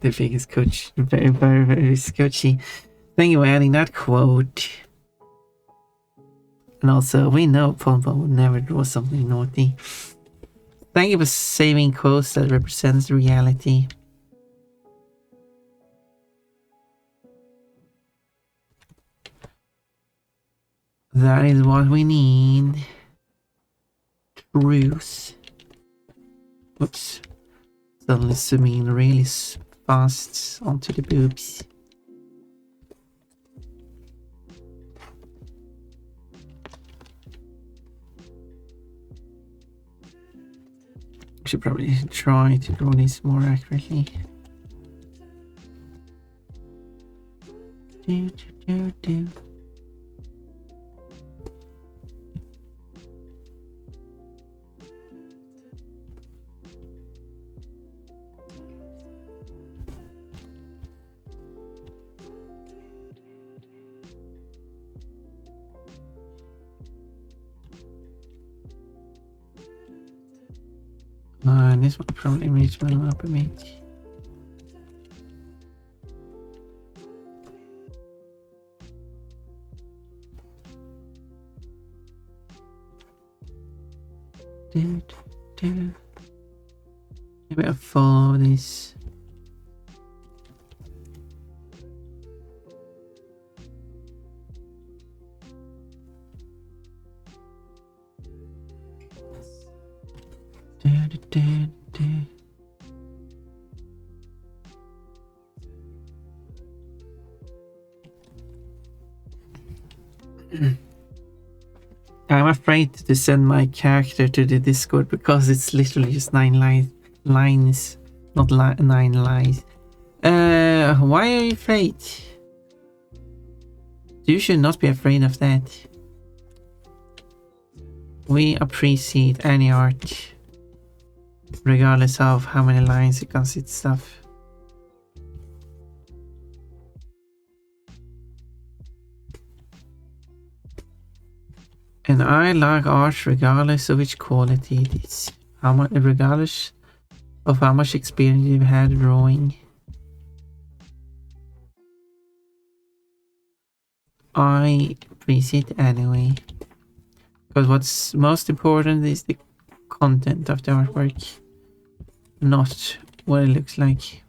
The biggest coach, very sketchy. Thank you for adding that quote. And also, we know Pon would never draw something naughty. Thank you for saving quotes that represents reality. That is what we need. Truth. Oops. Suddenly zooming really fast onto the boobs. Should probably try to draw this more accurately. This one probably needs my up a bit. Maybe I'll follow this. I'm afraid to send my character to the Discord because it's literally just 9 lines, not 9 lies. Why are you afraid? You should not be afraid of that. We appreciate any art, regardless of how many lines it consists of. And I like art regardless of which quality it is. Regardless of how much experience you've had drawing. I appreciate it anyway. Because what's most important is the content of the artwork, not what it looks like.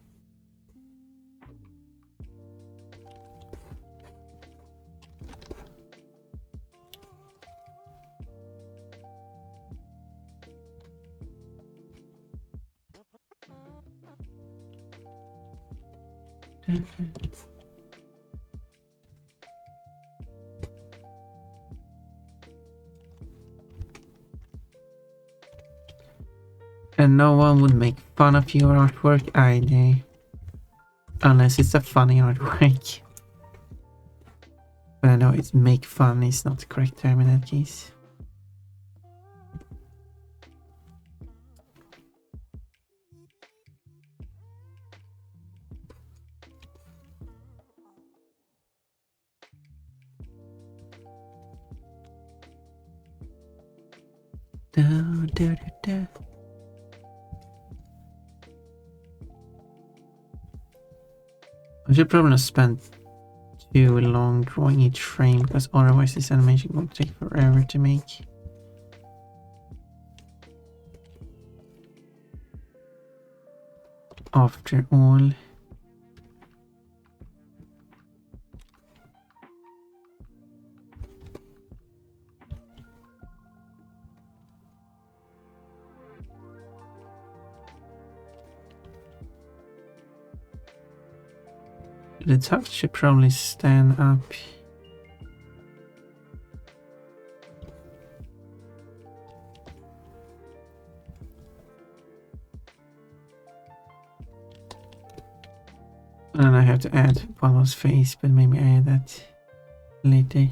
And no one would make fun of your artwork either. Unless it's a funny artwork. But I know it's make fun is not the correct term in that case. I should probably not spend too long drawing each frame because otherwise this animation will take forever to make. After all. The top should probably stand up. And I have to add Paolo's face, but maybe I add that later.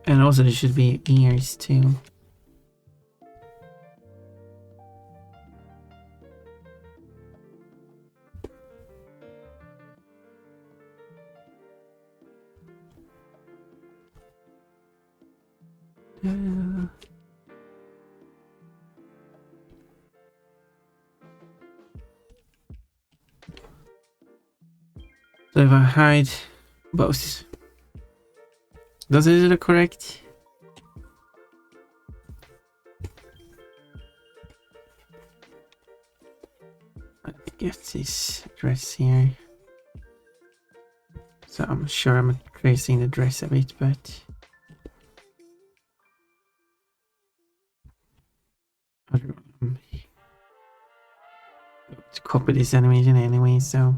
And also there should be ears too. So if I hide both, does it look correct? Let me get this dress here. So I'm sure I'm tracing the dress a bit, but I don't know. To copy this animation anyway, so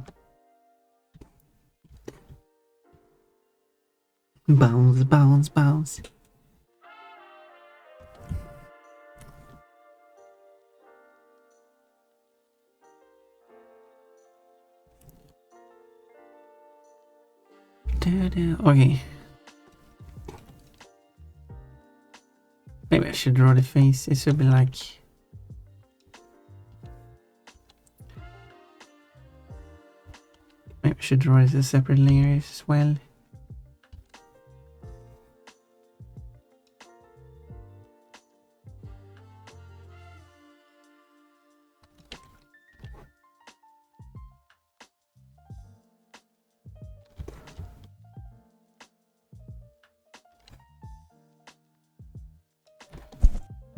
bounce, bounce, bounce. Okay. Maybe I should draw the face. It should be like maybe I should draw it as a separate layer as well.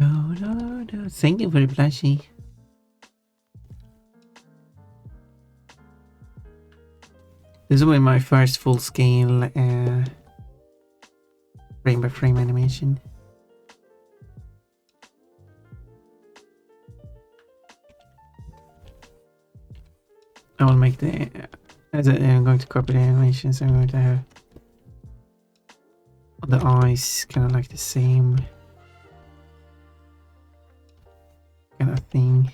Oh, no, no. Thank you for the plushie. This will be my first full-scale frame-by-frame animation. I will make the... I'm going to copy the animations. I'm going to have the eyes kind of like the same kind of thing.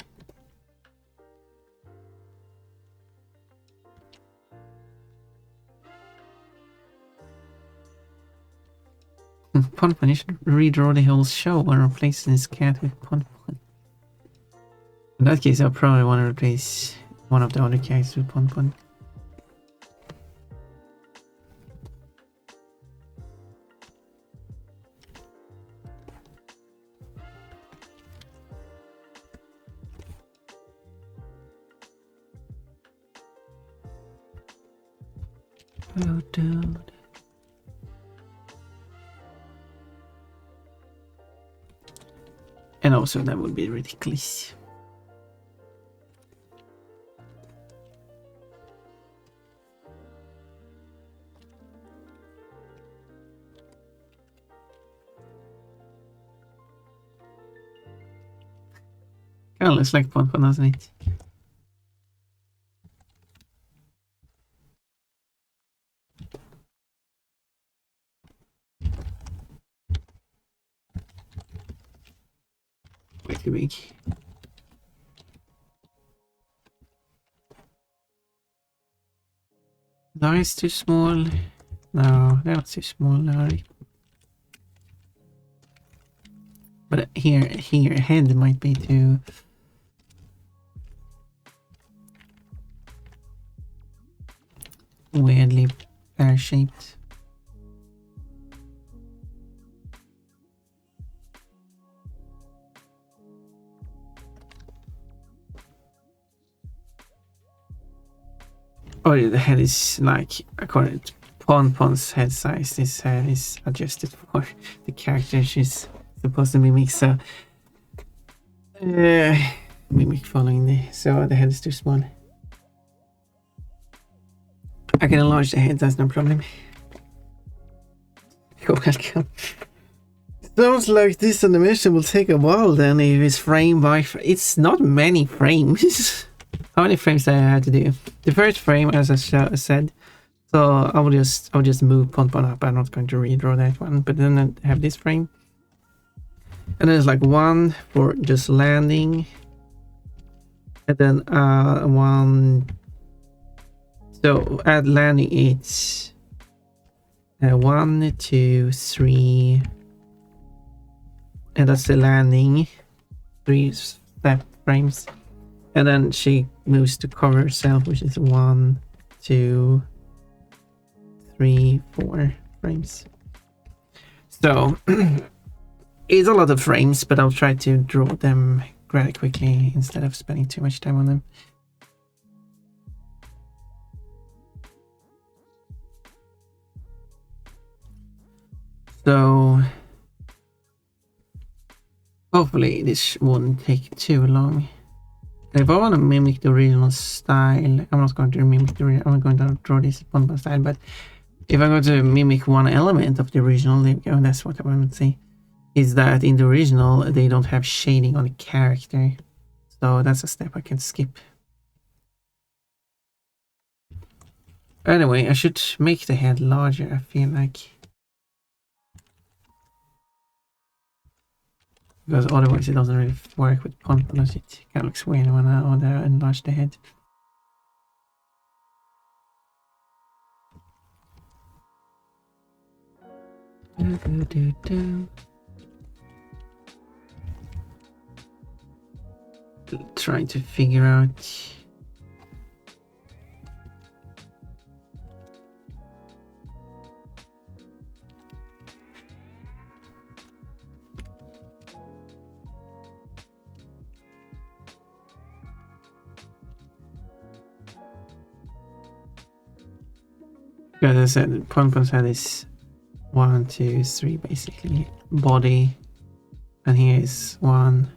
Ponpon, you should redraw the whole show and replace this cat with Ponpon. In that case, I'll probably want to replace one of the other characters with Ponpon. Oh, dude. And also, that would be ridiculous. Kind of looks like Ponpon, doesn't it? Way too big. The eyes too small. No, they're not too small, are they? But here, head might be too... weirdly pear-shaped. Oh, the head is like, according to Ponpon's head size, this head is adjusted for the character she's supposed to mimic, so... mimic following the... so the head is too small. I can enlarge the head, that's no problem. You're welcome. Sounds like this animation will take a while then, if it's frame by frame. It's not many frames. How many frames do I have to do? The first frame, as I said, so I will just move Ponpon up. I'm not going to redraw that one, but then I have this frame. And there's like one for just landing. And then one... so at landing it's 1, 2, 3, and that's the landing, 3 step frames, and then she moves to cover herself, which is 1, 2, 3, 4 frames. So it's a lot of frames, but I'll try to draw them rather quickly instead of spending too much time on them. So hopefully this won't take too long. If I want to mimic the original style, I'm not going to mimic the I'm going to draw this Ponpon style, but if I'm going to mimic one element of the original, that's what I want to say, is that in the original they don't have shading on the character. So that's a step I can skip. Anyway, I should make the head larger, I feel like. Because otherwise it doesn't really work with Ponpon, as it kind of looks weird when I enlarge the head. Trying to figure out... As I said, Ponpon's head is 1, 2, 3 basically. Body, And here is one.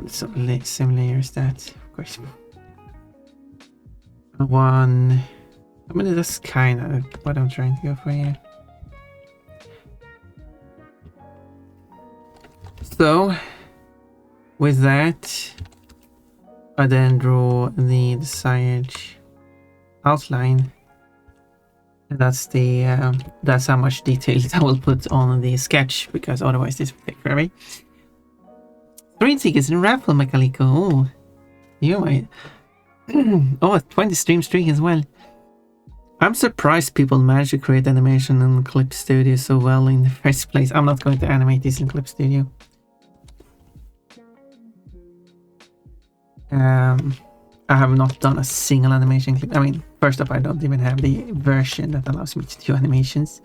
Some same layers that, of course. One. I mean, that's kind of what I'm trying to go for here. So, with that, I then draw the desired outline. And that's how much detail I will put on the sketch, because otherwise this will take forever. Stream tickets in raffle, Makaliko. Oh, you might. Oh, 20 stream streak as well. I'm surprised people manage to create animation in Clip Studio so well in the first place. I'm not going to animate this in Clip Studio. I have not done a single animation clip. I mean, first off, I don't even have the version that allows me to do animations.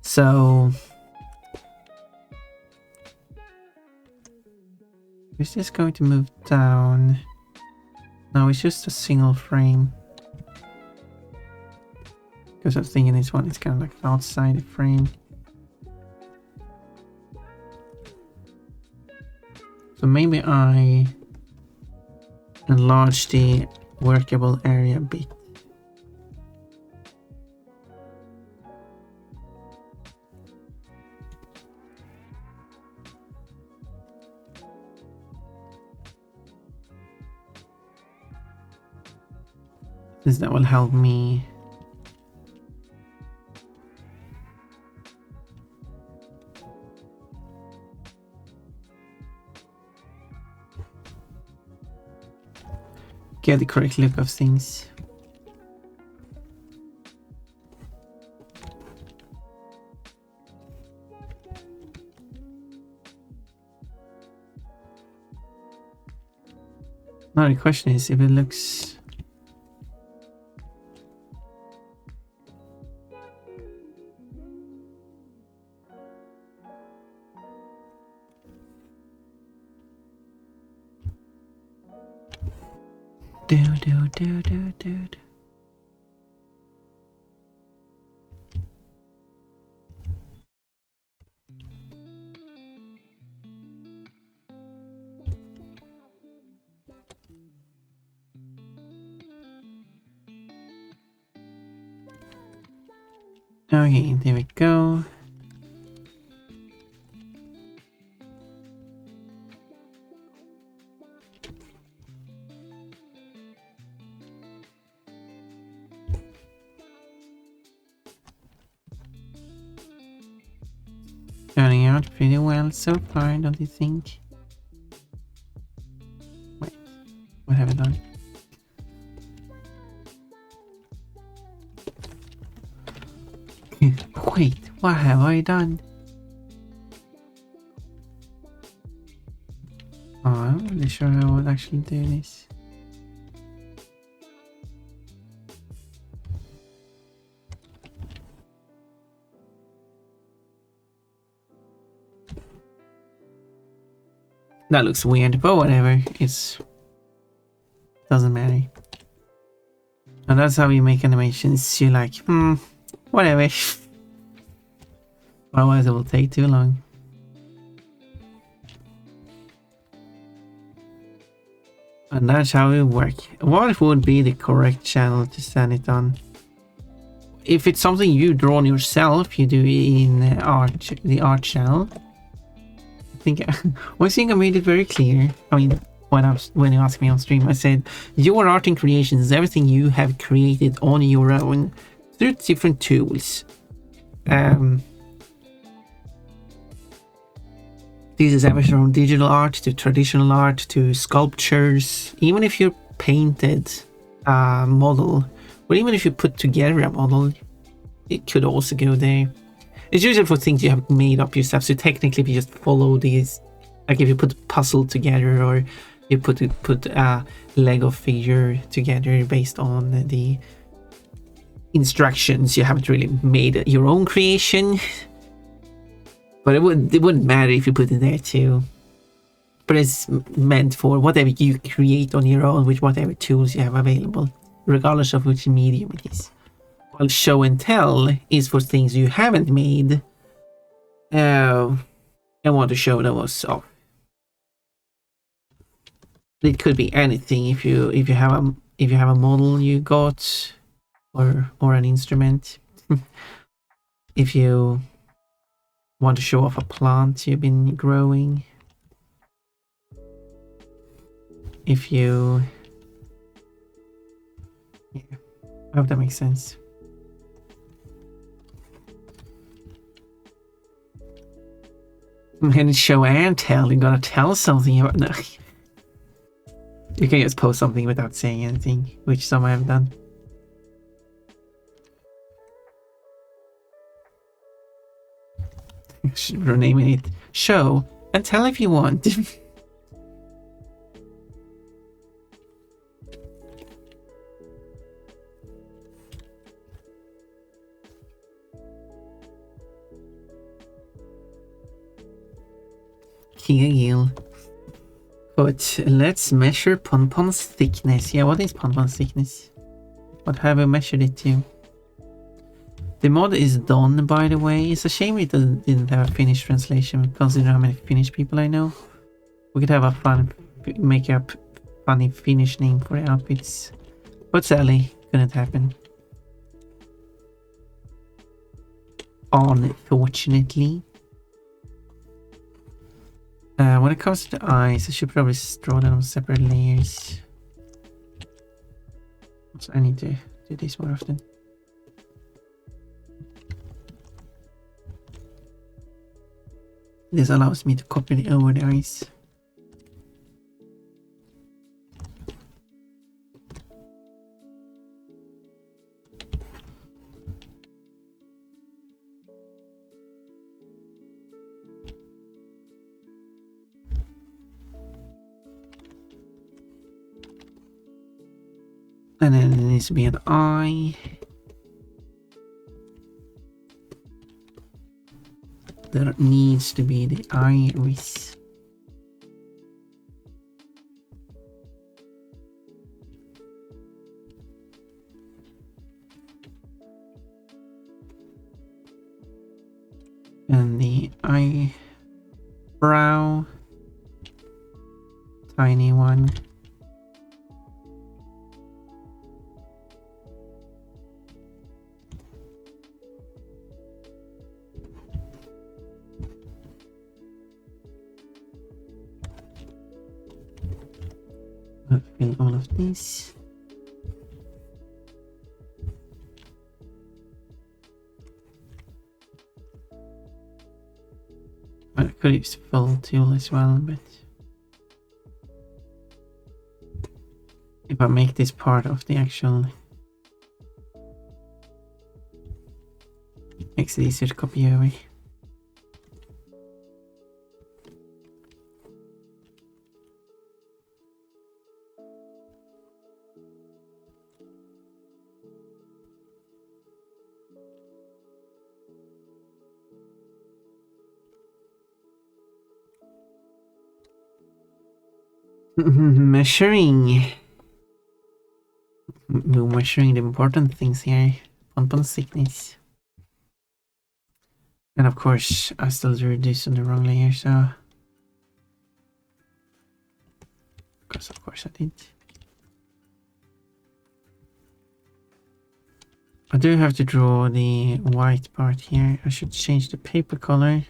So, is this going to move down? No, it's just a single frame. Because I was thinking this one is kind of like outside the frame. So maybe I enlarge the workable area a bit. Since that will help me get the correct look of things. Now the question is if it looks do. Okay, there we go. Turning out pretty well so far, don't you think? Wait, what have I done? Wait, what have I done? Oh, I'm not really sure I would actually do this. That looks weird, but whatever. Doesn't matter. And that's how you make animations. You're like, whatever. Otherwise it will take too long. And that's how it works. What would be the correct channel to send it on? If it's something you draw on yourself, you do it in the art channel. I think I made it very clear. I mean, when you asked me on stream, I said your art and creation is everything you have created on your own through different tools. This is everything from digital art to traditional art to sculptures. Even if you painted a model, or even if you put together a model, it could also go there. It's usually for things you have made up yourself, so technically if you just follow these, like if you put a puzzle together or you put a Lego figure together based on the instructions, you haven't really made your own creation. But it wouldn't matter if you put it there too. But it's meant for whatever you create on your own with whatever tools you have available, regardless of which medium it is. While show and tell is for things you haven't made, I want to show those off. It could be anything if you have a model you got or an instrument. If you want to show off a plant you've been growing. If you yeah, I hope that makes sense. I'm gonna show and tell. You gotta tell something about no. You can just post something without saying anything, which some I have done. Renaming it show and tell if you want. Cool. But let's measure Ponpon's thickness. Yeah, what is Ponpon's thickness? What have we measured it to? The mod is done, by the way. It's a shame it didn't have a Finnish translation, considering how many Finnish people I know. We could have a make up funny Finnish name for the outfits. But sadly, couldn't happen. Unfortunately. When it comes to the eyes, I should probably draw them on separate layers. So I need to do this more often. This allows me to copy over the eyes. And then there needs to be an eye. There needs to be the iris. And the eyebrow. Tiny one. Fill all of these. I could use fill tool as well, but if I make this part of the actual, makes it easier to copy over. Measuring. We're measuring the important things here. Ponpon's thickness. And of course, I still drew this on the wrong layer, so. Because of course I did. I do have to draw the white part here. I should change the paper color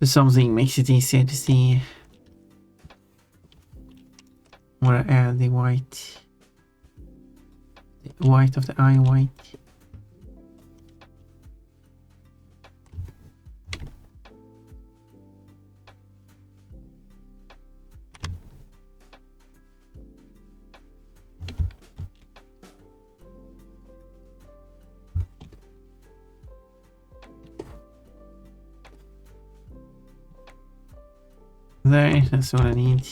to something makes it easier to see. Or add the white. The white of the eye white. There, that's what I need.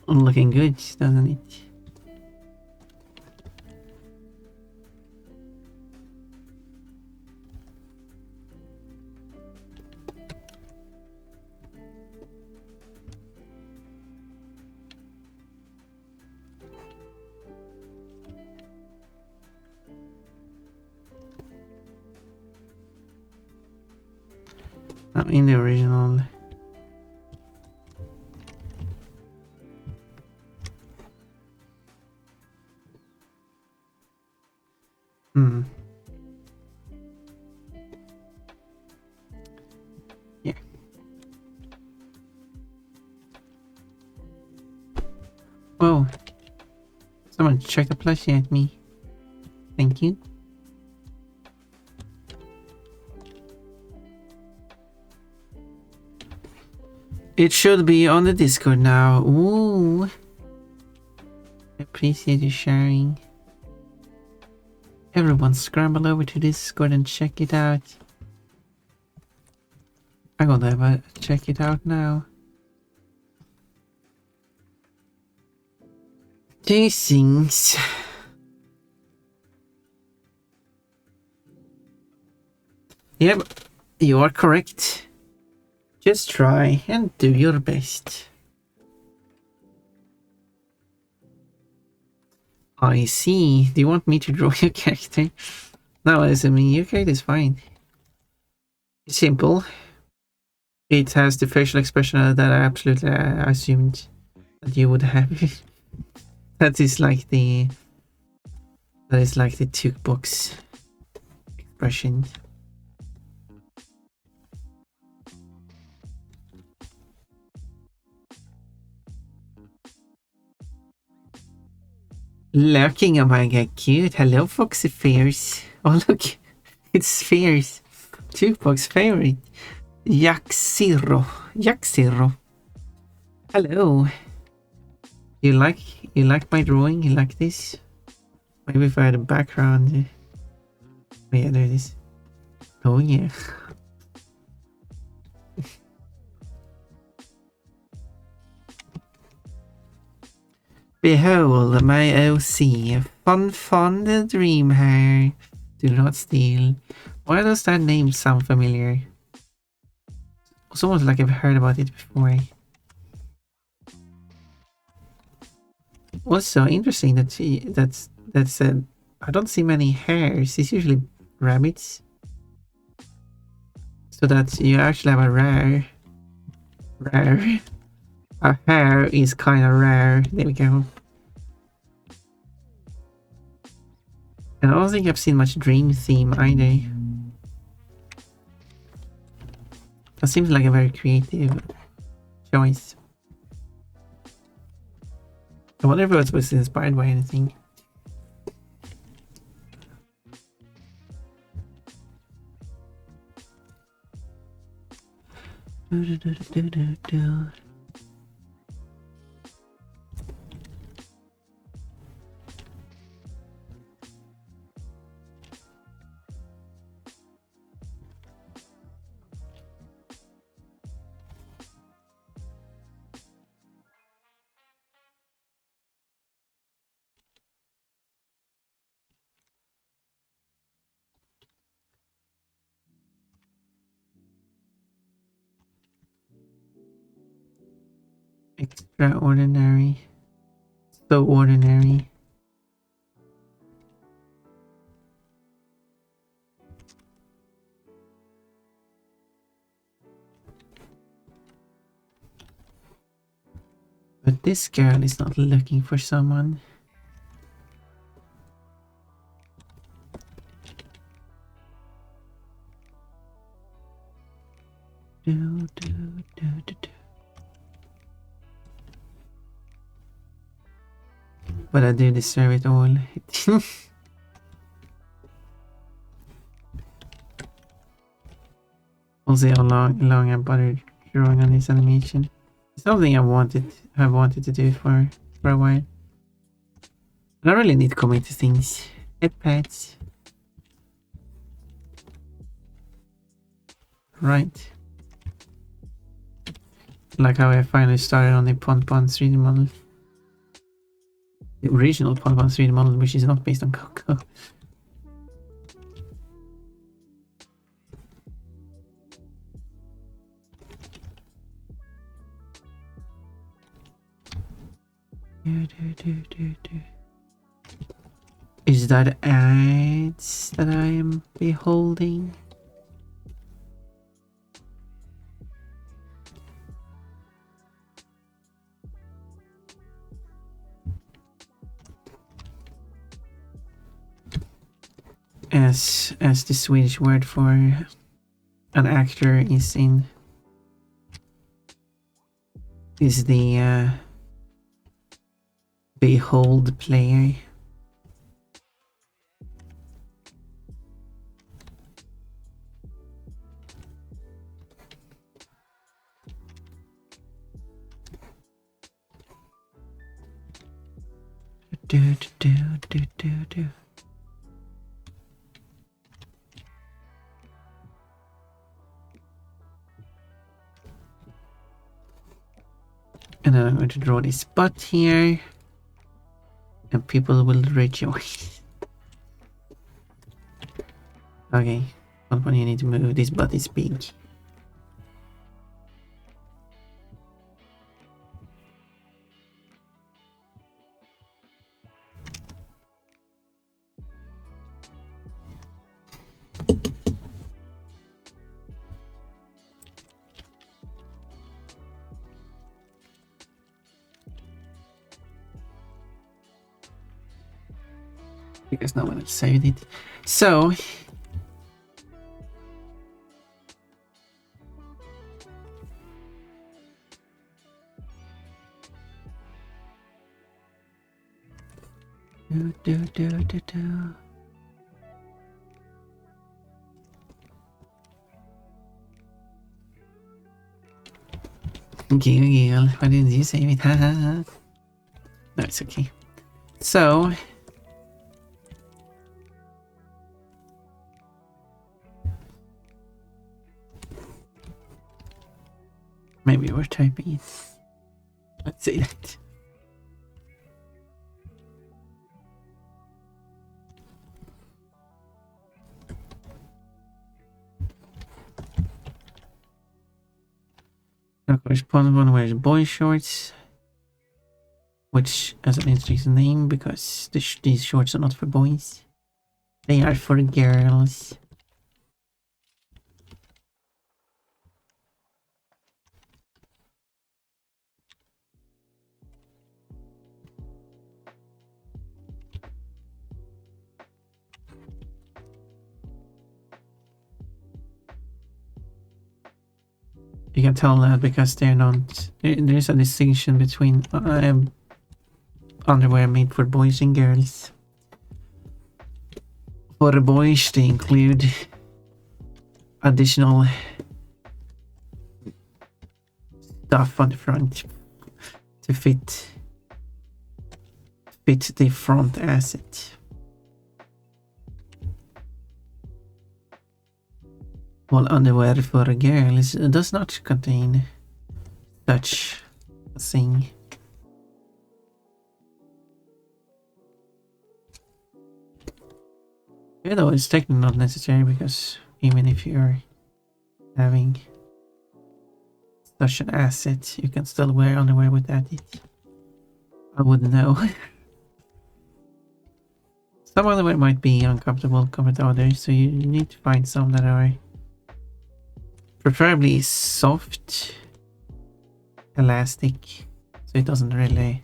Looking good, doesn't it? In the original. Hmm. Yeah. Whoa. Someone checked the plushie at me. Thank you. It should be on the Discord now. Ooh. Appreciate you sharing. Everyone scramble over to Discord and check it out. I'm gonna check it out now. These things. Yep, you are correct. Just try and do your best. I see. Do you want me to draw your character? No, I mean, your character is fine. It's simple. It has the facial expression that I absolutely assumed that you would have. That is like the tick box expression. Lurking, oh my god, cute. Hello, Foxy Fears. Oh, look, it's Fears. Jukebox favorite. Yak Zero. Hello. You like my drawing? You like this? Maybe if I had a background. Oh yeah, there it is. Oh yeah. Behold my OC. Fun, the dream hair. Do not steal. Why does that name sound familiar? It's almost like I've heard about it before. Also interesting that's I don't see many hares. It's usually rabbits. So that you actually have a rare. A hare is kind of rare. There we go. And I don't think I've seen much dream theme either. That seems like a very creative choice. I wonder if it was inspired by anything. Extraordinary. So ordinary. But this girl is not looking for someone. Do. But I do deserve it all. We'll see how long I bothered drawing on this animation. It's something have wanted to do for a while. But I really need to commit to things. Head pads. Right. Like how I finally started on the Pon 3D model. The original Pon 3D model, which is not based on Coco. Is that ads that I am beholding? as the Swedish word for an actor is the behold player. Do. And then I'm going to draw this butt here. And people will rejoice. Okay. One you need to move. This butt is big. Because no one has saved it. So do. Giggle, why didn't you save it? No, it's okay. So maybe we're typing it. Let's say that. Of course, one wears boy shorts, which has an interesting name because these shorts are not for boys. They are for girls. You can tell that because they're not. There's a distinction between underwear made for boys and girls. For the boys, they include additional stuff on the front to fit the front asset. While underwear for girls does not contain such a thing. Yeah, though it's technically not necessary because even if you're having such an asset, you can still wear underwear without it. I wouldn't know. Some underwear might be uncomfortable compared to others, so you need to find some that are preferably soft, elastic, so it doesn't really.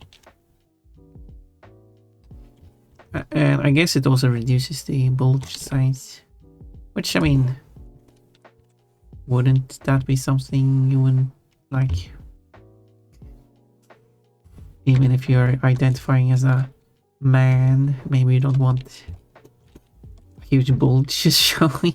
And I guess it also reduces the bulge size, which I mean, wouldn't that be something you wouldn't like? Even if you're identifying as a man, maybe you don't want a huge bulge showing.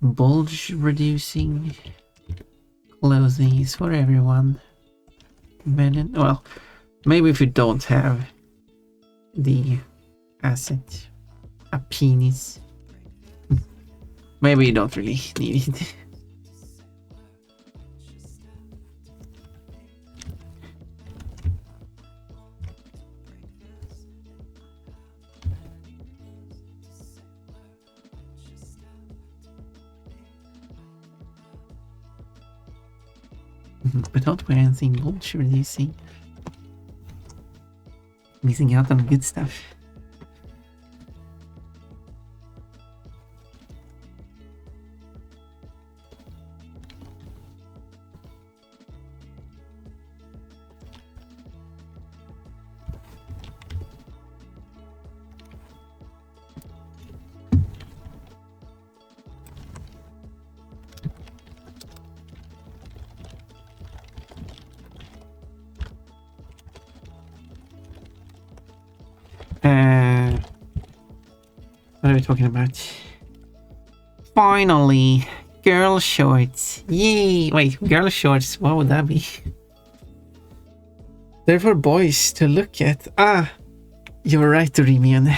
Bulge reducing clothing is for everyone. Men and, well, maybe if you don't have the asset, a penis, maybe you don't really need it. But not wear anything bulge, do you see? Missing out on good stuff. What are we talking about? Finally, girl shorts. Yay! Wait, girl shorts. What would that be? They're for boys to look at. Ah, you're right, Remion.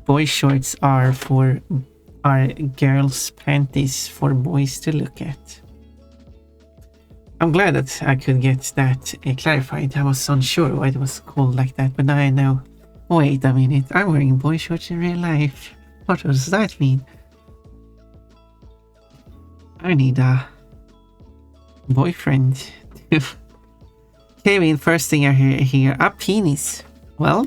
Boy shorts are girls' panties for boys to look at. I'm glad that I could get that clarified. I was unsure why it was called like that, but now I know. Wait a minute, I'm wearing boy shorts in real life. What does that mean? I need a boyfriend. Kevin, first thing I hear here, a penis. Well,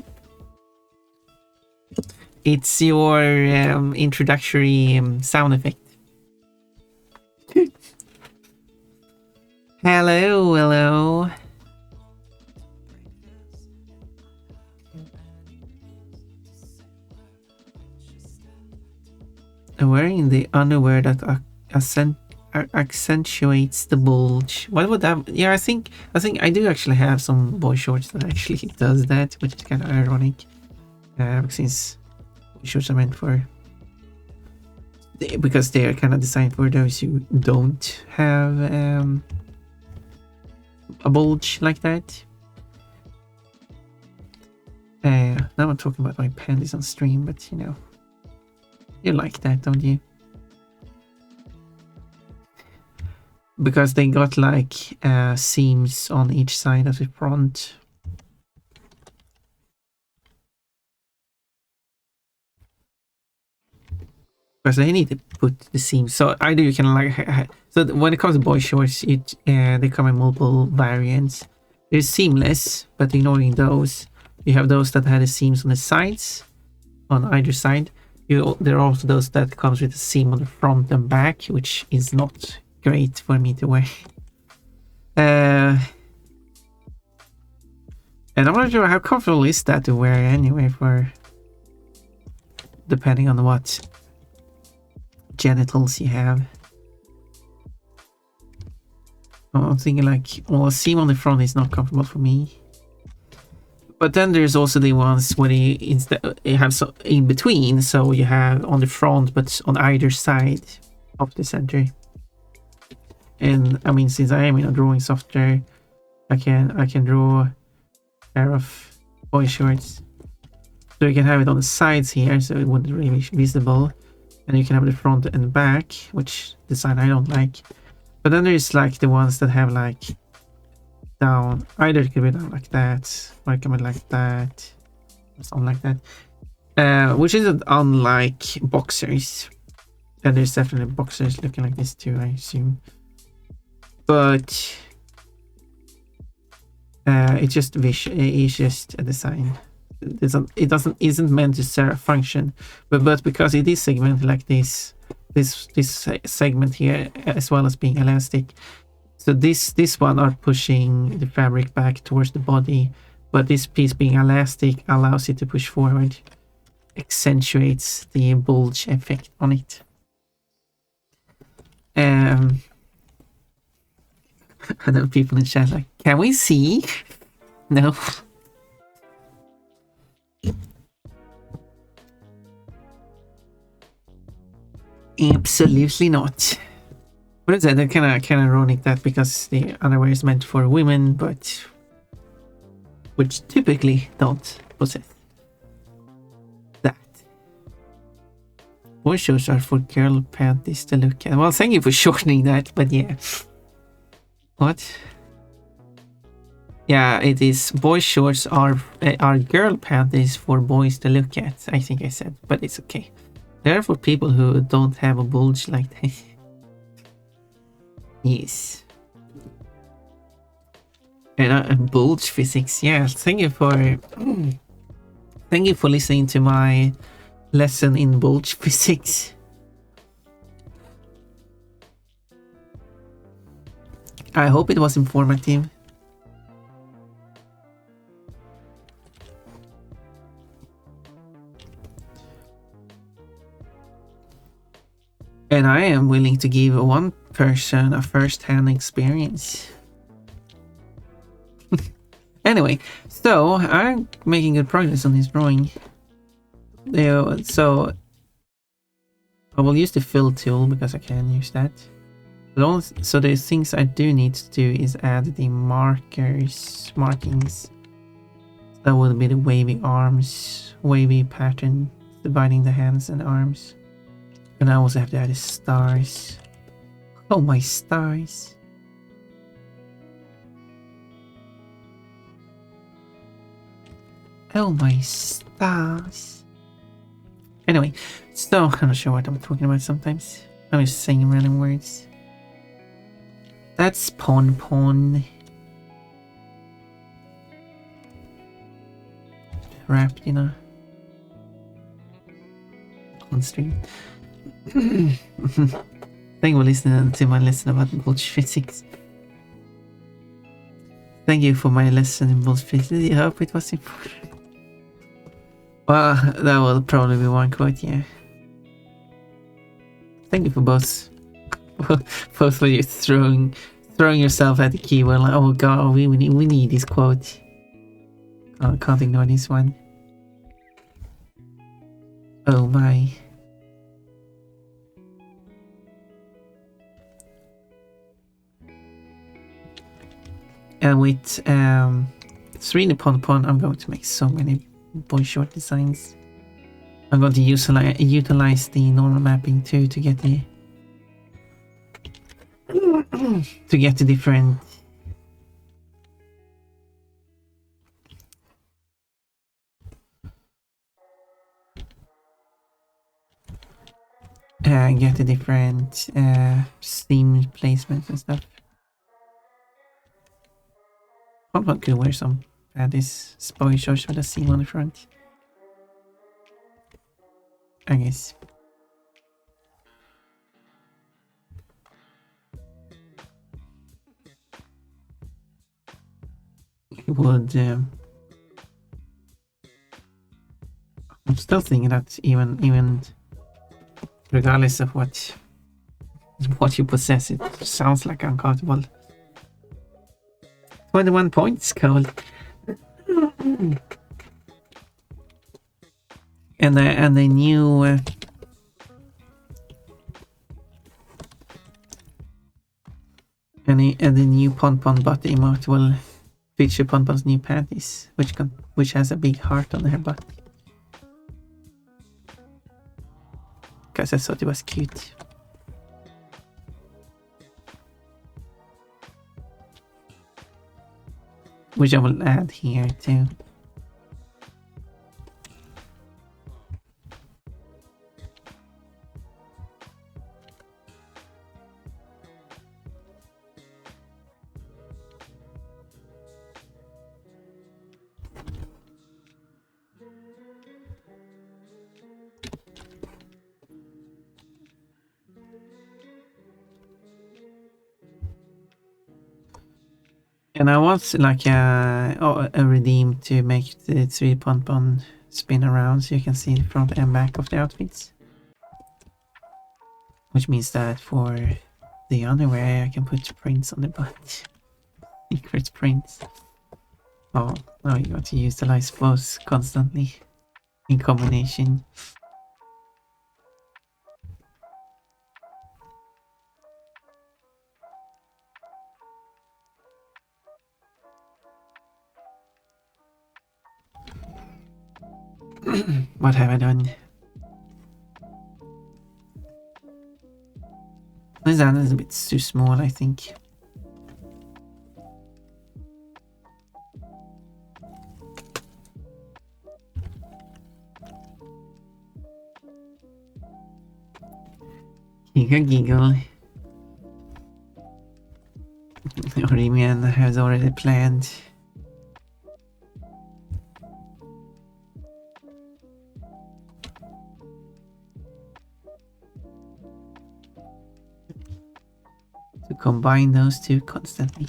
it's your introductory sound effect. Hello, hello. Wearing the underwear that accentuates the bulge. What would that? Yeah, I think I do actually have some boy shorts that actually does that, which is kind of ironic. Since boy shorts are meant for, because they are kind of designed for those who don't have a bulge like that. Now I'm talking about my panties on stream, but you know, you like that, don't you? Because they got like seams on each side of the front. Because they need to put the seams. So either you can like, so when it comes to boy shorts, they come in multiple variants. There's seamless, but ignoring those, you have those that had the seams on the sides, on either side. There are also those that comes with a seam on the front and back, which is not great for me to wear. And I'm not sure how comfortable is that to wear anyway, for depending on what genitals you have. I'm thinking like, well, a seam on the front is not comfortable for me. But then there's also the ones where you have so in between, so you have on the front but on either side of the center. And I mean, since I am in a drawing software, I can draw a pair of boy shorts. So you can have it on the sides here, so it wouldn't really be visible. And you can have the front and back, which design I don't like. But then there's like the ones that have like down, either it could be down like that, or it can be like that, or something like that. Which isn't unlike boxers. And there's definitely boxers looking like this too, I assume. But it's just a design. Isn't meant to serve a function, but because it is segmented like this segment here, as well as being elastic, so this one are pushing the fabric back towards the body, but this piece being elastic allows it to push forward, accentuates the bulge effect on it. I know people in chat like, can we see? No. Absolutely not. What is that? They're kind of ironic that because the underwear is meant for women, but which typically don't possess that. Boy shorts are for girl panties to look at. Well, thank you for shortening that, but yeah. What? Yeah, it is. Boy shorts are girl panties for boys to look at, I think I said, but it's okay. They're for people who don't have a bulge like that. Yes. And bulge physics. Yeah, thank you for listening to my lesson in bulge physics. I hope it was informative. And I am willing to give one person a first-hand experience. Anyway, so I'm making good progress on this drawing. So I will use the fill tool because I can use that. So the things I do need to do is add the markings. That will be the wavy arms, wavy pattern dividing the hands and arms. And I also have to add the stars. Oh, my stars. Oh, my stars. Anyway, so I'm not sure what I'm talking about sometimes. I'm just saying random words. That's Pon Pon. Wrapped, you know. On stream. Thank you for listening to my lesson about bulge physics. Thank you for my lesson in bulge physics. I hope it was important. Well, that will probably be one quote, yeah. Thank you for both of you throwing yourself at the keyboard like, oh god, we need this quote. Oh, I can't ignore this one. Oh my. And with 3D Pon Pon, I'm going to make so many boy short designs. I'm going to utilize the normal mapping too to get the different Steam placements and stuff. Pon Pon could wear some this boy shorts with a seam on the front, I guess. It would. I'm still thinking that even regardless of what you possess, it sounds like uncomfortable. 21 points, Cole. And the new and the new Pon Pon butt emote will feature Pon Pon's new panties, which has a big heart on her butt. Because I thought it was cute. Which I will add here too. And I want like a redeem to make the 3 Pon Pon spin around so you can see the front and back of the outfits. Which means that for the underwear I can put prints on the butt. Secret prints. Oh, now you got to utilize both constantly in combination. What have I done? This hand is a bit too small, I think. Giga giggle. Orimian has already planned. To combine those two constantly.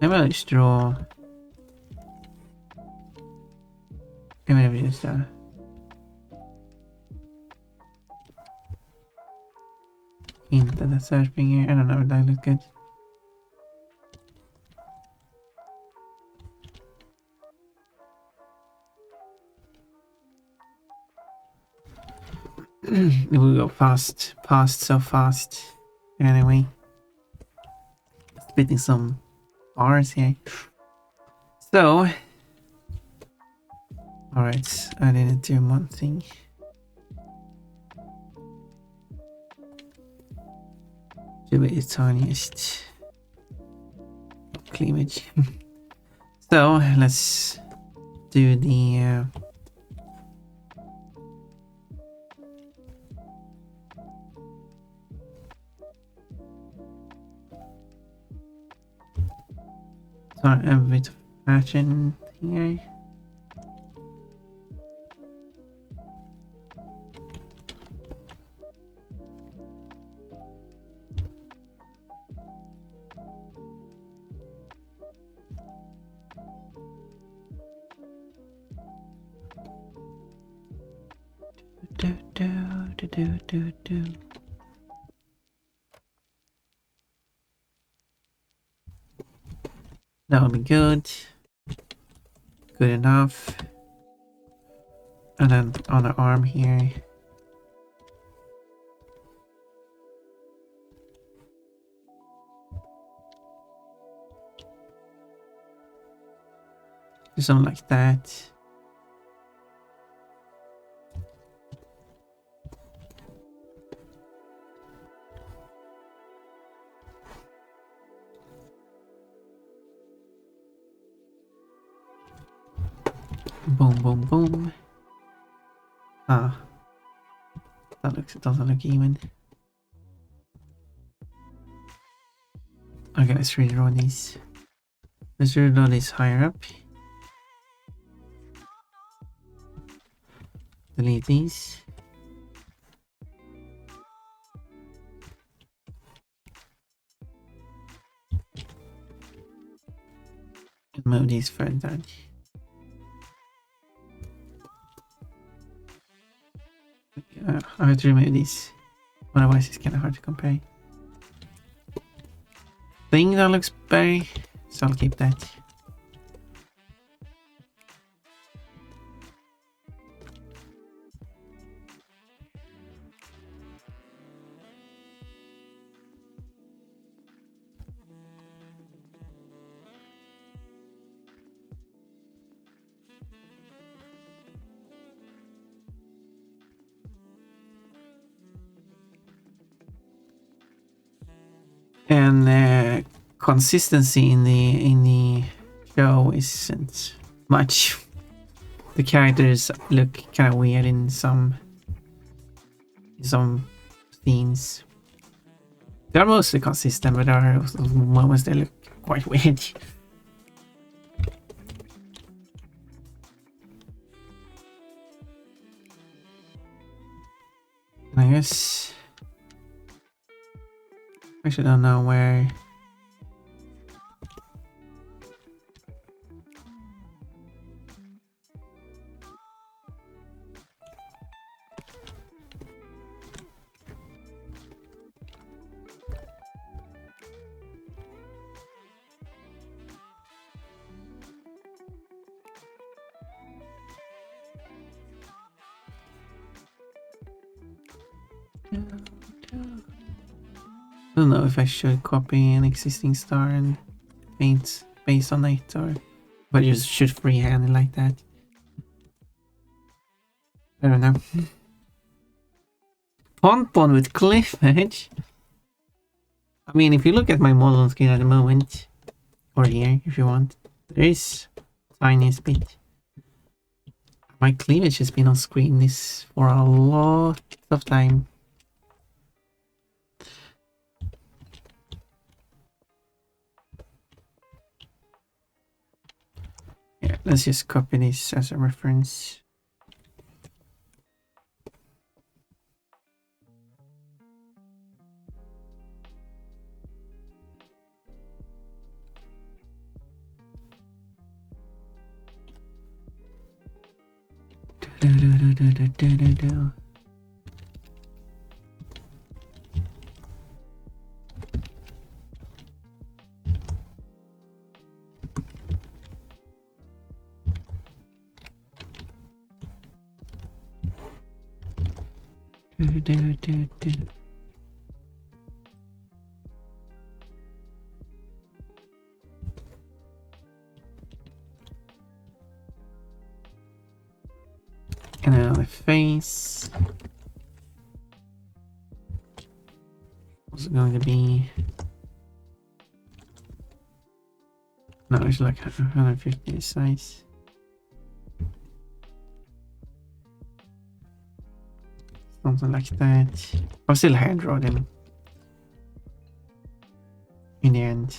Maybe I'll just draw. Maybe I'll just hint at the search thing here. I don't know if that looks good. It will go fast, past so fast. Anyway, splitting some bars here. So, alright, I didn't do one thing. Should be the tiniest cleavage. So let's do the sorry, a bit of fashion here. Do. That would be good. Good enough. And then on the arm here. Do something like that. Boom, boom, boom. Ah. It doesn't look even. Okay, let's redraw these. Let's redraw this higher up. Delete these. And move these further down. I have to remove these. Otherwise it's kind of hard to compare. I think that looks better, so I'll keep that. And consistency in the show isn't much. The characters look kind of weird in some scenes. They're mostly consistent, but there are moments that look quite weird. I guess actually don't know where. I don't know if I should copy an existing star and paint based on it, or but just should freehand it like that. I don't know. Pompon with cliff edge. I mean, if you look at my model on screen at the moment, or here if you want, there is tiniest bit. My cleavage has been on screen this for a lot of time. Let's just copy this as a reference. And another face. What's it going to be? No, it's like 150 size. Something like that. I'll still hand draw them in the end.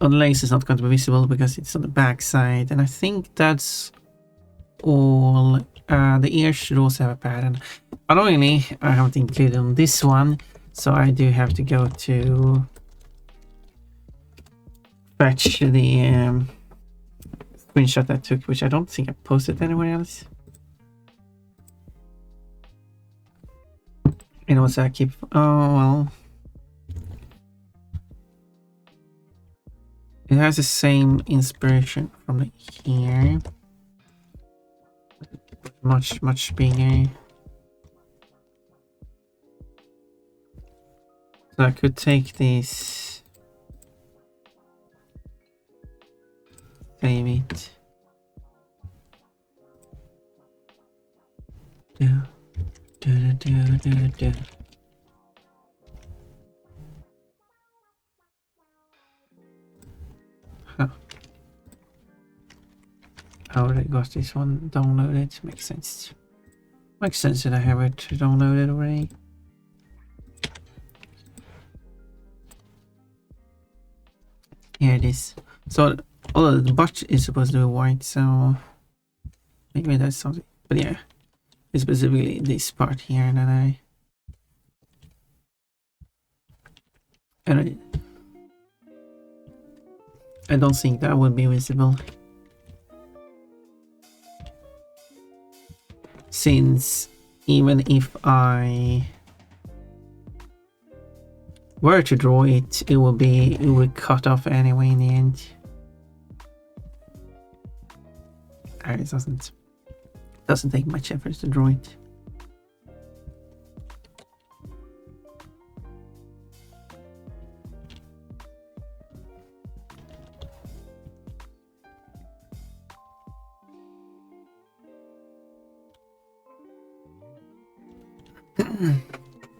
Unless it's not going to be visible because it's on the back side, and I think that's all. The ears should also have a pattern. Annoyingly, I haven't included on this one, so I do have to go to fetch the screenshot I took, which I don't think I posted anywhere else. And also I keep, oh well, it has the same inspiration from here, much bigger. So I could take this, save it. Yeah. Huh. I already got this one downloaded. Makes sense. Makes sense that I have it downloaded already. Here it is. So, although the butt is supposed to be white, so maybe that's something. But yeah, it's specifically this part here that I don't think that would be visible, since even if I were to draw it, it would cut off anyway in the end. It doesn't take much effort to draw it.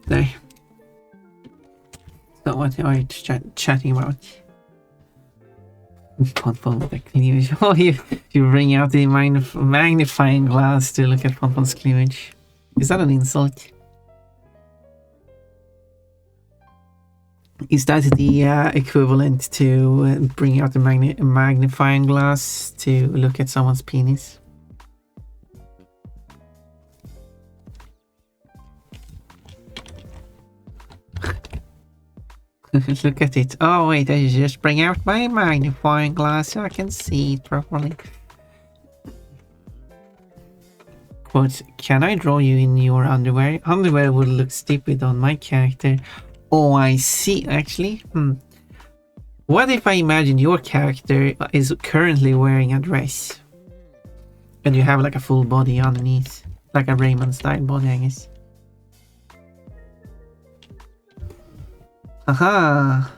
There. So what are you chatting about? Ponpon with the cleavage. Oh, you bring out the magnifying glass to look at Ponpon's cleavage. Is that an insult? Is that the equivalent to bring out the magnifying glass to look at someone's penis? Look at it. Oh wait, I just bring out my magnifying glass so I can see it properly. Quote, can I draw you in your underwear? Underwear would look stupid on my character. Oh, I see, actually. What if I imagine your character is currently wearing a dress? And you have like a full body underneath. Like a Raymond style body, I guess. Aha!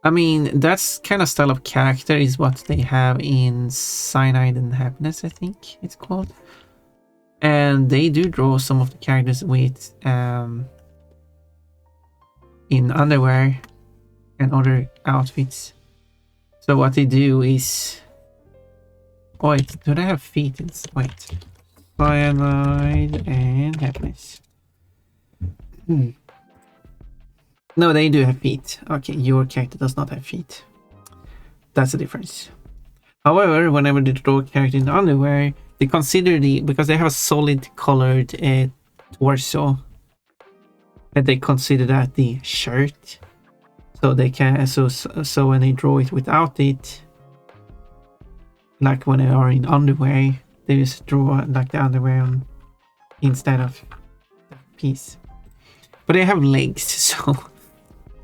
I mean, that's kind of style of character is what they have in Cyanide and Happiness, I think it's called. And they do draw some of the characters with in underwear and other outfits. So what they do is, oh, wait, do they have feet? Wait, Cyanide and Happiness. No, they do have feet. Okay, your character does not have feet. That's the difference. However, whenever they draw a character in underwear, they consider because they have a solid colored torso, and they consider that the shirt. So they can so when they draw it without it, like when they are in underwear, they just draw like the underwear on instead of the piece. But they have legs, so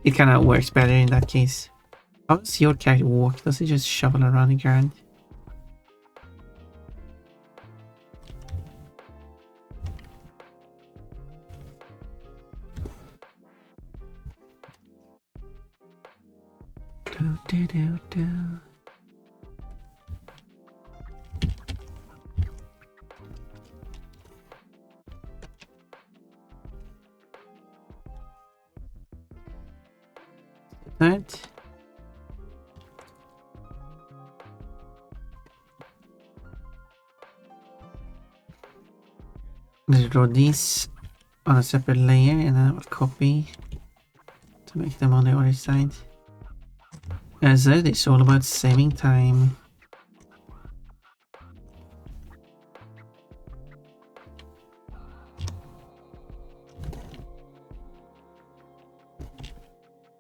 it kind of works better in that case. How does your character walk? Does he just shovel around the ground? Do, do, do, do. That. Let's draw these on a separate layer and then I will copy to make them on the other side. As I said, it's all about saving time.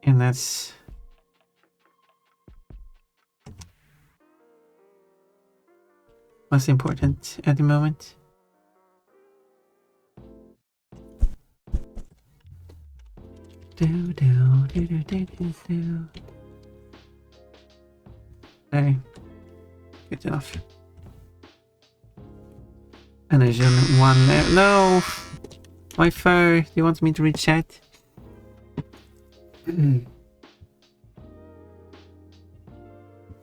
And that's what's important at the moment. There. Good enough. And there's only one there. No! My fur! Do you want me to read chat?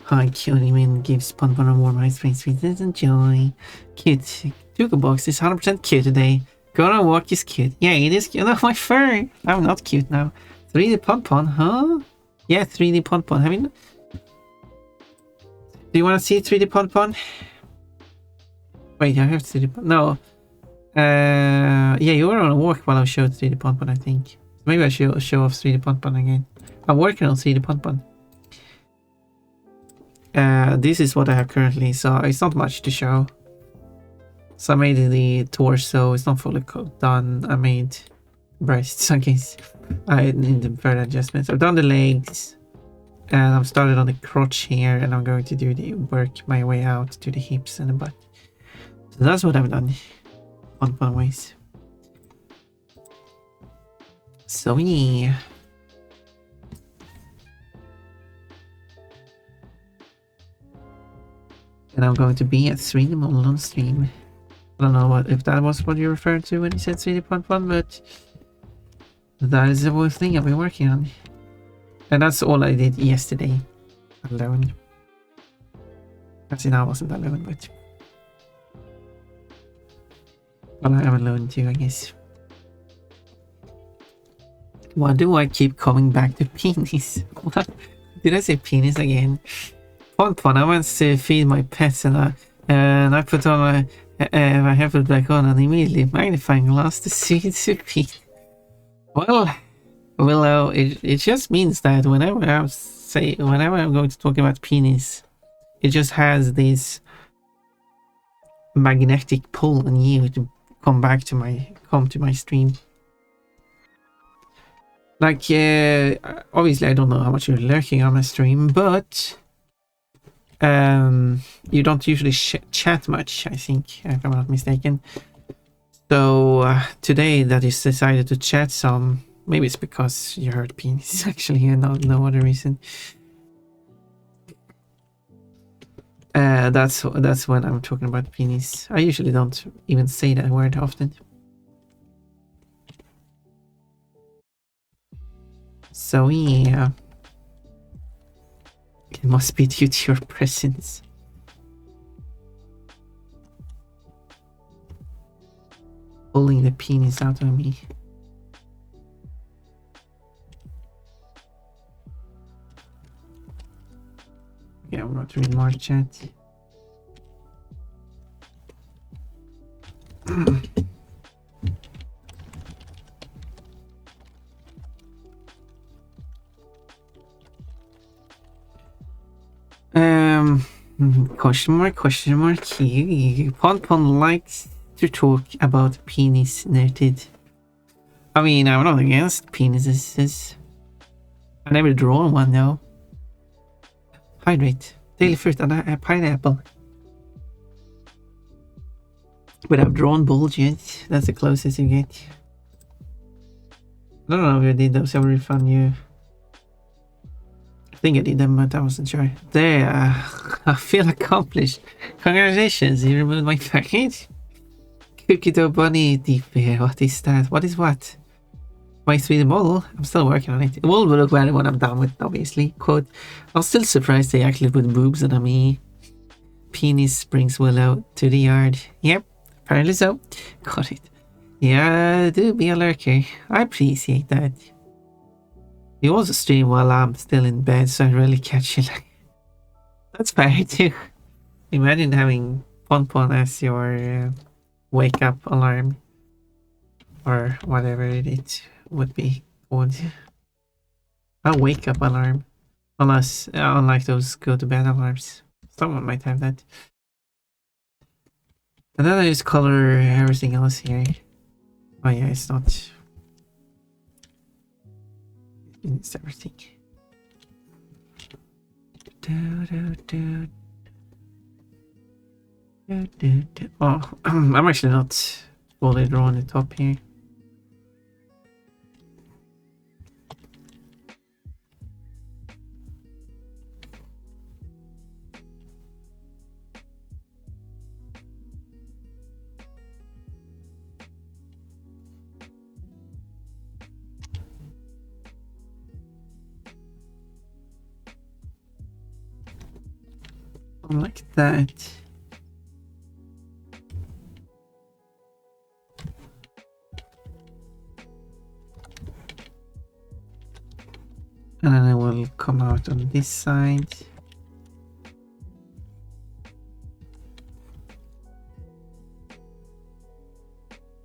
Hi, Cutie gives Ponpon a warm ice cream sweetness and joy. Cute. Box is 100% cute today. Going on a walk is cute. Yeah, it is cute. No, my fur! I'm not cute now. 3D Ponpon, huh? Yeah, 3D Ponpon. Have you... Do you want to see 3D Ponpon? Wait, I have 3D Ponpon. No. Yeah, you were on a walk while I showed 3D Ponpon, I think. Maybe I should show off 3D Ponpon again. I'm working on 3D Ponpon. This is what I have currently, so it's not much to show. So I made the torso, it's not fully done. I made breasts, I guess. I need further adjustments. I've done the legs, and I've started on the crotch here, and I'm going to do work my way out to the hips and the butt. So that's what I've done on fun ways. So yeah. And I'm going to be at 3D model on stream. I don't know if that was what you referred to when you said 3D.1, but that is the whole thing I've been working on. And that's all I did yesterday alone. Actually, no, I wasn't alone, but... Well, I am alone too, I guess. Why do I keep coming back to penis? What? Did I say penis again? Fun. I went to feed my pets and I put on my headphones back on and immediately magnifying glass to see the penis. Well, Willow, it just means that whenever I'm going to talk about penis, it just has this magnetic pull on you to come to my stream. Like, obviously I don't know how much you're lurking on my stream, but you don't usually chat much, I think, if I'm not mistaken. So today that you decided to chat some, maybe it's because you heard penis actually, and no other reason. That's when I'm talking about penis. I usually don't even say that word often. So yeah, it must be due to your presence. Pulling the penis out of me. Yeah, I'm not reading more chat. Question mark, question mark. Pon Pon likes to talk about penis, noted. I mean, I'm not against penises. I never drawn one though. Hydrate. Daily fruit and a pineapple. But I've drawn bulge yet. That's the closest you get. I don't know if I did those every fun you. I think I did them, but I wasn't sure. There, I feel accomplished. Congratulations, you removed my package. Cookie dough bunny deep bear. What is that? What is what? My 3D model? I'm still working on it. It will look better when I'm done with it, obviously. Quote, I'm still surprised they actually put boobs on me. Penis brings Willow to the yard. Yep, apparently so. Got it. Yeah, do be a lurker. I appreciate that. You also stream while I'm still in bed, so I really catch you. That's fair too. Imagine having Pon Pon as your wake up alarm. Or whatever it would be called. A wake up alarm. Unless, unlike those go to bed alarms. Someone might have that. And then I just color everything else here. Oh yeah, it's not. It's everything. Oh, I'm actually not fully drawing the top here. Like that. And then it will come out on this side.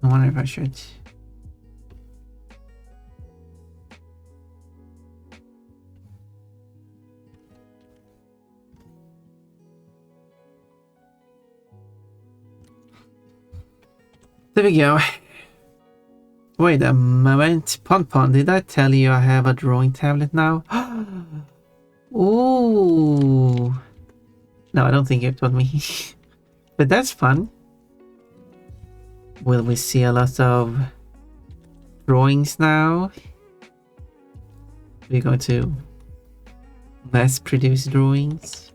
I wonder if I should. There we go. Wait a moment. Pon Pon, did I tell you I have a drawing tablet now? Ooh. No, I don't think you told me. But that's fun. Will we see a lot of drawings now? We're going to mass produce drawings?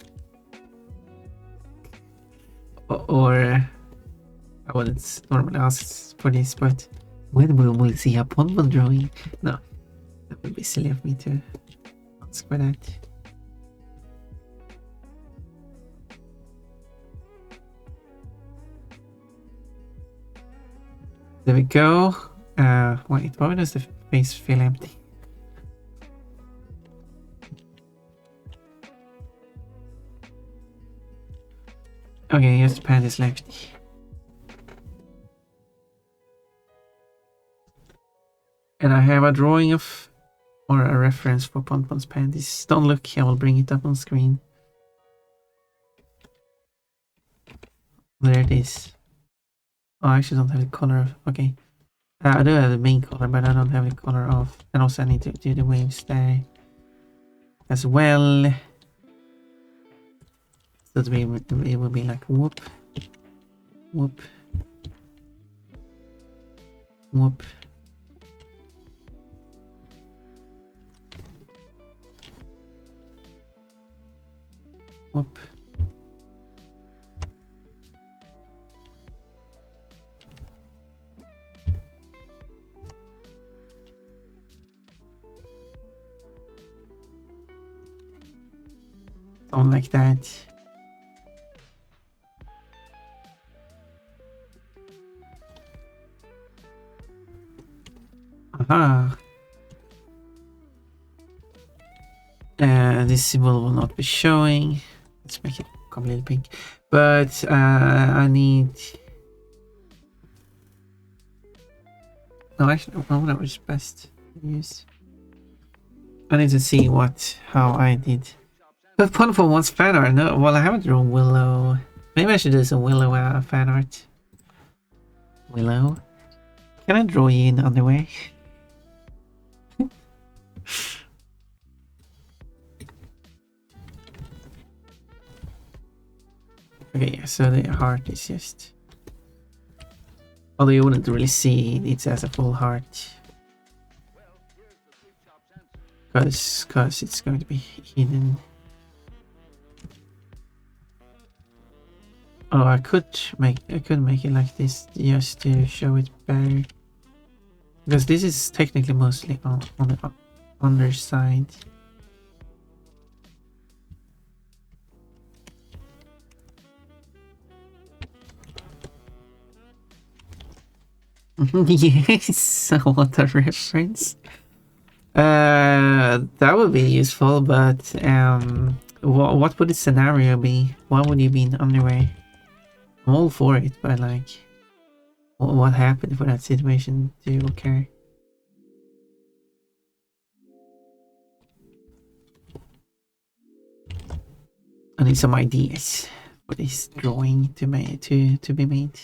Or I wouldn't normally ask for this, but when will we see a Pon Pon drawing? No, that would be silly of me to ask for that. There we go. Wait, why does the face feel empty? Okay, just panties left. And I have a drawing of, or a reference for Pon Pon's panties. Don't look, I will bring it up on screen. There it is. Oh, I actually don't have the color of, okay. I do have the main color, but I don't have the color of, and also I need to do the waves there as well. So it will be like whoop, whoop, whoop. Whoop. Don't like that. Aha. This symbol will not be showing. Let's make it completely pink. But I need. No, actually, I wonder which is best to use. I need to see how I did. But Ponfon wants fan art. No, well, I haven't drawn Willow. Maybe I should do some Willow fan art. Willow, can I draw you in underwear? Okay, yeah, so the heart is just... Although you wouldn't really see it as a full heart. Because it's going to be hidden. Oh, I could make it like this just to show it better. Because this is technically mostly on the underside. Yes, what a reference. That would be useful, but what would the scenario be? Why would you be in underwear? I'm all for it, but like, what happened for that situation to occur? I need some ideas for this drawing to be made.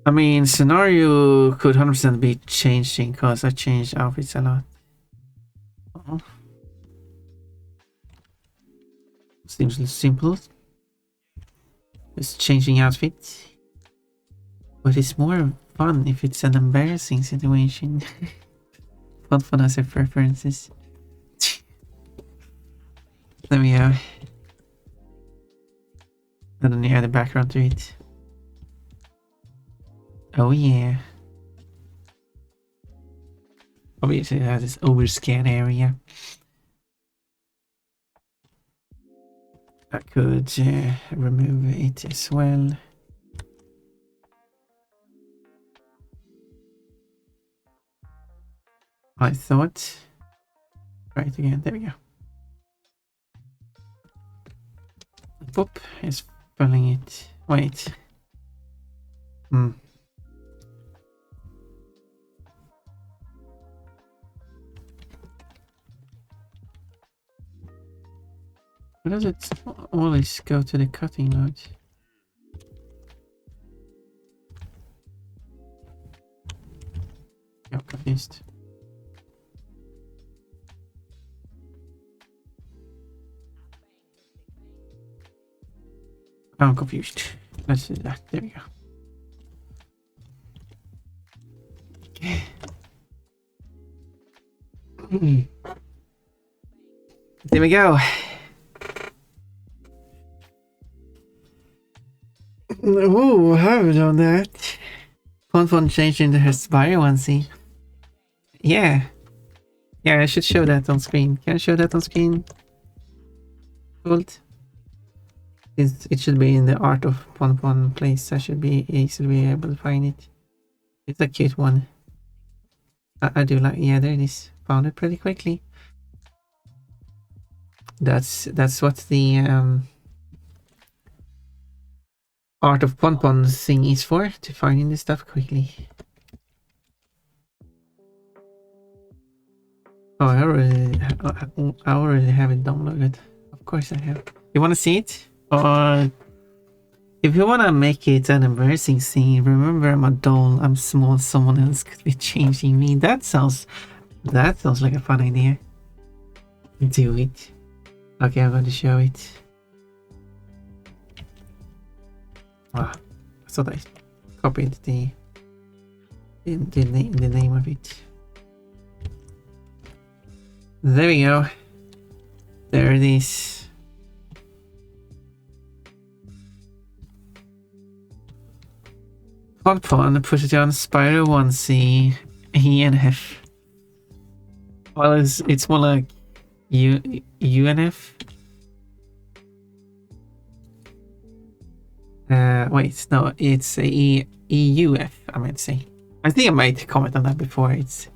I mean, scenario could 100% be changing because I changed outfits a lot. Oh. Seems simple. Just changing outfit. But it's more fun if it's an embarrassing situation. Fun for us preferences. Let me and then you add a background to it. Oh yeah. Obviously it has this overscan area. I could remove it as well. I thought. Try it again. There we go. Boop is filling it. Wait. Why does it always go to the cutting mode? I'm confused. I'm confused. Let's do that. There we go. Okay. There we go. Oh, have we done that? Fun changed into her spire onesie. Yeah. Yeah, I should show that on screen. Can I show that on screen? Hold. It should be in the art of Pon place. I should be easily able to find it. It's a cute one. I do like, yeah, there it is. Found it pretty quickly. That's what the art of Pon thing is for, to finding this stuff quickly. Oh, I already have it downloaded. Of course I have. You want to see it? Or if you want to make it an embarrassing scene, remember I'm a doll, I'm small, someone else could be changing me. That sounds like a fun idea. Do it. Okay, I'm going to show it. Ah, I thought I copied the name of it. There we go. There it is. Pon, put it on Spyro 1C, ENF. Well, it's more like UNF. Wait, no, it's a EUF, I meant to say. I think I might comment on that before. It's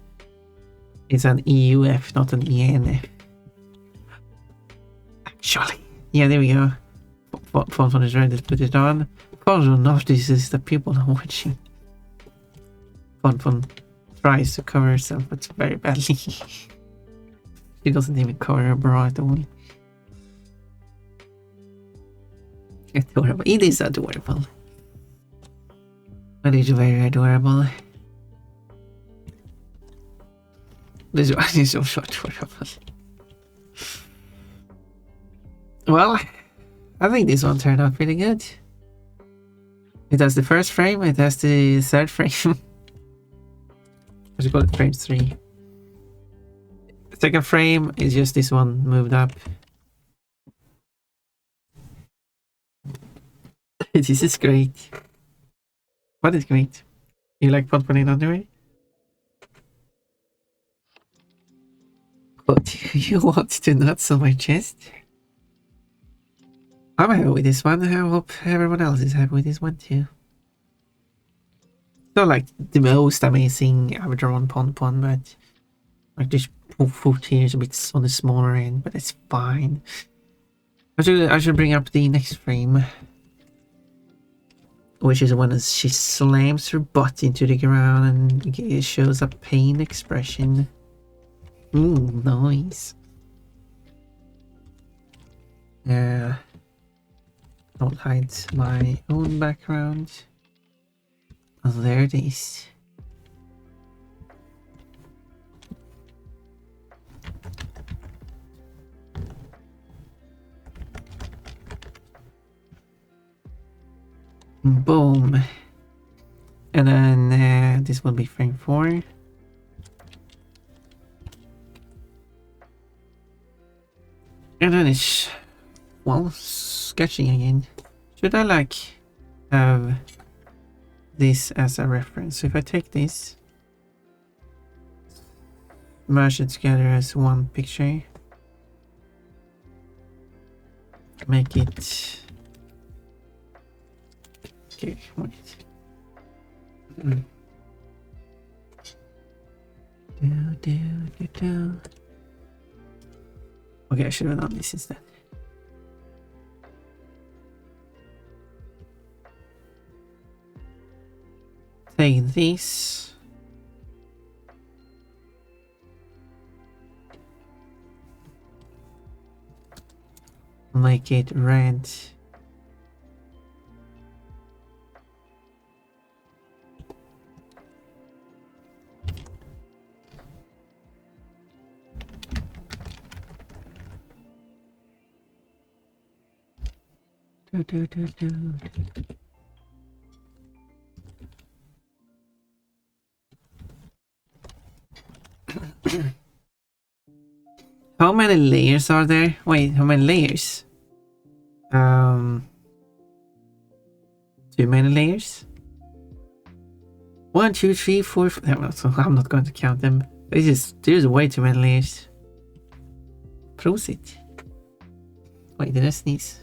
an EUF, not an ENF. Actually. Yeah, there we go. Fun is ready to put it on. Fun notices that people are watching. Fun tries to cover herself, but very badly. She doesn't even cover her bra at all. Adorable. It is adorable. It is very adorable. This one is also adorable. Well, I think this one turned out pretty good. It has the first frame, it has the third frame. What do you call it? Frame 3. The second frame is just this one moved up. This is great. What is great? You like Pon in underwear? What, you want to nuts on my chest? I'm happy with this one. I hope everyone else is happy with this one too. Not like the most amazing ever drawn Pon, but like this foot here is a bit on the smaller end, but it's fine. I should bring up the next frame, which is when she slams her butt into the ground and it shows a pain expression. Nice. Don't hide my own background. Oh, there it is. Boom. And then this will be frame 4. And then it's, well, sketching again. Should I like have this as a reference? So if I take this, merge it together as one picture, make it, okay, wait. Okay, I should have done this instead. Take this. Make it red. How many layers are there? Wait, how many layers? Too many layers? 1, 2, 3, 4, 5. So I'm not going to count them. There's way too many layers. Prosit. Wait, did I sneeze?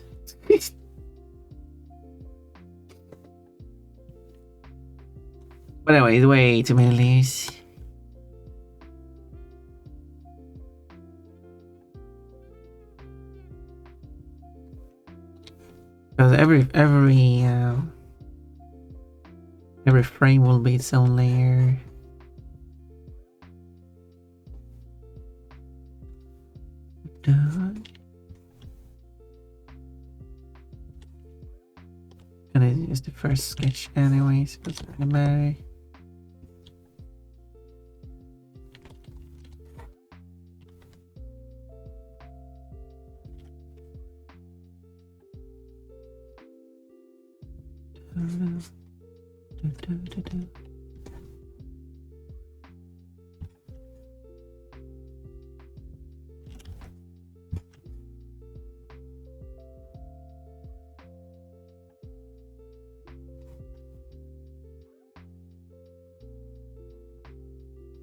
But anyway, way too many layers. Because every frame will be its own layer. And it is the first sketch anyways, but it doesn't matter.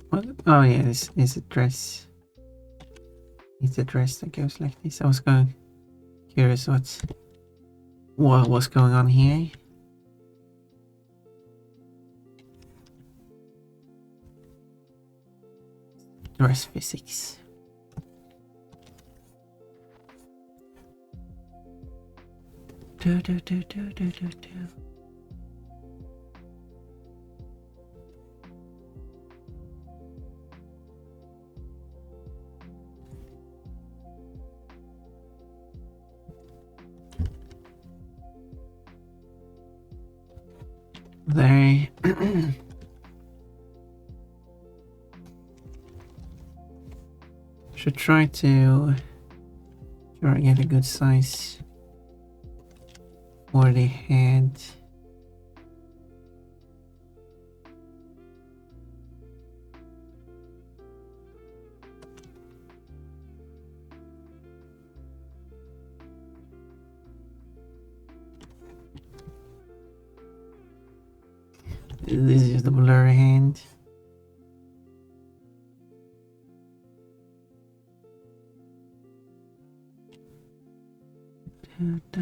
What? Oh yeah, this is a dress. It's a dress that goes like this. I was curious what was going on here. Dress physics. do, do, do, do, do, do, do. There. Should try to get a good size for the head. This is the blur hand. Da, da.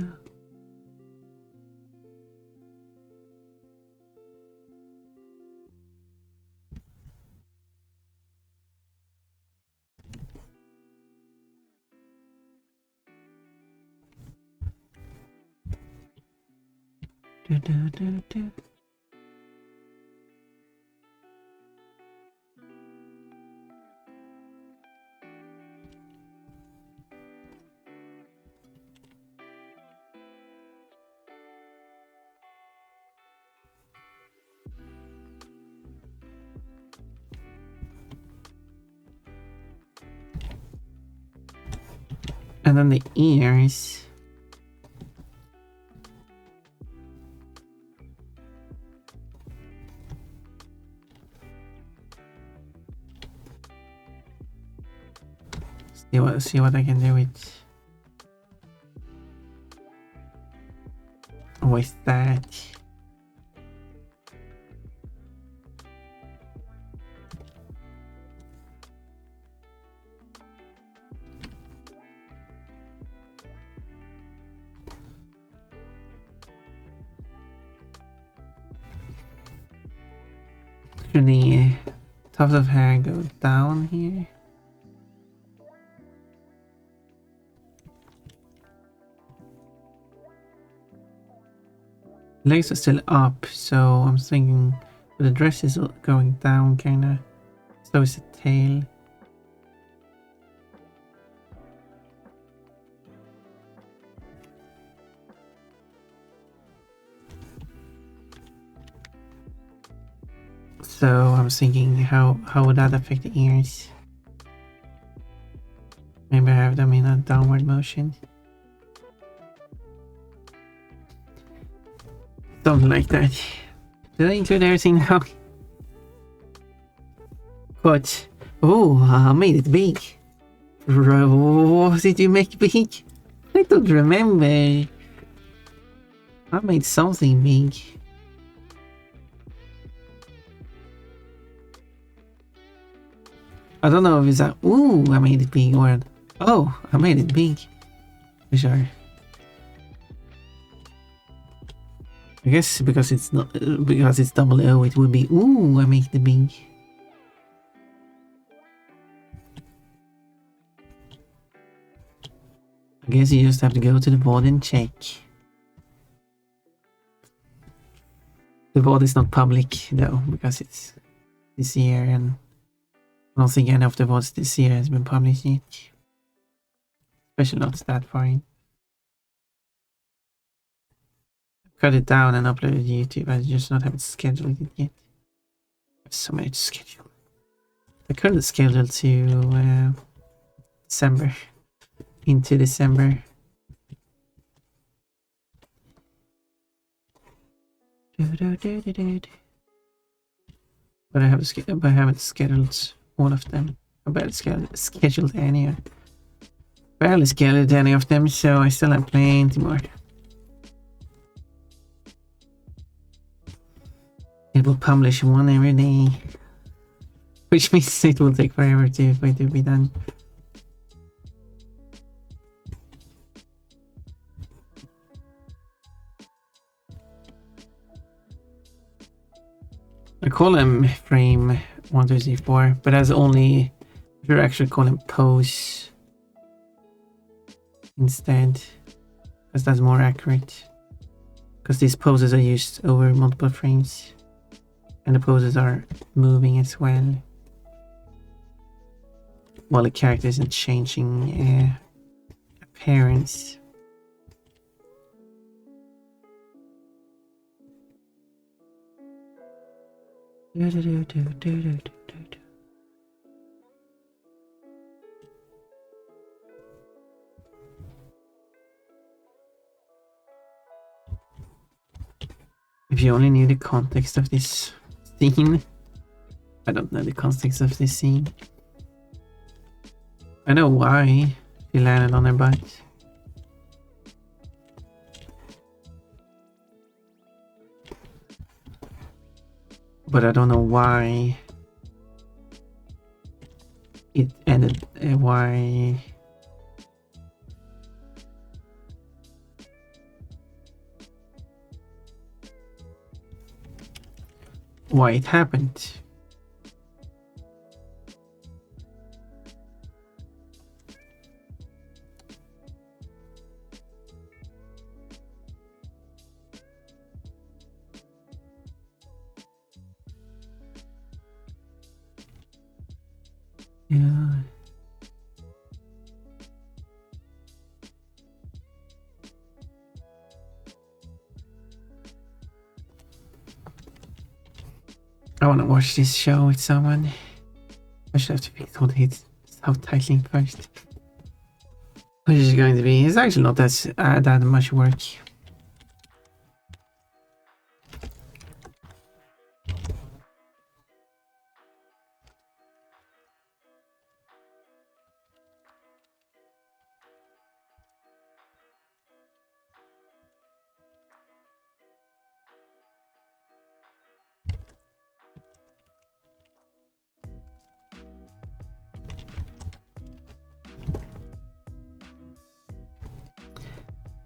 Da, da, da, da. And then the ears. See what I can do with that. Should the tufts of hair go down here? Legs are still up, so I'm thinking the dress is going down kinda. So is the tail. So I'm thinking how would that affect the ears? Maybe I have them in a downward motion. Something like that. Did I include everything now? But oh, I made it big. What did you make big? I don't remember. I made something big. I don't know if it's a ooh, I made it big or oh, I made it big. For sure. I guess because it's not because it's double O, it would be ooh, I make the big. I guess you just have to go to the board and check. The board is not public though, because it's this year, and I don't think any of the boards this year has been published yet. Especially not that far in. Cut it down and upload it to YouTube. I just not have it scheduled yet. There's so many to schedule. I couldn't schedule to December. Into December. But I haven't scheduled all of them. I barely scheduled any. Barely scheduled any of them, so I still have plenty more. It will publish one every day, which means it will take forever for it to be done. I call them frame 1, 2, 3, 4, but as only if you actually call them pose instead, because that's more accurate. Because these poses are used over multiple frames. And the poses are moving as well. While the character isn't changing appearance. If you only knew the context of this scene. I don't know the context of this scene. I know why she landed on her butt. But I don't know why it ended. Why it happened. Yeah. I want to watch this show with someone. I should have to pick all the subtitling first. Which is going to be? It's actually not that much work.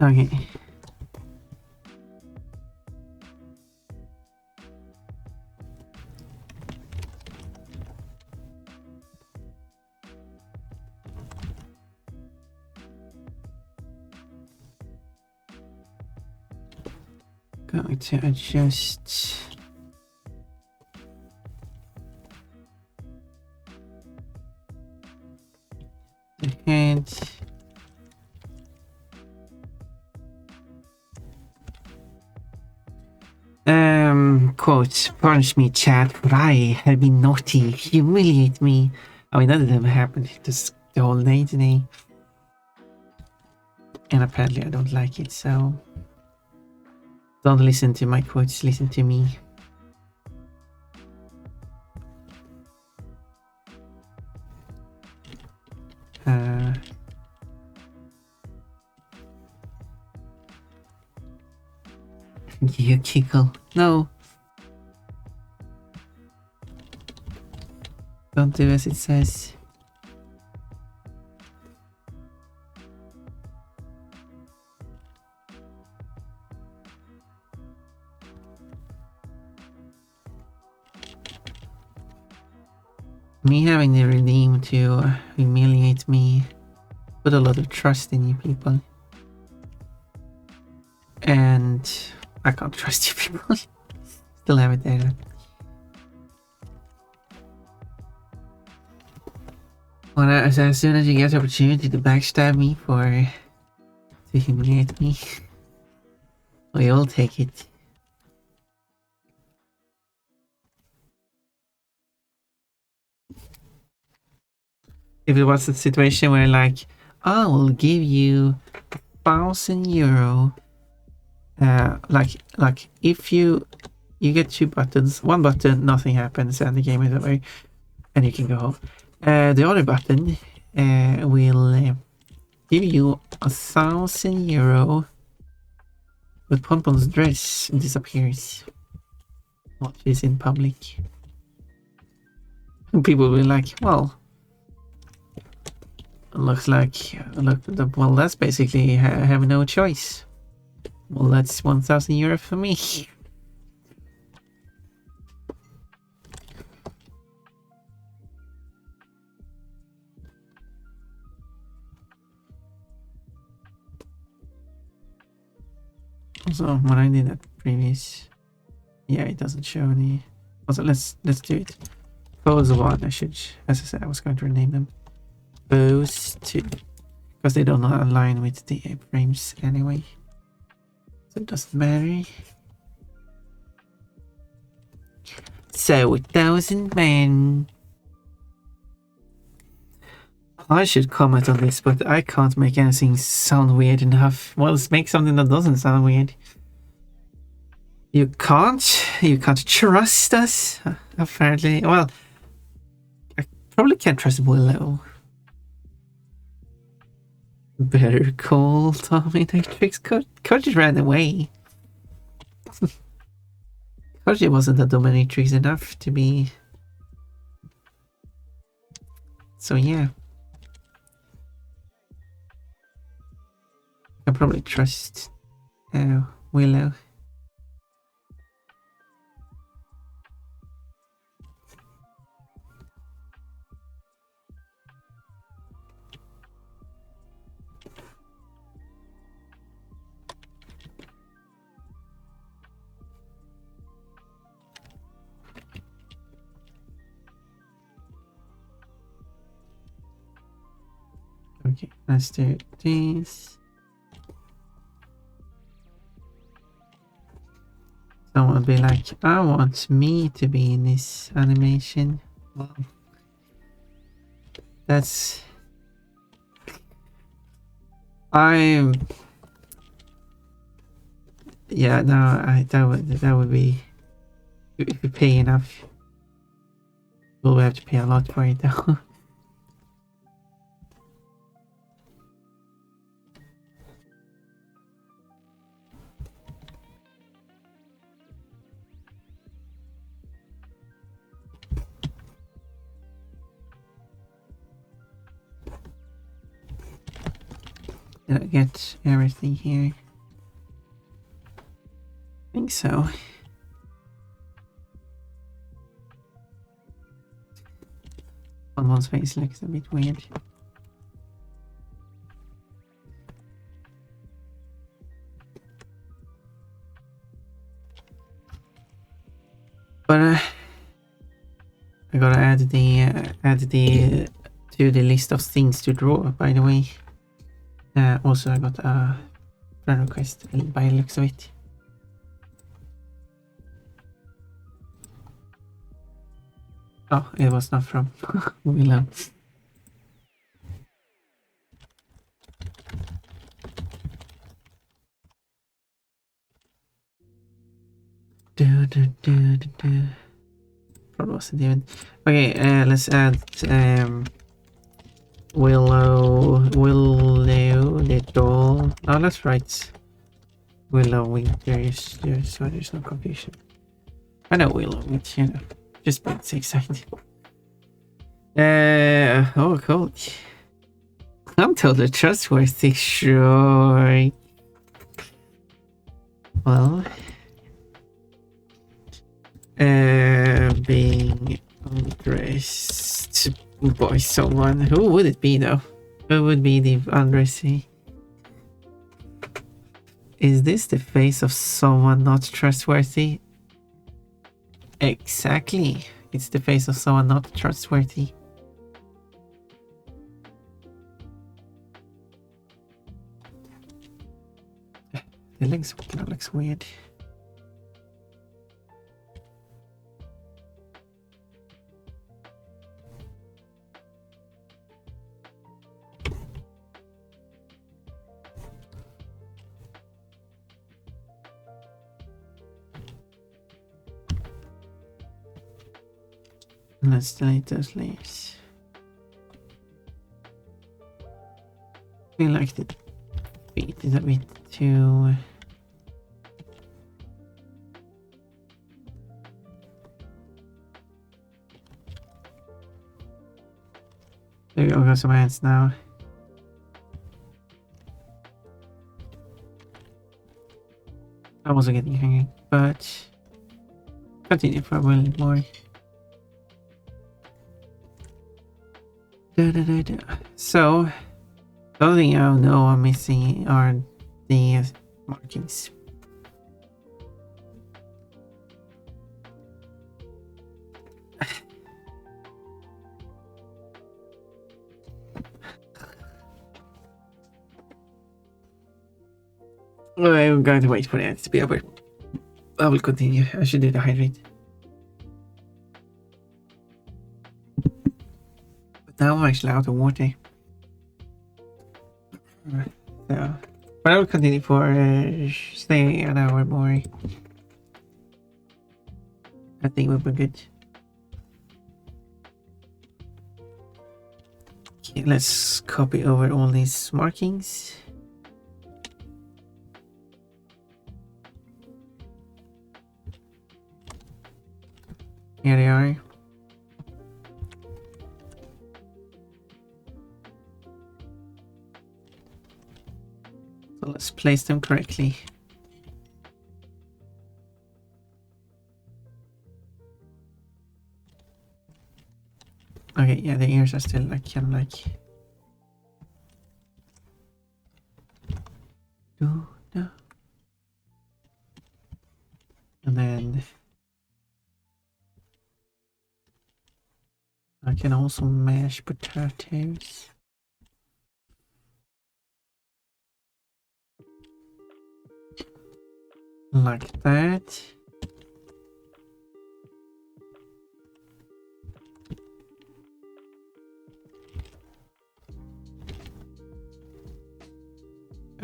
Okay. Going to adjust the head. Quote, punish me, chat, for I have been naughty, humiliate me. I mean, that didn't happen just the whole day today. And apparently I don't like it, so don't listen to my quotes, listen to me. You kickle. No. Don't do as it says. Me having the redeem to humiliate me, put a lot of trust in you people. And I can't trust you people. Still have it there. Well, as soon as you get the opportunity to backstab me to humiliate me, we all take it. If it was a situation where like, I will give you €1,000, like if you get 2 buttons, 1 button, nothing happens, and the game is over, and you can go home. The other button will give you €1,000, but Ponpon's dress disappears. What is in public? People will be like, well, looks like, well, that's basically have no choice. Well, that's €1,000 for me. Also, when I did that previous, yeah, it doesn't show any. Also, let's do it. Pose 1, I should, as I said, I was going to rename them. Pose 2, because they don't align with the frames anyway. So it doesn't matter. So, 1000 men. I should comment on this, but I can't make anything sound weird enough. Well, let's make something that doesn't sound weird. You can't trust us, apparently. Well, I probably can't trust Willow. Better call Tommy Matrix. Koji ran away. Koji wasn't a dominatrix enough to be. So yeah. I probably trust Willow. Okay, let's do this. Someone will be like, I want me to be in this animation. Well, that's... Yeah, no, that would be... If we pay enough, we'll have to pay a lot for it though. Did I get everything here? I think so. Someone's face looks a bit weird. But I gotta add the to the list of things to draw, by the way. Also, I got a friend request by the looks of it. Oh, it was not from Willow. Probably wasn't even. Okay, let's add Willow the doll. Oh, that's right. Willow Winter, so there's no confusion. I know Willow, but you know, just by its exciting. Oh, cool. I'm totally trustworthy, sure. Well, being undressed by someone. Who would it be though? Who would be the undressing? Is this the face of someone not trustworthy? Exactly. It's the face of someone not trustworthy. The legs kind of looks weird. Let's delete those layers. I feel like the feet is a bit too... There we go, got some hands now. I wasn't getting hanging, but continue for a little more. So, the only thing I know I'm missing are the markings. I'm going to wait for it to be over. I will continue. I should do the hydrate. But now I'm actually out of water. So, but I will continue for stay an hour more. I think we'll be good. Okay, let's copy over all these markings. Here they are. So let's place them correctly. Okay, yeah, the ears are still like kind of like. No. And then I can also mash potatoes. Like that.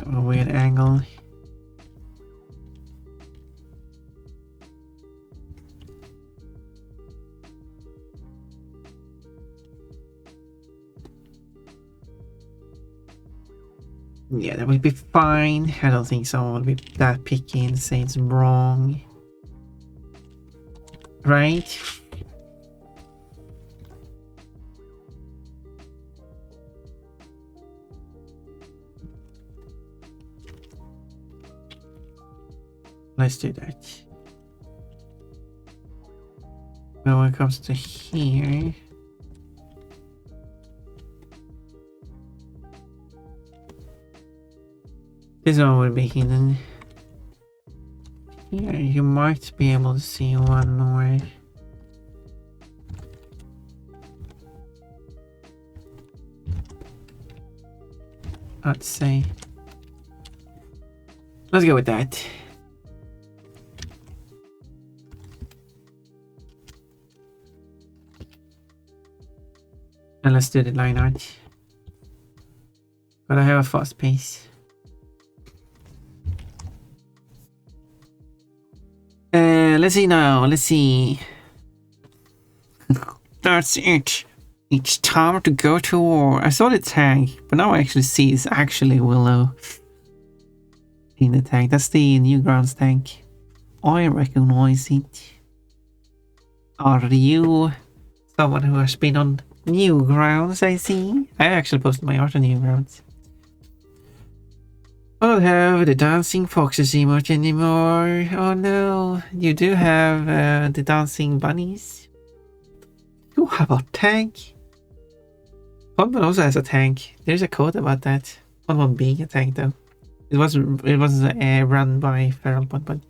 A weird angle. Yeah, that will be fine. I don't think someone will be that picky and say it's wrong. Right? Let's do that. Now when it comes to here, this one will be hidden. Here you might be able to see one more. I'd say. Let's go with that. And let's do the line art. Gotta have a fast pace. Let's see now. Let's see. That's it. It's time to go to war. I saw the tank, but now I actually see it's actually Willow in the tank. That's the Newgrounds tank. I recognize it. Are you someone who has been on Newgrounds? I see. I actually posted my art on Newgrounds. I don't have the dancing foxes emote anymore. Oh no, you do have the dancing bunnies. You have a tank. Ponbon also has a tank. There's a quote about that. Ponbon being a tank though. It was run by Feral Ponbon.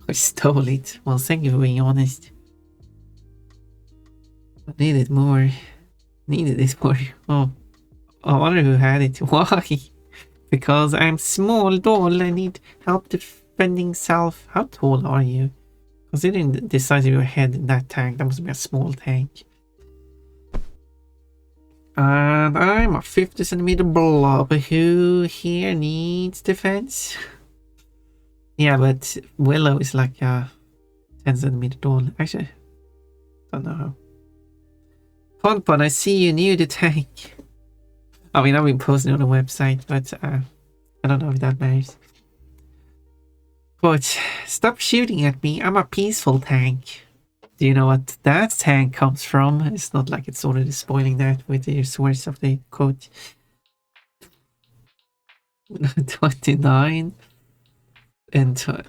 I stole it. Well, thank you for being honest. I needed more. Needed this more. Oh, I wonder who had it. Why? Because I'm small doll. I need help defending self. How tall are you? Considering the size of your head in that tank, that must be a small tank. And I'm a 50 centimeter blob who here needs defense. Yeah, but Willow is like a 10 centimeter doll. Actually, don't know how. Ponpon, I see you new to tank. I mean, I've been posting on the website, but I don't know if that matters. But stop shooting at me. I'm a peaceful tank. Do you know what that tank comes from? It's not like it's already spoiling that with the source of the quote. 29 and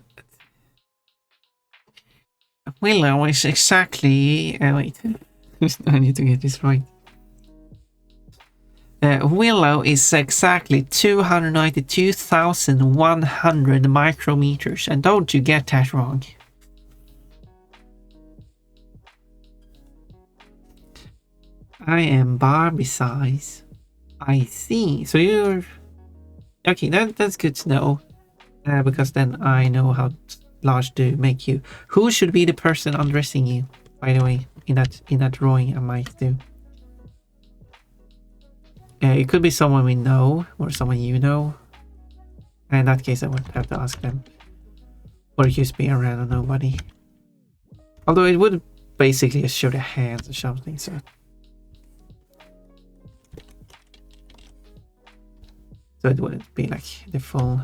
Willow is exactly. Wait, I need to get this right. Willow is exactly 292,100 micrometers, and don't you get that wrong. I am Barbie size. I see. So you're... Okay, that's good to know. because then I know how large to make you. Who should be the person undressing you, by the way, in that drawing I might do? It could be someone we know or someone you know. In that case, I would have to ask them. Or just be a random nobody. Although it would basically just show the hands or something, so. So it wouldn't be like the full.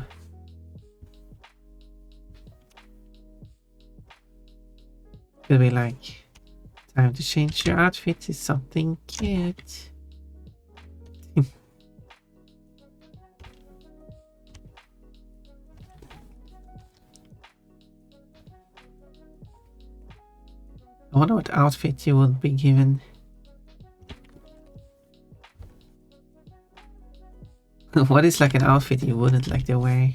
It'll be like, time to change your outfit to something cute. I wonder what outfit you would be given. What is like an outfit you wouldn't like to wear?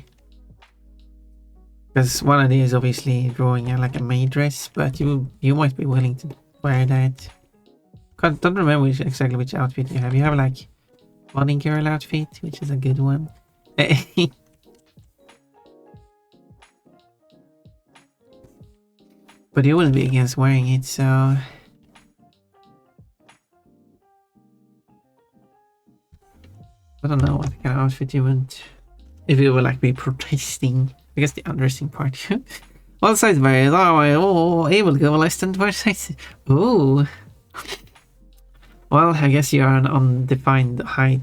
Because one idea is obviously drawing like a maid dress, but you might be willing to wear that. Don't remember exactly which outfit you have. You have like bunny girl outfit, which is a good one. But you wouldn't be against wearing it, so. I don't know what kind of outfit you would. If you would like be protesting. I guess the undressing part. All sides varied. Oh, able to go less than 2 sides. Ooh. Well, I guess you are an undefined height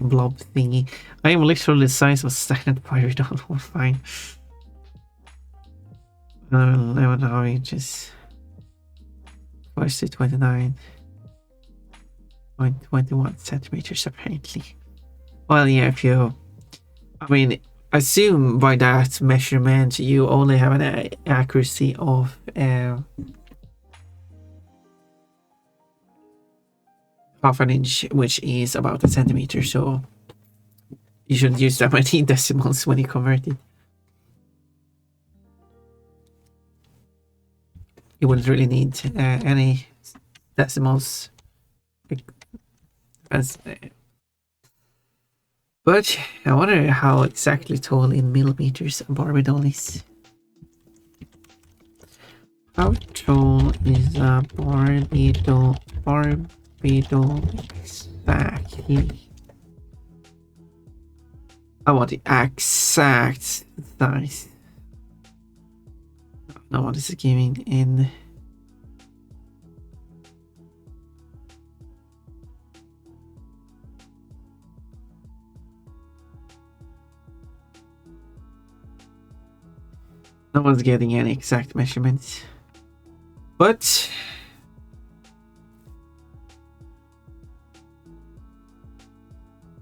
blob thingy. I am literally the size of a stagnant pirate. Oh, fine. 11 inches. Close to 29.21 centimeters, apparently. Well, yeah, if you. I mean, assume by that measurement you only have an accuracy of half an inch, which is about a centimeter, so you shouldn't use that many decimals when you convert it. You wouldn't really need any decimals. But I wonder how exactly tall in millimeters a Barbie doll is. How tall is a Barbie doll? Barbie doll exactly. I want the exact size. I don't know what this is giving in. No one's getting any exact measurements. But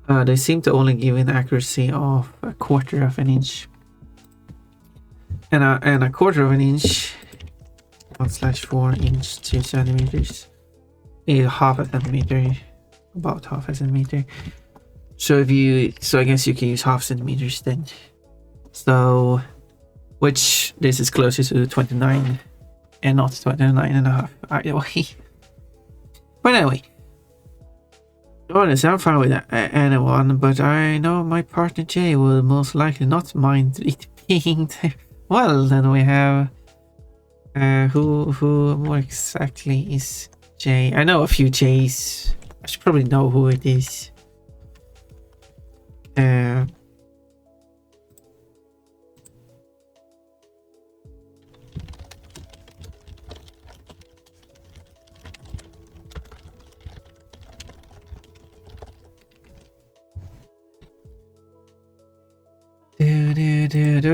they seem to only give an accuracy of 1/4 of an inch. And a 1/4 of an inch, 1/4 inch, 2 centimeters, is half a centimeter, about half a centimeter. So I guess you can use half centimeters then. So, which this is closer to 29 and not 29.5 either way. But anyway, honestly, I'm fine with anyone, but I know my partner Jay will most likely not mind it being there. Well, then we have who more exactly is Jay? I know a few Jays. I should probably know who it is.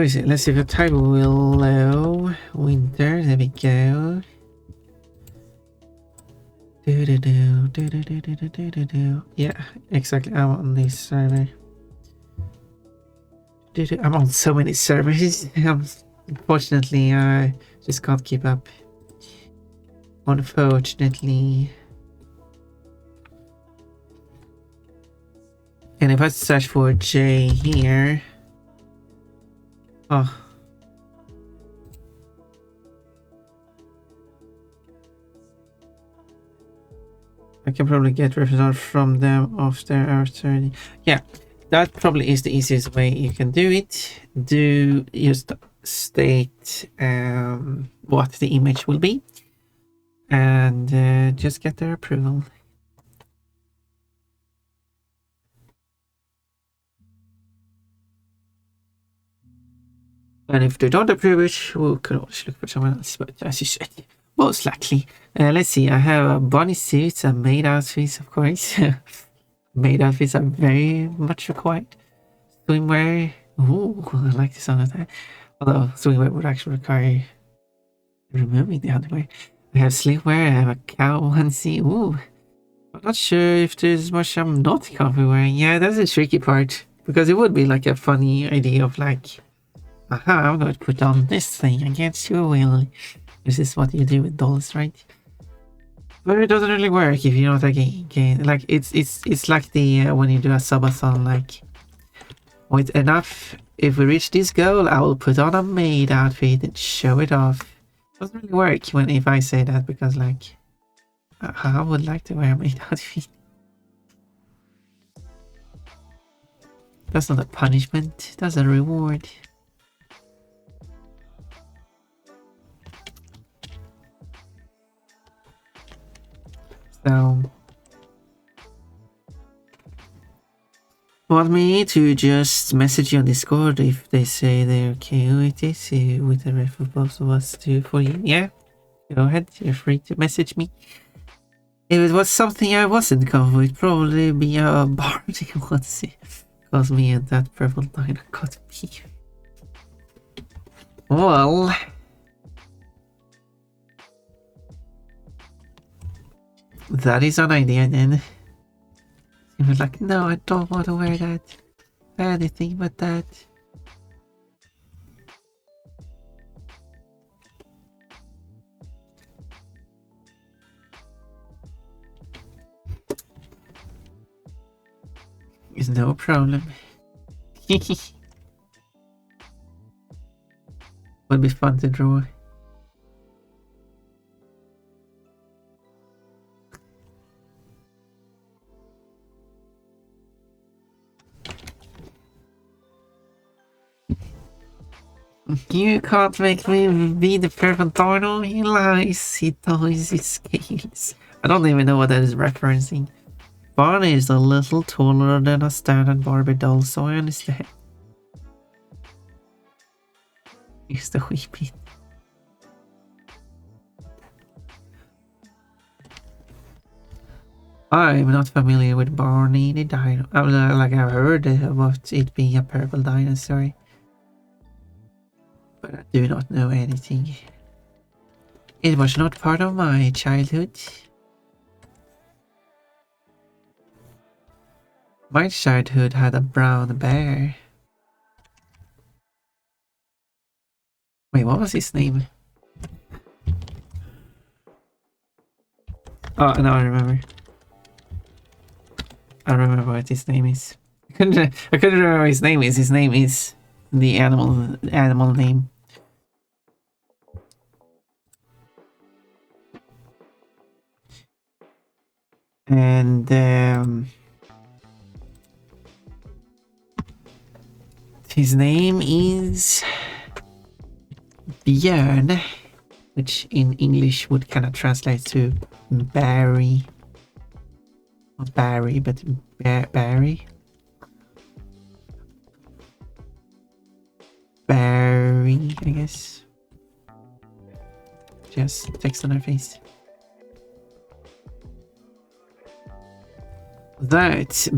Is it? Let's see if the type willow winter. There we go. Yeah, exactly. I'm on this server. I'm on so many servers. Unfortunately, I just can't keep up. Unfortunately. And if I search for J here. Oh. I can probably get results from them after. Yeah. that probably is the easiest way you can do it. Do just state what the image will be, and just get their approval. And if they don't approve it, we could always look for someone else. But as you said, most likely. Let's see, I have a bunny suits and maid outfits, of course. Maid outfits are very much required. Swimwear. Ooh, I like the sound of that. Although swimwear would actually require removing the underwear. I have sleepwear, I have a cow onesie. Ooh. I'm not sure if there's much I'm not comfy wearing. Yeah, that's the tricky part. Because it would be like a funny idea of like, aha, I'm going to put on this thing against your will. This is what you do with dolls, right? But it doesn't really work if you're not a gay. Like it's like the when you do a subathon, like with enough. If we reach this goal, I will put on a maid outfit and show it off. It doesn't really work when if I say that because like I would like to wear a maid outfit. That's not a punishment. That's a reward. So, want me to just message you on Discord if they say they're okay with this, with the rest of both of us to for you? Yeah, go ahead. You're free to message me. If it was something I wasn't comfortable with, probably be a Barbie onesie, because me and that purple diner got me. Well. That is an idea then. He was like, no, I don't want to wear that. Anything but that. It's no problem. Would be fun to draw. You can't make me be the perfect dino. He lies. He toys his scales. I don't even know what that is referencing. Barney is a little taller than a standard Barbie doll, so I understand. He's the weepy. I'm not familiar with Barney the dino. Like I've heard about it being a purple dinosaur. But I do not know anything. It was not part of my childhood. My childhood had a brown bear. Wait, what was his name? Oh, no, I remember. I remember what his name is. I couldn't remember what his name is. His name is the animal name. And his name is Björn, which in English would kind of translate to Barry. Not Barry, but Barry. Barry, I guess. Just text on her face. That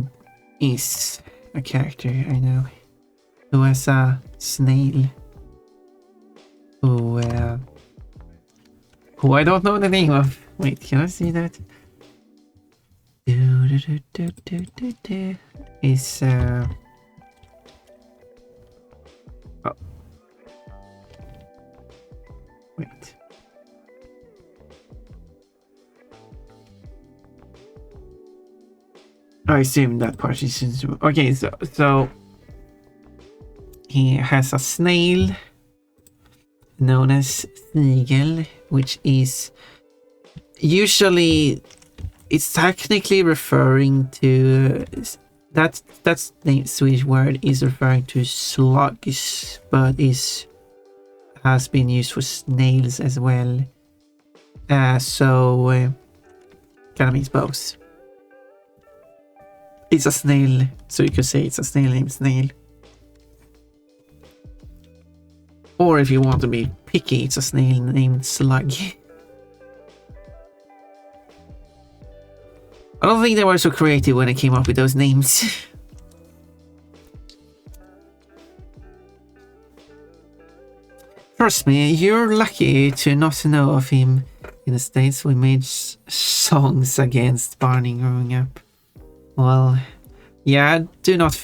is a character I know who has a snail who I don't know the name of. Wait, can I see that? Is oh. Wait. I assume that part is okay. So he has a snail known as Snigel, which is usually it's technically referring to that's the Swedish word is referring to slugs, but has been used for snails as well. So kind of means both. It's a snail, so you could say it's a snail named Snail. Or if you want to be picky, it's a snail named Slug. I don't think they were so creative when they came up with those names. Trust me, you're lucky to not know of him. In the States, we made songs against Barney growing up. Well, yeah, I do not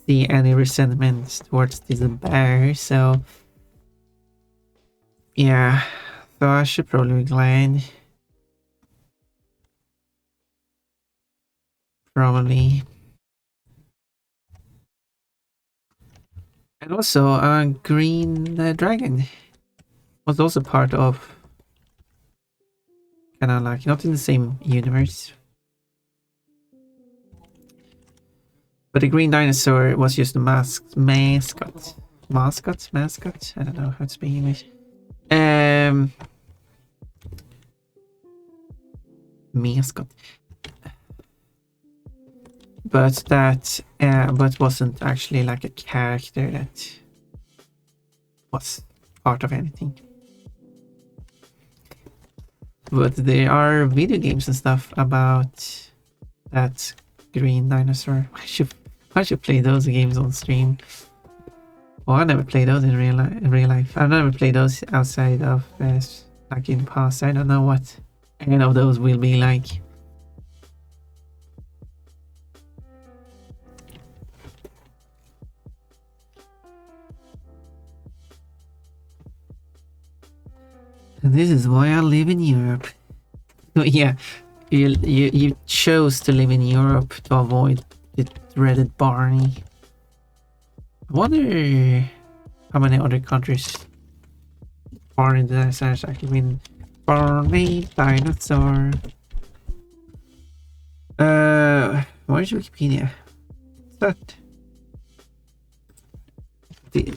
see any resentment towards this bear, so... Yeah, so I should probably be glad. Probably. And also, a green dragon was also part of... Kind of like, not in the same universe. But the green dinosaur was just a mascot. Mascot? I don't know how to speak English. Mascot. But wasn't actually like a character that was part of anything. But there are video games and stuff about that green dinosaur. I should play those games on stream. Well, I never played those in real life. I've never played those outside of like in past. I don't know what any of those will be like. This is why I live in Europe. So yeah, you chose to live in Europe to avoid the dreaded Barney. I wonder how many other countries Barney dinosaurs actually been. Barney dinosaur. Where's Wikipedia? What's that?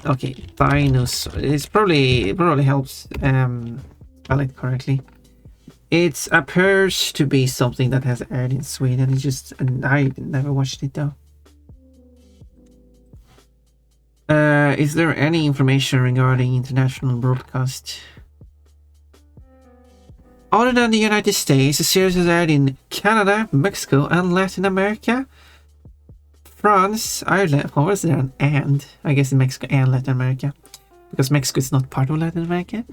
Okay, dinosaur. It probably helps spell it correctly. It appears to be something that has aired in Sweden. It's just, and I never watched it though. Is there any information regarding international broadcast? Other than the United States, the series has aired in Canada, Mexico, and Latin America. France, Ireland, what was there an and? I guess in Mexico and Latin America. Because Mexico is not part of Latin America.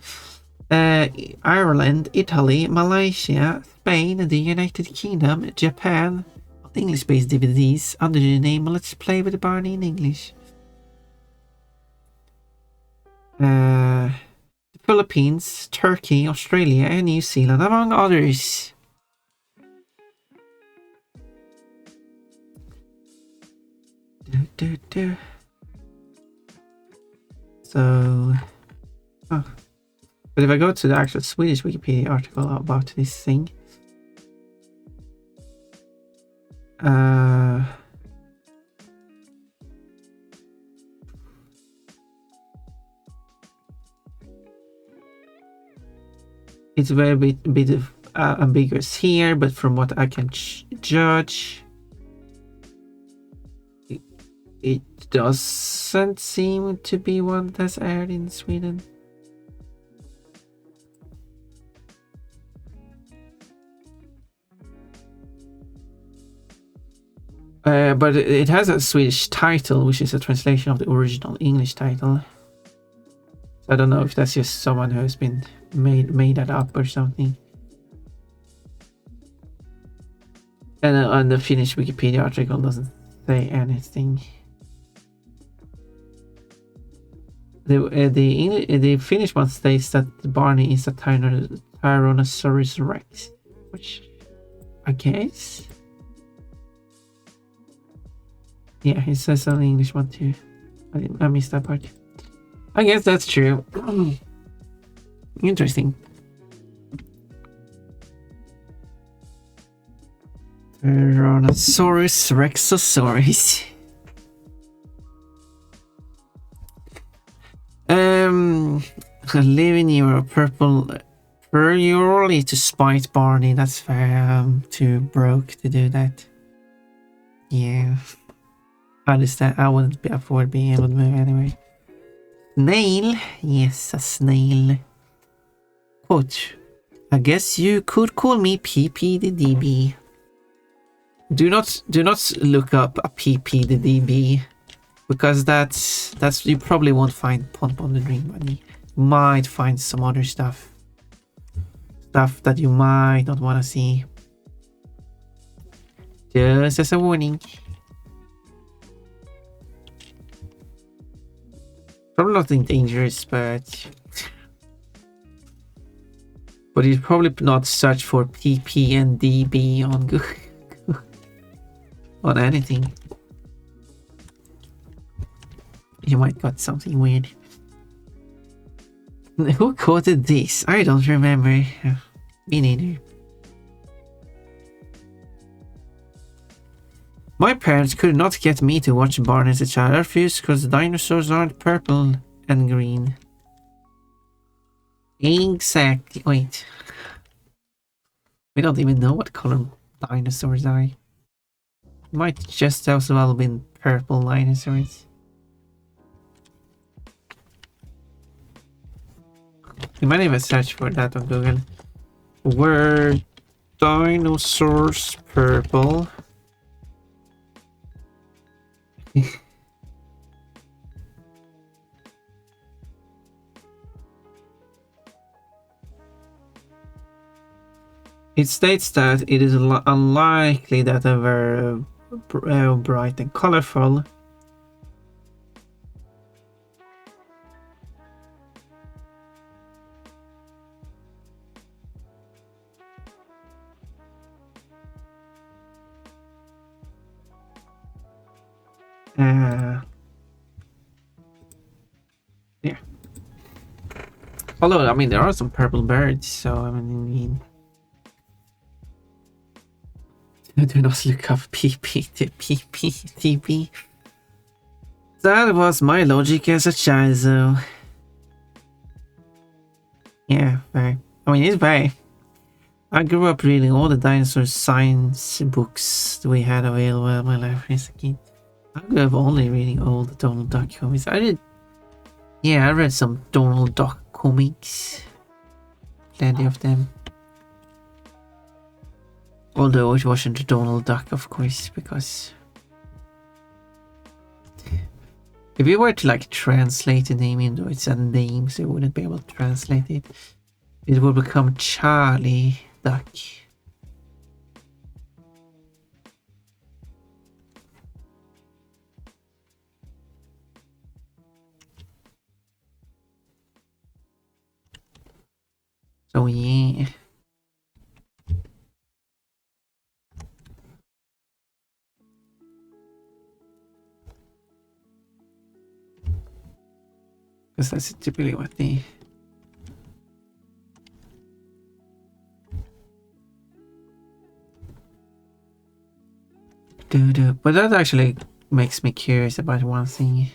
Ireland, Italy, Malaysia, Spain, the United Kingdom, Japan. English-based DVDs under the name Let's Play with Barney in English. The Philippines, Turkey, Australia, and New Zealand, among others. So, but if I go to the actual Swedish Wikipedia article about this thing, it's very bit of ambiguous here, but from what I can judge, it doesn't seem to be one that's aired in Sweden. But it has a Swedish title, which is a translation of the original English title. So I don't know if that's just someone who has been made that up or something. And on the Finnish Wikipedia article doesn't say anything. The Finnish one states that Barney is a Tyrannosaurus Rex, which I guess. Yeah, it says on the English one too. I missed that part. I guess that's true. Interesting. Tyrannosaurus Rexosaurus. Living near a purple purely to spite Barney. That's fair. I'm too broke to do that. Yeah. I understand. I wouldn't be afford being able to move anyway. Snail. Yes, a snail. Quote. I guess you could call me PP the DB. Do not look up a PP the DB. Because that's you probably won't find Pump on the Dream Bunny. You might find some other stuff. Stuff that you might not want to see. Just as a warning. Probably nothing dangerous, but you'd probably not search for PP and DB on Google. On anything. You might got something weird. Who quoted this? I don't remember. Me neither. My parents could not get me to watch Barney as a child. I refused because dinosaurs aren't purple and green. Exactly. Wait. We don't even know what color dinosaurs are. Might just as well have been purple dinosaurs. You might even search for that on Google. Were dinosaurs purple? It states that it is unlikely that they were bright and colorful. Yeah. Although, I mean, there are some purple birds, so I mean, do not look up PP to PPTP. That was my logic as a child, though. Yeah, fair. I mean, it's fair. I grew up reading all the dinosaur science books we had available in my library as a kid. I grew up only reading all the Donald Duck comics. I read some Donald Duck comics. Plenty of them. Although it wasn't Donald Duck, of course, because if you were to like translate the name into its names, you wouldn't be able to translate it. It would become Charlie Duck. So yeah. Because that's typically what they... But that actually makes me curious about one thing.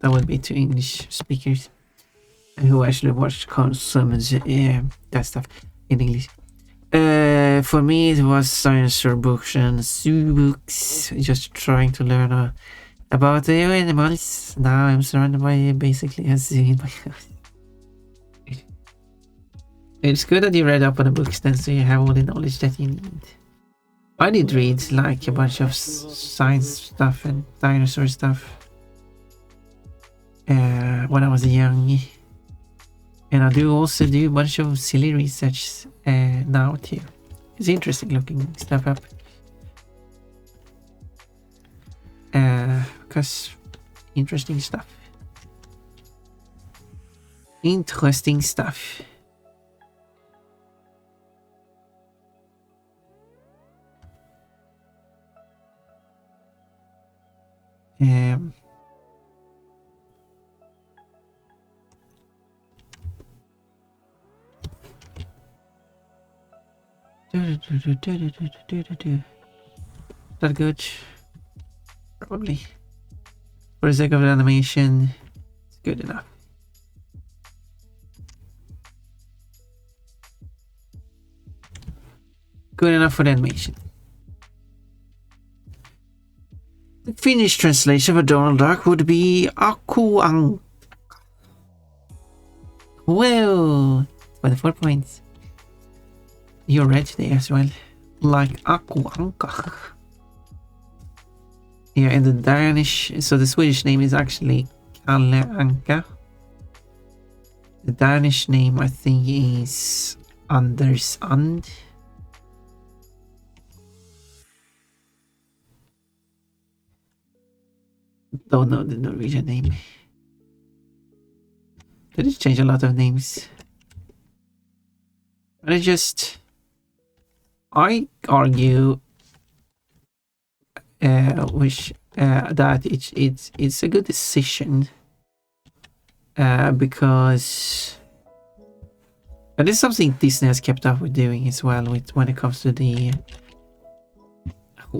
That would be to English speakers who actually watch consumes that stuff in English. For me, it was dinosaur books and zoo books, just trying to learn about the animals. Now I'm surrounded by basically a zoo in my house. It's good that you read up on the books then, so you have all the knowledge that you need. I did read like a bunch of science stuff and dinosaur stuff when I was young. And I do also do a bunch of silly research now too. It's interesting looking stuff up. Because interesting stuff. Interesting stuff. That good? Probably. For the sake of the animation, it's good enough. Good enough for the animation. The Finnish translation for Donald Duck would be Aku Ang. Well, 24 points. You're right there as well. Like Aku Anka. Yeah, and the Danish, so the Swedish name is actually Kalle Anka. The Danish name, I think, is Anders And. Don't know the Norwegian name. They did change a lot of names. But it's just, I argue that it's a good decision because and this is something Disney has kept up with doing as well with when it comes to the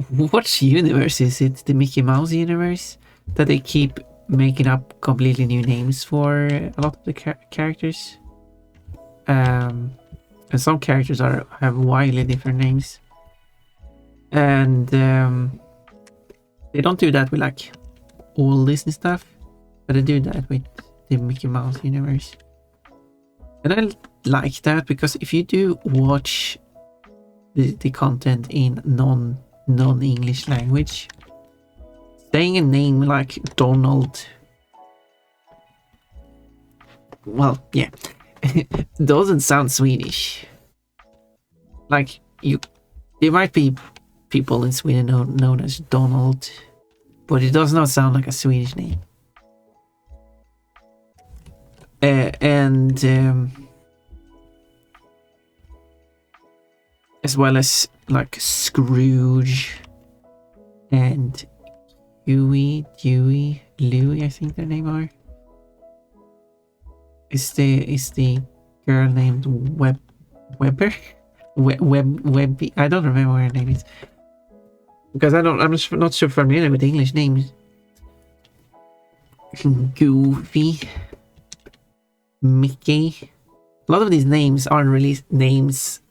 what universe is it? The Mickey Mouse universe that they keep making up completely new names for a lot of the characters. And some characters have wildly different names, and they don't do that with like all Disney stuff, but they do that with the Mickey Mouse universe. And I like that because if you do watch the content in non-English language, saying a name like Donald, well, yeah, doesn't sound Swedish. Like there might be people in Sweden known as Donald, but it does not sound like a Swedish name. And as well as like Scrooge and Huey, Dewey, Louie, I think their name are. Is the girl named Webber? Webby? I don't remember what her name is because I'm just not so familiar with English names. Goofy, Mickey. A lot of these names aren't really names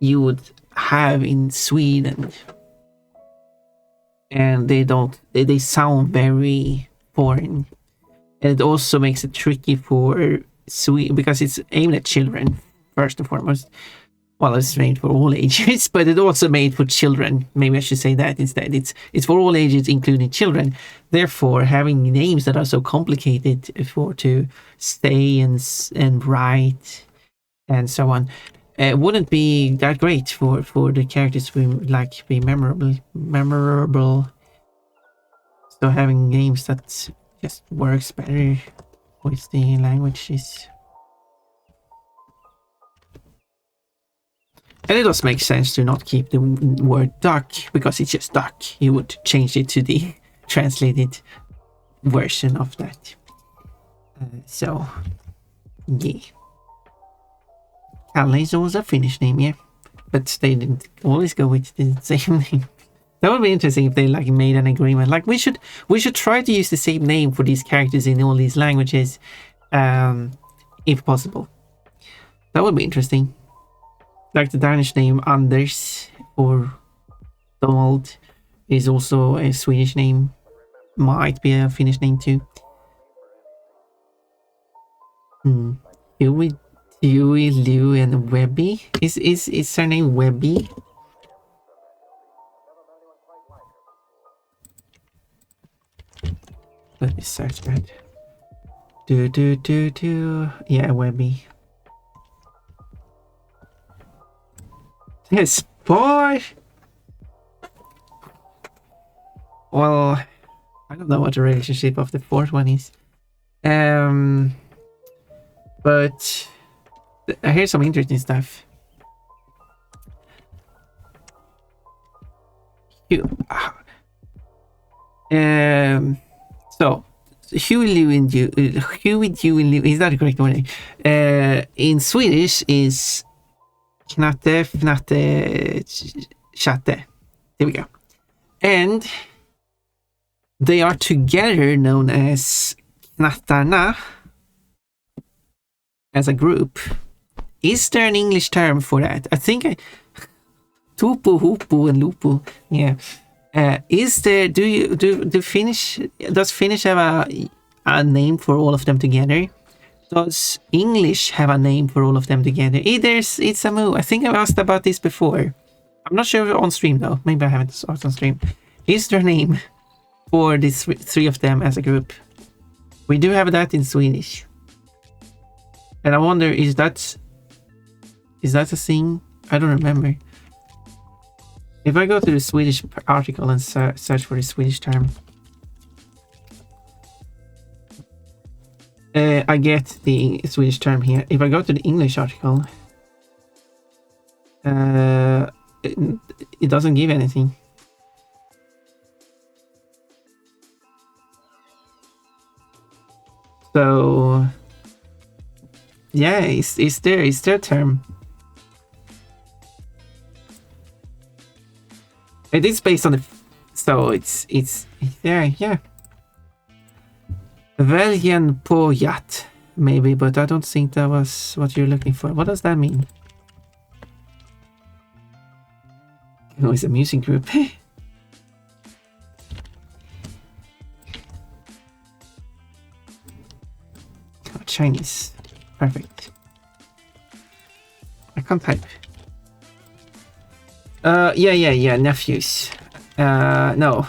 you would have in Sweden, and they sound very foreign, and it also makes it tricky for Sweden because it's aimed at children first and foremost. Well, it's made for all ages, but it's also made for children. Maybe I should say that instead. It's for all ages, including children. Therefore, having names that are so complicated to say and write and so on wouldn't be that great for the characters to be memorable. So having names that just works better with the languages. And it does make sense to not keep the word duck because it's just duck. You would change it to the translated version of that. So, yeah. Kalle is also a Finnish name, yeah. But they didn't always go with the same name. That would be interesting if they made an agreement. Like we should try to use the same name for these characters in all these languages, if possible. That would be interesting. Like the Danish name Anders or Donald is also a Swedish name. Might be a Finnish name too. Huey, Lou, and Webby. Is her name Webby? Let me search that. Yeah, Webby. Yes, boy. Well, I don't know what the relationship of the fourth one is. But here's some interesting stuff. So Huey, Dewey, is that the correct word? In Swedish is Knatte, fnatte, chatte. There we go. And they are together known as knattarna as a group. Is there an English term for that? I think tupu, hupu, and lupu. Yeah. Is there? Does Finnish have a name for all of them together? Does English have a name for all of them together? It's a move. I think I've asked about this before. I'm not sure on stream though. Maybe I haven't asked on stream. Is there a name for these three of them as a group? We do have that in Swedish. And I wonder, is that a thing? I don't remember. If I go to the Swedish article and search for the Swedish term, I get the Swedish term here. If I go to the English article, it doesn't give anything. So, yeah, is there a term? It is based on the, so it's yeah. Väljenpojat, maybe, but I don't think that was what you're looking for. What does that mean? Oh, it's a music group. Oh, Chinese. Perfect. I can't type. Yeah, nephews. No.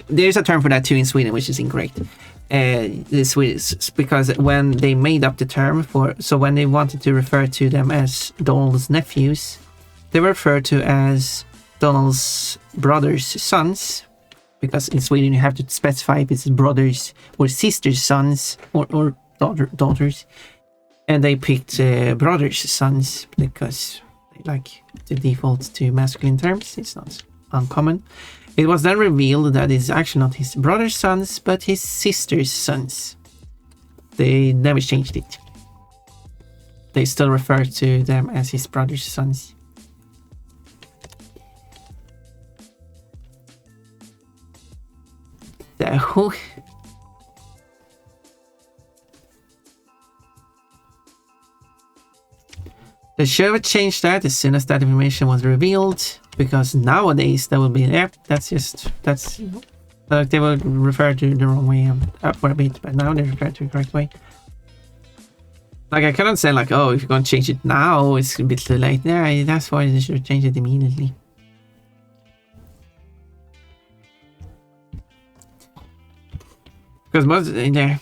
There's a term for that too in Sweden, which is incorrect. The Swedes, because when they made up the term when they wanted to refer to them as Donald's nephews, they were referred to as Donald's brother's sons, because in Sweden you have to specify if it's brothers or sisters' sons or daughters, and they picked brothers' sons because they like the default to masculine terms. It's not uncommon. It was then revealed that it's actually not his brother's sons, but his sister's sons. They never changed it. They still refer to them as his brother's sons. So, the show changed that as soon as that information was revealed, because nowadays that will be, that's like they will refer to the wrong way for a bit, but now they refer to the correct way. Like, I cannot say like, oh, if you're going to change it now, it's a bit too late. Yeah, that's why they should change it immediately. Because most, yeah.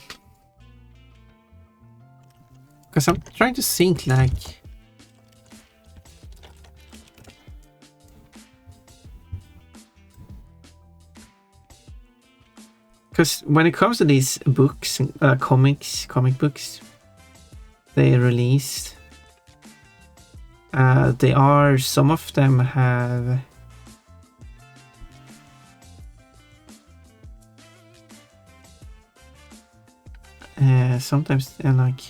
Because I'm trying to think like, because when it comes to these books, comic books they released, some of them have sometimes they're like,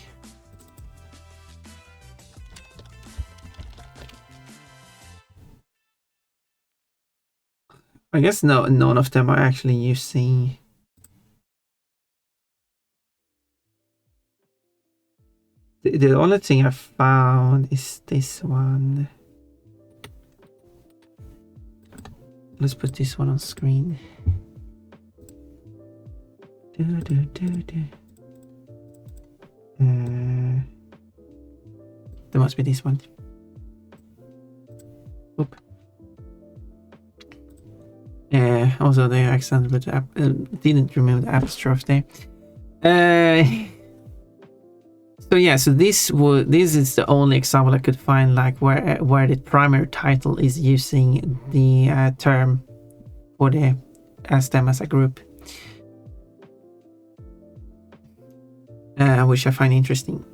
I guess none of them are actually using the only thing I found is this one. Let's put this one on screen. There must be this one. Oop. Also they accidentally didn't remove the apostrophe there. So yeah, so this is the only example I could find, like where the primary title is using the term for as them as a group, which I find interesting.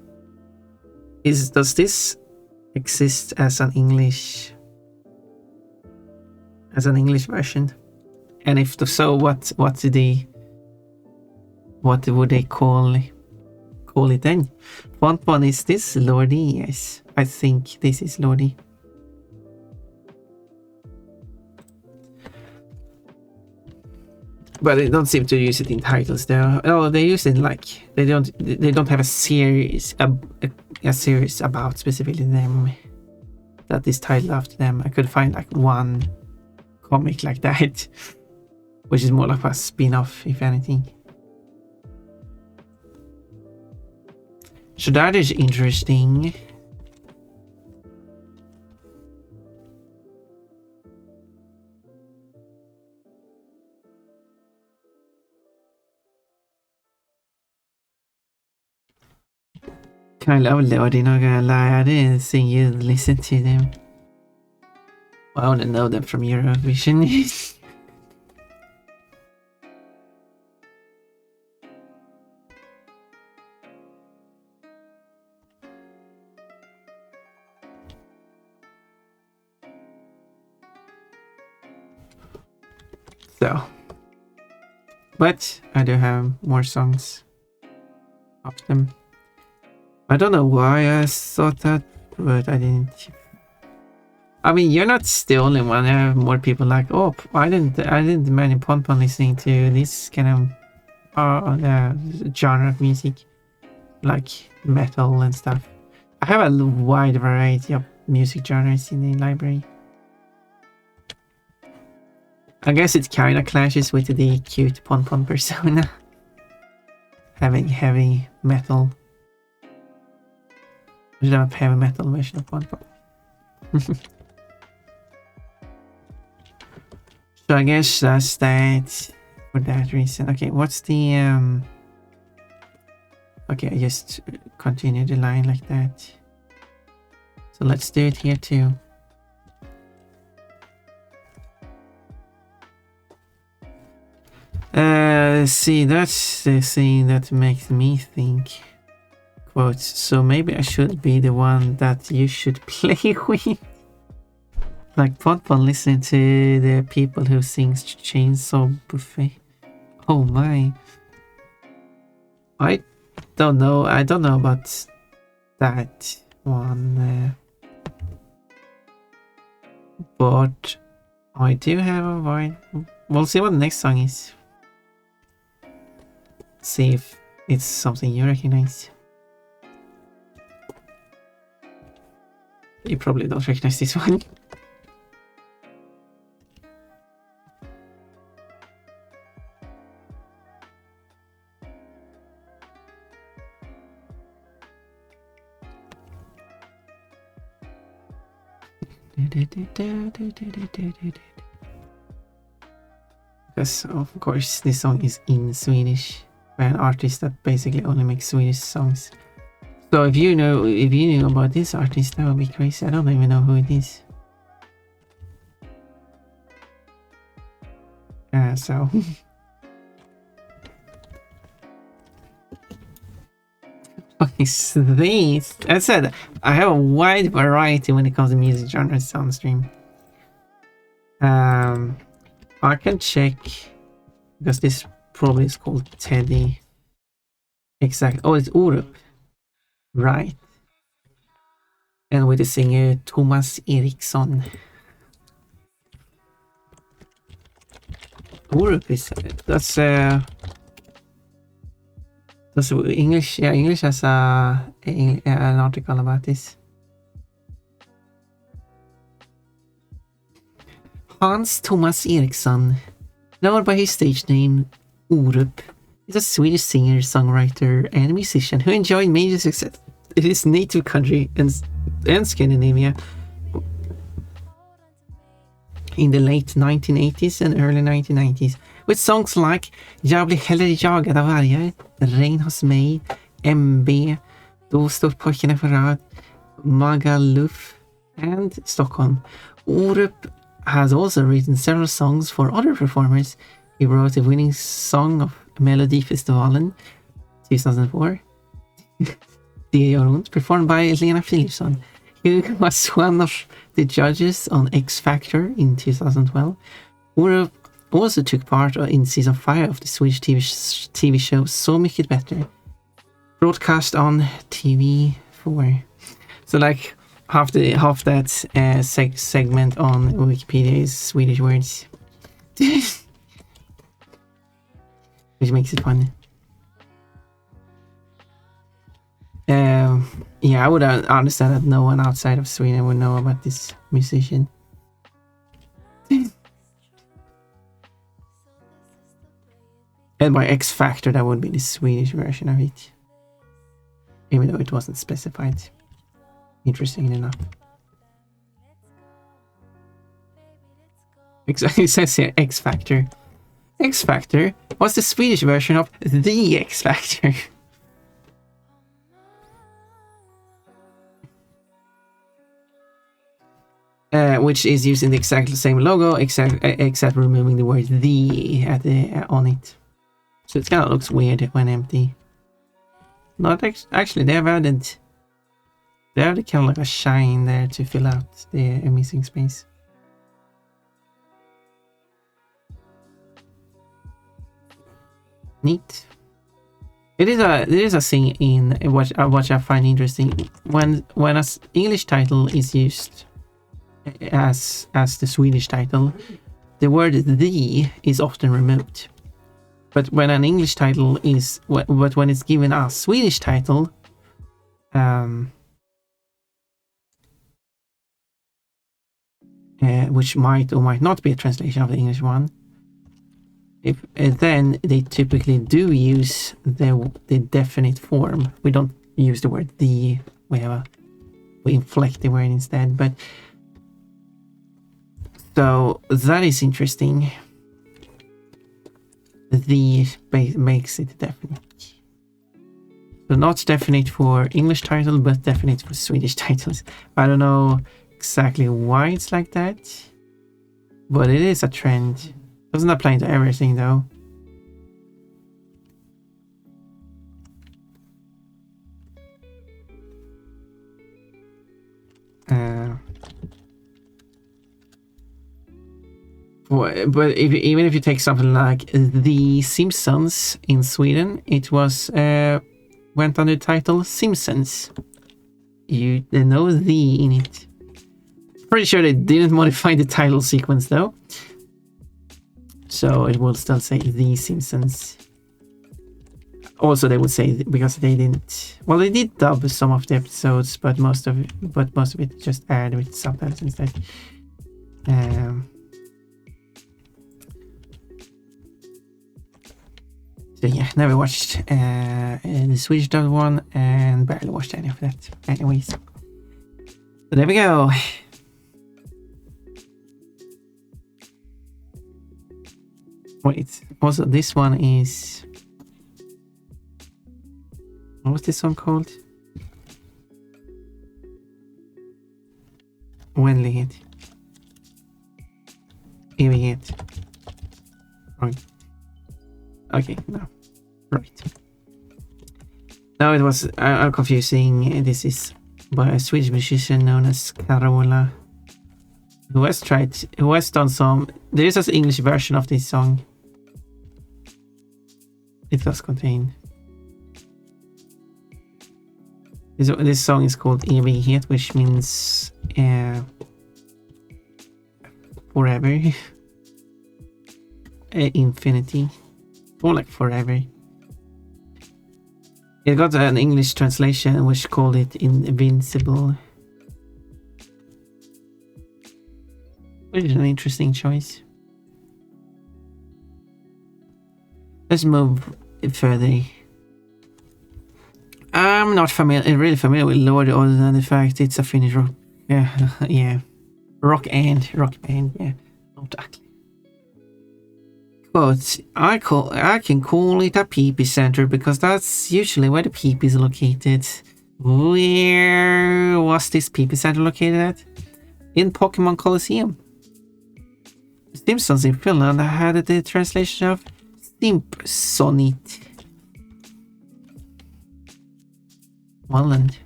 Does this exist as an English version? And if so, what would they call call it then. Bonbon, is this Lordy? Yes, I think this is Lordy. But they don't seem to use it in titles though. Oh, they use it like they don't have a series a series about specifically them that is titled after them. I could find like one comic like that, which is more like a spin-off, if anything. So that is interesting. Kind of Lordy, not gonna lie, I didn't think you'd listen to them. Well, I only know them from Eurovision. So, but I do have more songs of them. I don't know why I thought that, but I didn't. I mean, you're not the only one. I have more people like, oh, I didn't imagine Ponpon listening to this kind of genre of music, like metal and stuff. I have a wide variety of music genres in the library. I guess it kind of clashes with the cute Ponpon persona, having heavy metal. I should have heavy metal version of Ponpon. So I guess that's that for that reason. Okay, what's the okay, I just continue the line like that. So let's do it here too. See, that's the thing that makes me think. Quotes. So maybe I should be the one that you should play with. Like Ponpon listening to the people who sings Chainsaw Buffet. Oh my. I don't know. I don't know about that one. But I do have a wide. We'll see what the next song is. See if it's something you recognize. You probably don't recognize this one. Because of course this song is in Swedish by an artist that basically only makes Swedish songs. So if you know about this artist, that would be crazy. I don't even know who it is. So what is this? As I said, I have a wide variety when it comes to music genres on stream. I can check because this probably is called Teddy. Exactly. Oh, it's Orup. Right. And with the singer Thomas Eriksson. Orup is that's English. Yeah, English has an article about this. Hans Thomas Eriksson, known by his stage name Orup, is a Swedish singer, songwriter, and musician who enjoyed major success in his native country and Scandinavia in the late 1980s and early 1990s with songs like Jag blir hellre jagad av vargar, Regn hos mig, MB, Då står pojkarna på rad, Magaluf, and Stockholm. Orup has also written several songs for other performers. He wrote the winning song of Melodifestivalen 2004, Det gör ont, performed by Lena Philipsson. He was one of the judges on X Factor in 2012. Orup also took part in season 5 of the Swedish TV show So Mycket Better. broadcast on TV4. So like half that segment on Wikipedia is Swedish words, which makes it fun. Yeah, I would understand that no one outside of Sweden would know about this musician. And by X Factor, that would be the Swedish version of it, even though it wasn't specified. Interesting enough. Exactly, it says here X Factor. X Factor was the Swedish version of the X Factor. Which is using the exactly same logo, except removing the word "the" on it. So it kind of looks weird when empty. Not actually, they have added. They have kind of like a shine there to fill out the missing space. Neat. It is a thing in what I find interesting when an English title is used as the Swedish title, the word "the" is often removed. But when an English title is, but when it's given a Swedish title, which might or might not be a translation of the English one, if then they typically do use the definite form. We don't use the word "the." We inflect the word instead. But so that is interesting. The makes it definite. So not definite for English title, but definite for Swedish titles. I don't know exactly why it's like that, but it is a trend. Doesn't apply to everything though. But even if you take something like The Simpsons in Sweden, it was went under the title Simpsons. They know "the" in it. Pretty sure they didn't modify the title sequence though, so it will still say The Simpsons. Also, they would say, because they didn't. Well, they did dub some of the episodes, but most of it just aired with subtitles instead. So yeah, never watched the Swedish dubbed one, and barely watched any of that. Anyways, so there we go. Wait, also this one is. What was this song called? Oändlighet. Evighet. Right. Okay, no. Right. No, it was. I'm confusing. This is by a Swedish musician known as Carola, who has done some. There is an English version of this song. It does contain. This song is called Evighet, which means forever, infinity, or like forever. It got an English translation which called it Invincible, which is an interesting choice. Let's move further. I'm not really familiar with Lord, other than the fact it's a Finnish rock. Yeah, rock band. Yeah, not actually. But I can call it a peepee center because that's usually where the peepee is located. Where was this peepee center located at? In Pokemon Colosseum. Simpsons in Finland had the translation of Simpsonit. Walland.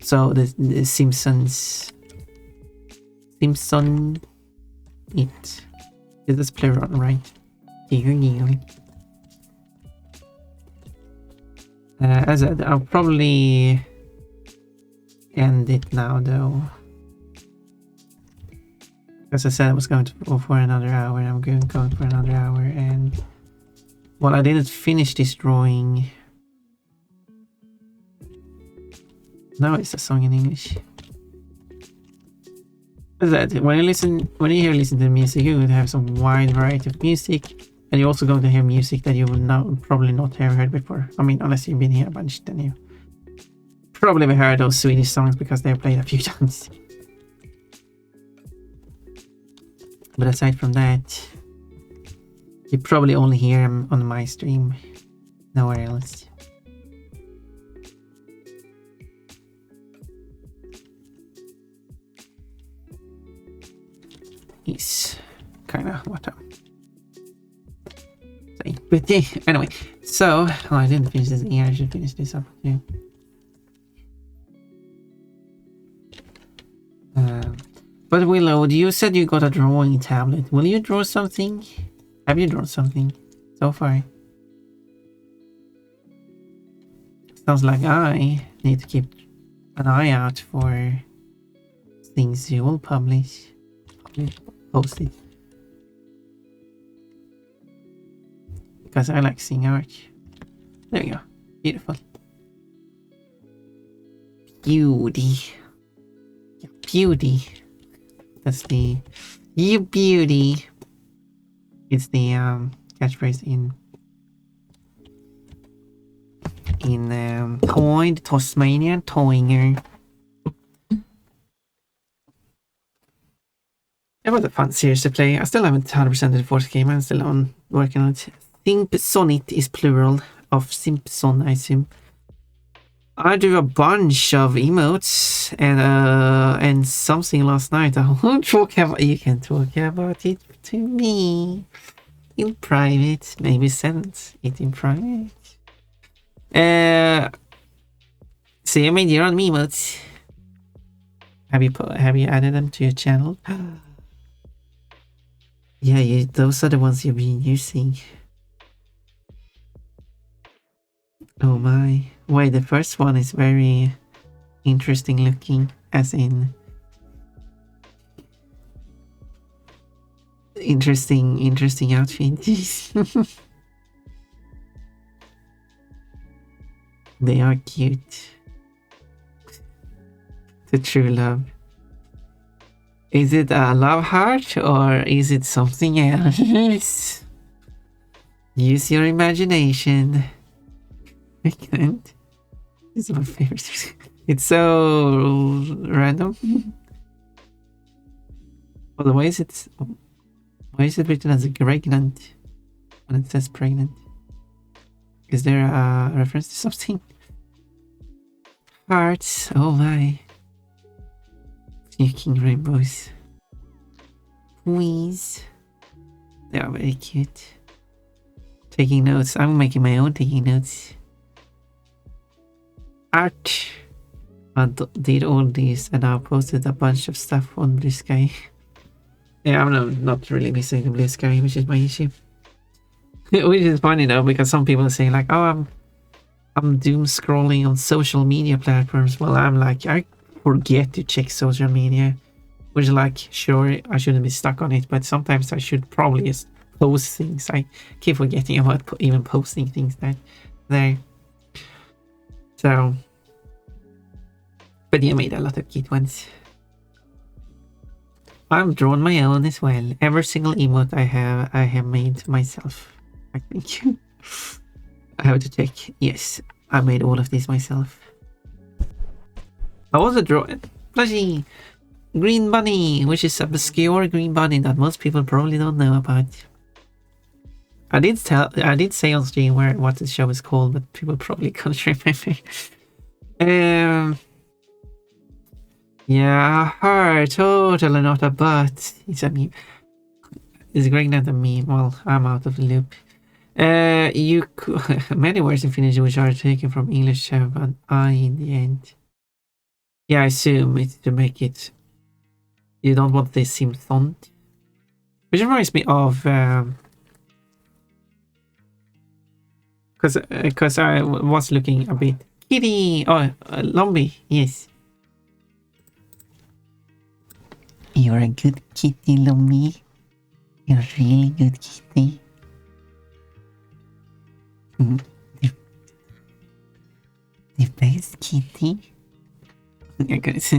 So the Simpsons. Simpson. It. This is plural, right? As I said, I'll probably end it now though. As I said, I was going to go for another hour. I'm going for another hour, and well, I didn't finish this drawing. No, it's a song in English. As I said, when you listen to the music, you would have some wide variety of music, and you're also going to hear music that you will probably not have heard before. I mean, unless you've been here a bunch, then you probably have heard those Swedish songs because they're played a few times. But aside from that, you probably only hear them on my stream, nowhere else. Is kind of what I'm saying. But anyway, so I didn't finish this here. I should finish this up too. But Willow, you said you got a drawing tablet. Will you draw something? Have you drawn something so far? Sounds like I need to keep an eye out for things you will publish. Post it. Because I like seeing art. There we go. Beautiful. Beauty. Beauty. That's the you beauty. It's the catchphrase in Toy, the Tasmanian Toyinger. It was a fun series to play. I still haven't 100% of the fourth game. I'm still working on it. Simpsonit is plural of Simpson, I assume. I do a bunch of emotes and something last night. I won't talk about. You can talk about it to me in private. Maybe send it in private. So you made your own emotes. Have you added them to your channel? Yeah, those are the ones you've been using. Oh my. Wait, the first one is very interesting looking, as in interesting outfit. They are cute. The true love. Is it a love heart or is it something else? Use your imagination. I can't. This is my favorite. It's so random. Well, why is it written as a pregnant when it says pregnant? Is there a reference to something? Hearts, oh my. Sneaking rainbows. Please. They are very cute. Taking notes. I'm making my own taking notes. Art. I did all these and I posted a bunch of stuff on Blue Sky. Yeah, I'm not really missing the Blue Sky, which is my issue. Which is funny though, because some people say like, oh, I'm doom scrolling on social media platforms. Well, I'm like, I forget to check social media, which is like, sure, I shouldn't be stuck on it, but sometimes I should probably just post things. I keep forgetting about even posting things there. So, but you made a lot of cute ones. I've drawn my own as well. Every single emote I have made myself. I think. I have to check. Yes, I made all of these myself. I also draw Plushy Green Bunny, which is a obscure green bunny that most people probably don't know about. I did say on stream what the show is called, but people probably can't remember. Yeah, her totally not a butt. It's a meme. Is Greg not a meme? Well, I'm out of the loop. You could, many words in Finnish which are taken from English have an I in the end. Yeah, I assume it's to make it. You don't want this Simpson, which reminds me of. Because I was looking a bit. Kitty! Oh, Lombi, yes. You're a good kitty, Lombi. You're a really good kitty. Mm, the best kitty. I guess.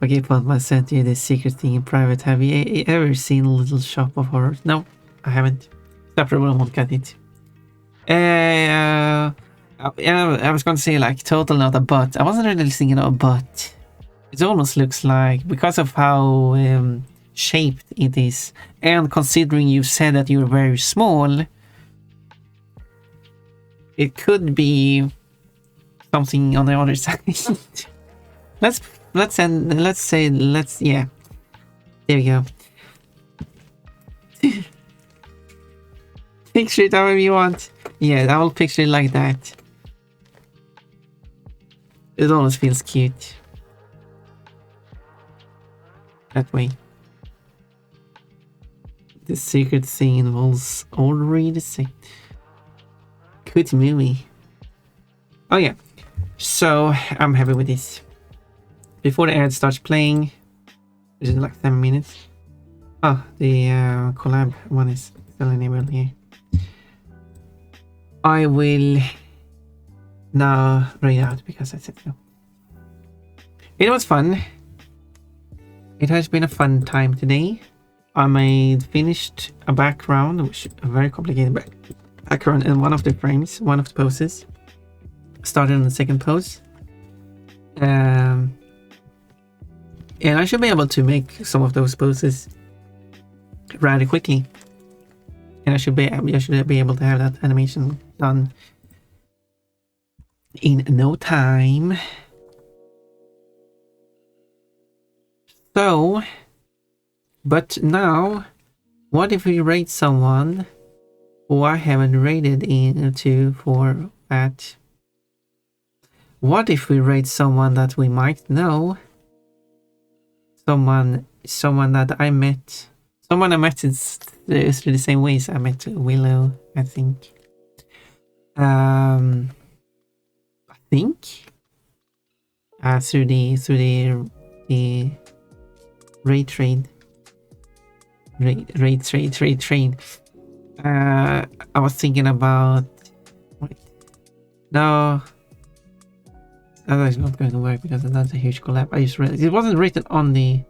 Okay, Paul, I sent you the secret thing in private. Have you ever seen a little shop of horrors? No, I haven't. Except for I won't get it. Yeah, I was going to say like total not a but. I wasn't really thinking of a but. It almost looks like, because of how shaped it is, and considering you said that you're very small, it could be something on the other side. Yeah. There we go. Picture it however you want. Yeah, I will picture it like that. It always feels cute. That way. The secret thing involves already the same. Good movie. Oh yeah. So, I'm happy with this. Before the ad starts playing, which is like 7 minutes. Oh, the collab one is still enabled here. I will now read out because I said so. It was fun. It has been a fun time today. I finished a background, which is a very complicated background in one of the frames, one of the poses. Started on the second pose. And I should be able to make some of those poses rather quickly. And I should be able to have that animation done in no time. So, but now, what if we rate someone who I haven't rated into for that? What if we rate someone that we might know? Someone that I met. Someone I met through the same ways I met Willow, I think. I think through the raid trade. Raid trade. I was thinking about. Wait, no. That is not going to work because that's a huge collab. I just realized it wasn't written on the.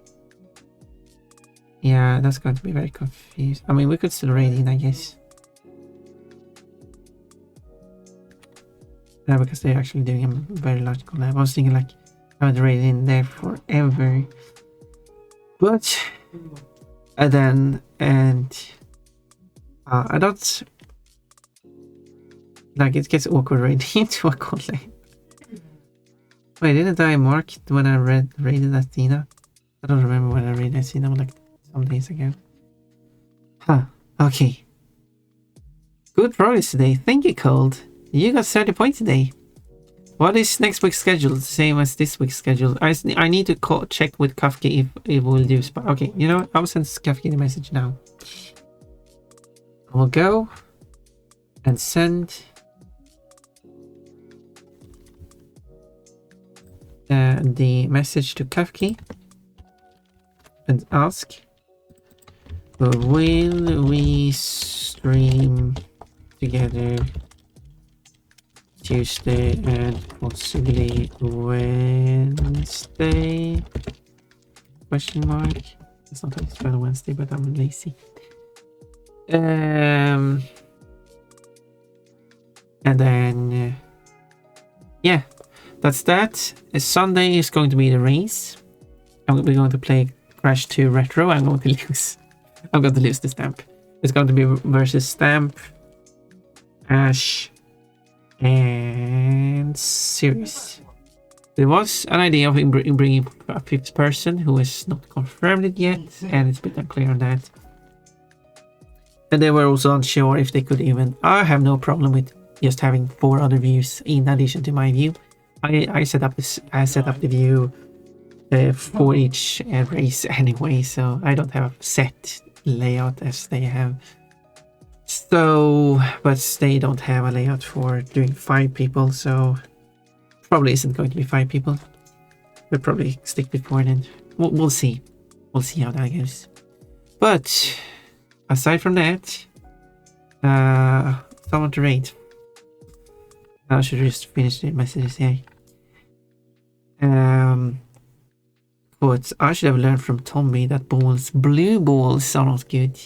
Yeah, that's going to be very confused. I mean, we could still raid in, I guess. Yeah, because they're actually doing a very large collab. I was thinking like I would raid in there forever. But I don't like it gets awkward raiding into a collab. Wait, didn't I mark it when I raided Athena? I don't remember when I raided Athena, like some days ago. Huh, okay. Good progress today. Thank you, Cold. You got 30 points today. What is next week's schedule? The same as this week's schedule. I need to check with Kafka if it will do spot. Okay, you know what? I will send Kafka the message now. I will go and send the message to Kafka and ask, will we stream together Tuesday and possibly Wednesday? Question mark. It's not like it's Wednesday, but I'm lazy. And then yeah, that's that. Sunday is going to be the race. We're going to play Crash 2 Retro. I'm going to lose. I'm going to lose the Stamp. It's going to be versus Stamp, Ash, and Sirius. There was an idea of bringing a fifth person who is not confirmed it yet, and it's a bit unclear on that. And they were also unsure if they could even. I have no problem with just having 4 other views in addition to my view. I set up the view for each race anyway, so I don't have a set layout as they have. So, but they don't have a layout for doing 5 people, so probably isn't going to be 5 people. We'll probably stick with 4 then. We'll see. We'll see how that goes. But aside from that, someone to rate. I should just finish the messages here. But I should have learned from Tommy that blue balls are not good.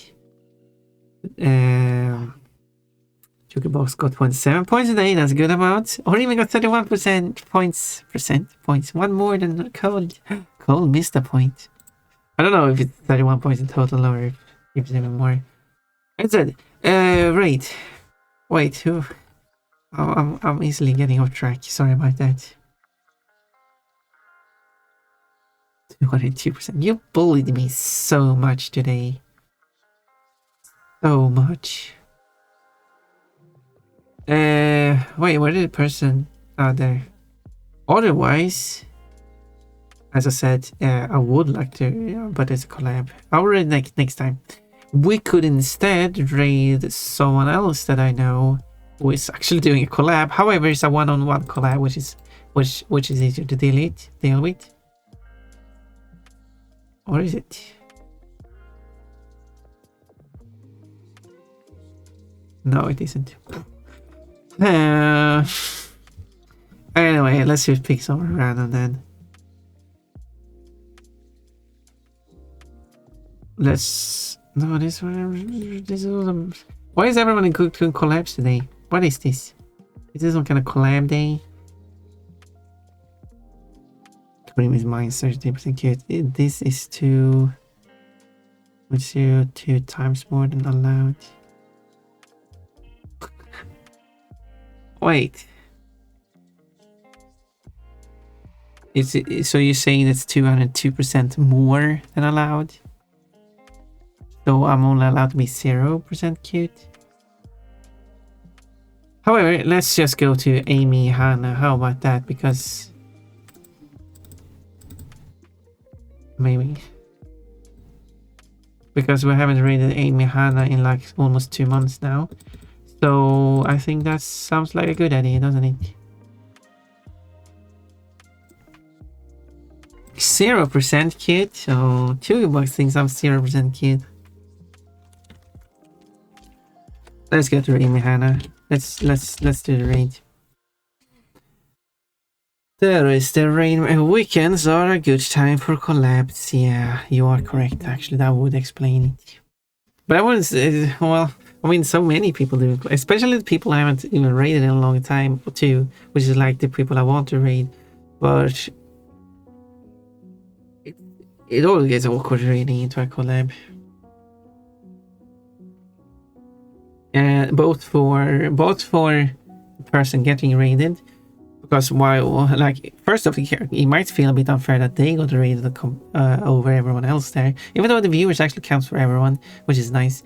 Box got 27 points today, that's a good amount. Or even got 31% points. One more than Cole. Cole missed a point. I don't know if it's 31 points in total or if it's even more. That's it. Right. Wait, who? Oh, I'm easily getting off track. Sorry about that. 202%. You bullied me so much today. So much. Wait, where did the person out there? Otherwise, as I said, I would like to, but it's a collab. I'll raid next time. We could instead raid someone else that I know who is actually doing a collab. However, it's a one-on-one collab, which is easier to deal with. Or is it? No, it isn't. Anyway, let's just pick someone random then. No, this one. Why is everyone in good collabs today? What is this? Is this some kind of collab day? Cream is mine, 30% cute. This is 2 times more than allowed. Wait. Is it, so you're saying it's 202% more than allowed? So I'm only allowed to be 0% cute? However, let's just go to Amy Hannah. How about that? Because maybe because we haven't rated Amy Hannah in like almost 2 months now. So I think that sounds like a good idea, doesn't it? 0% cute. So Chillhop thinks I'm 0% cute. Let's go to Amy Hannah. Let's do the raid. There is the rain. Weekends are a good time for collabs. Yeah, you are correct. Actually, that would explain it. But I was well. I mean, so many people do, especially the people I haven't even raided in a long time too, which is like the people I want to raid. But it always gets awkward raiding into a collab. Both for the person getting raided, because while like first off, it might feel a bit unfair that they got raided over everyone else there, even though the viewers actually counts for everyone, which is nice.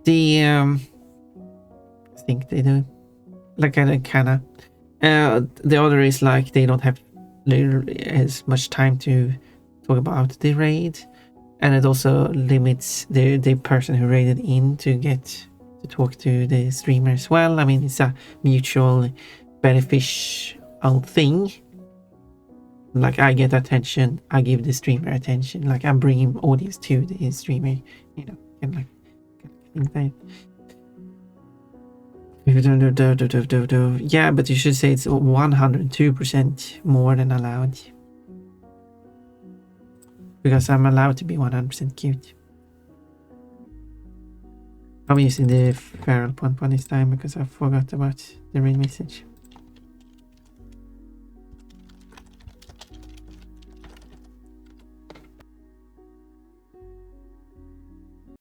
I think they do like kinda. The other is like they don't have as much time to talk about the raid, and it also limits the person who raided in to get to talk to the streamer as well. I mean, it's a mutual beneficial thing. Like I get attention, I give the streamer attention. Like I'm bringing audience to the streamer, you know, and like that. Yeah, but you should say it's 102% more than allowed. Because I'm allowed to be 100% cute. I'm using the feral pon this time because I forgot about the raid message.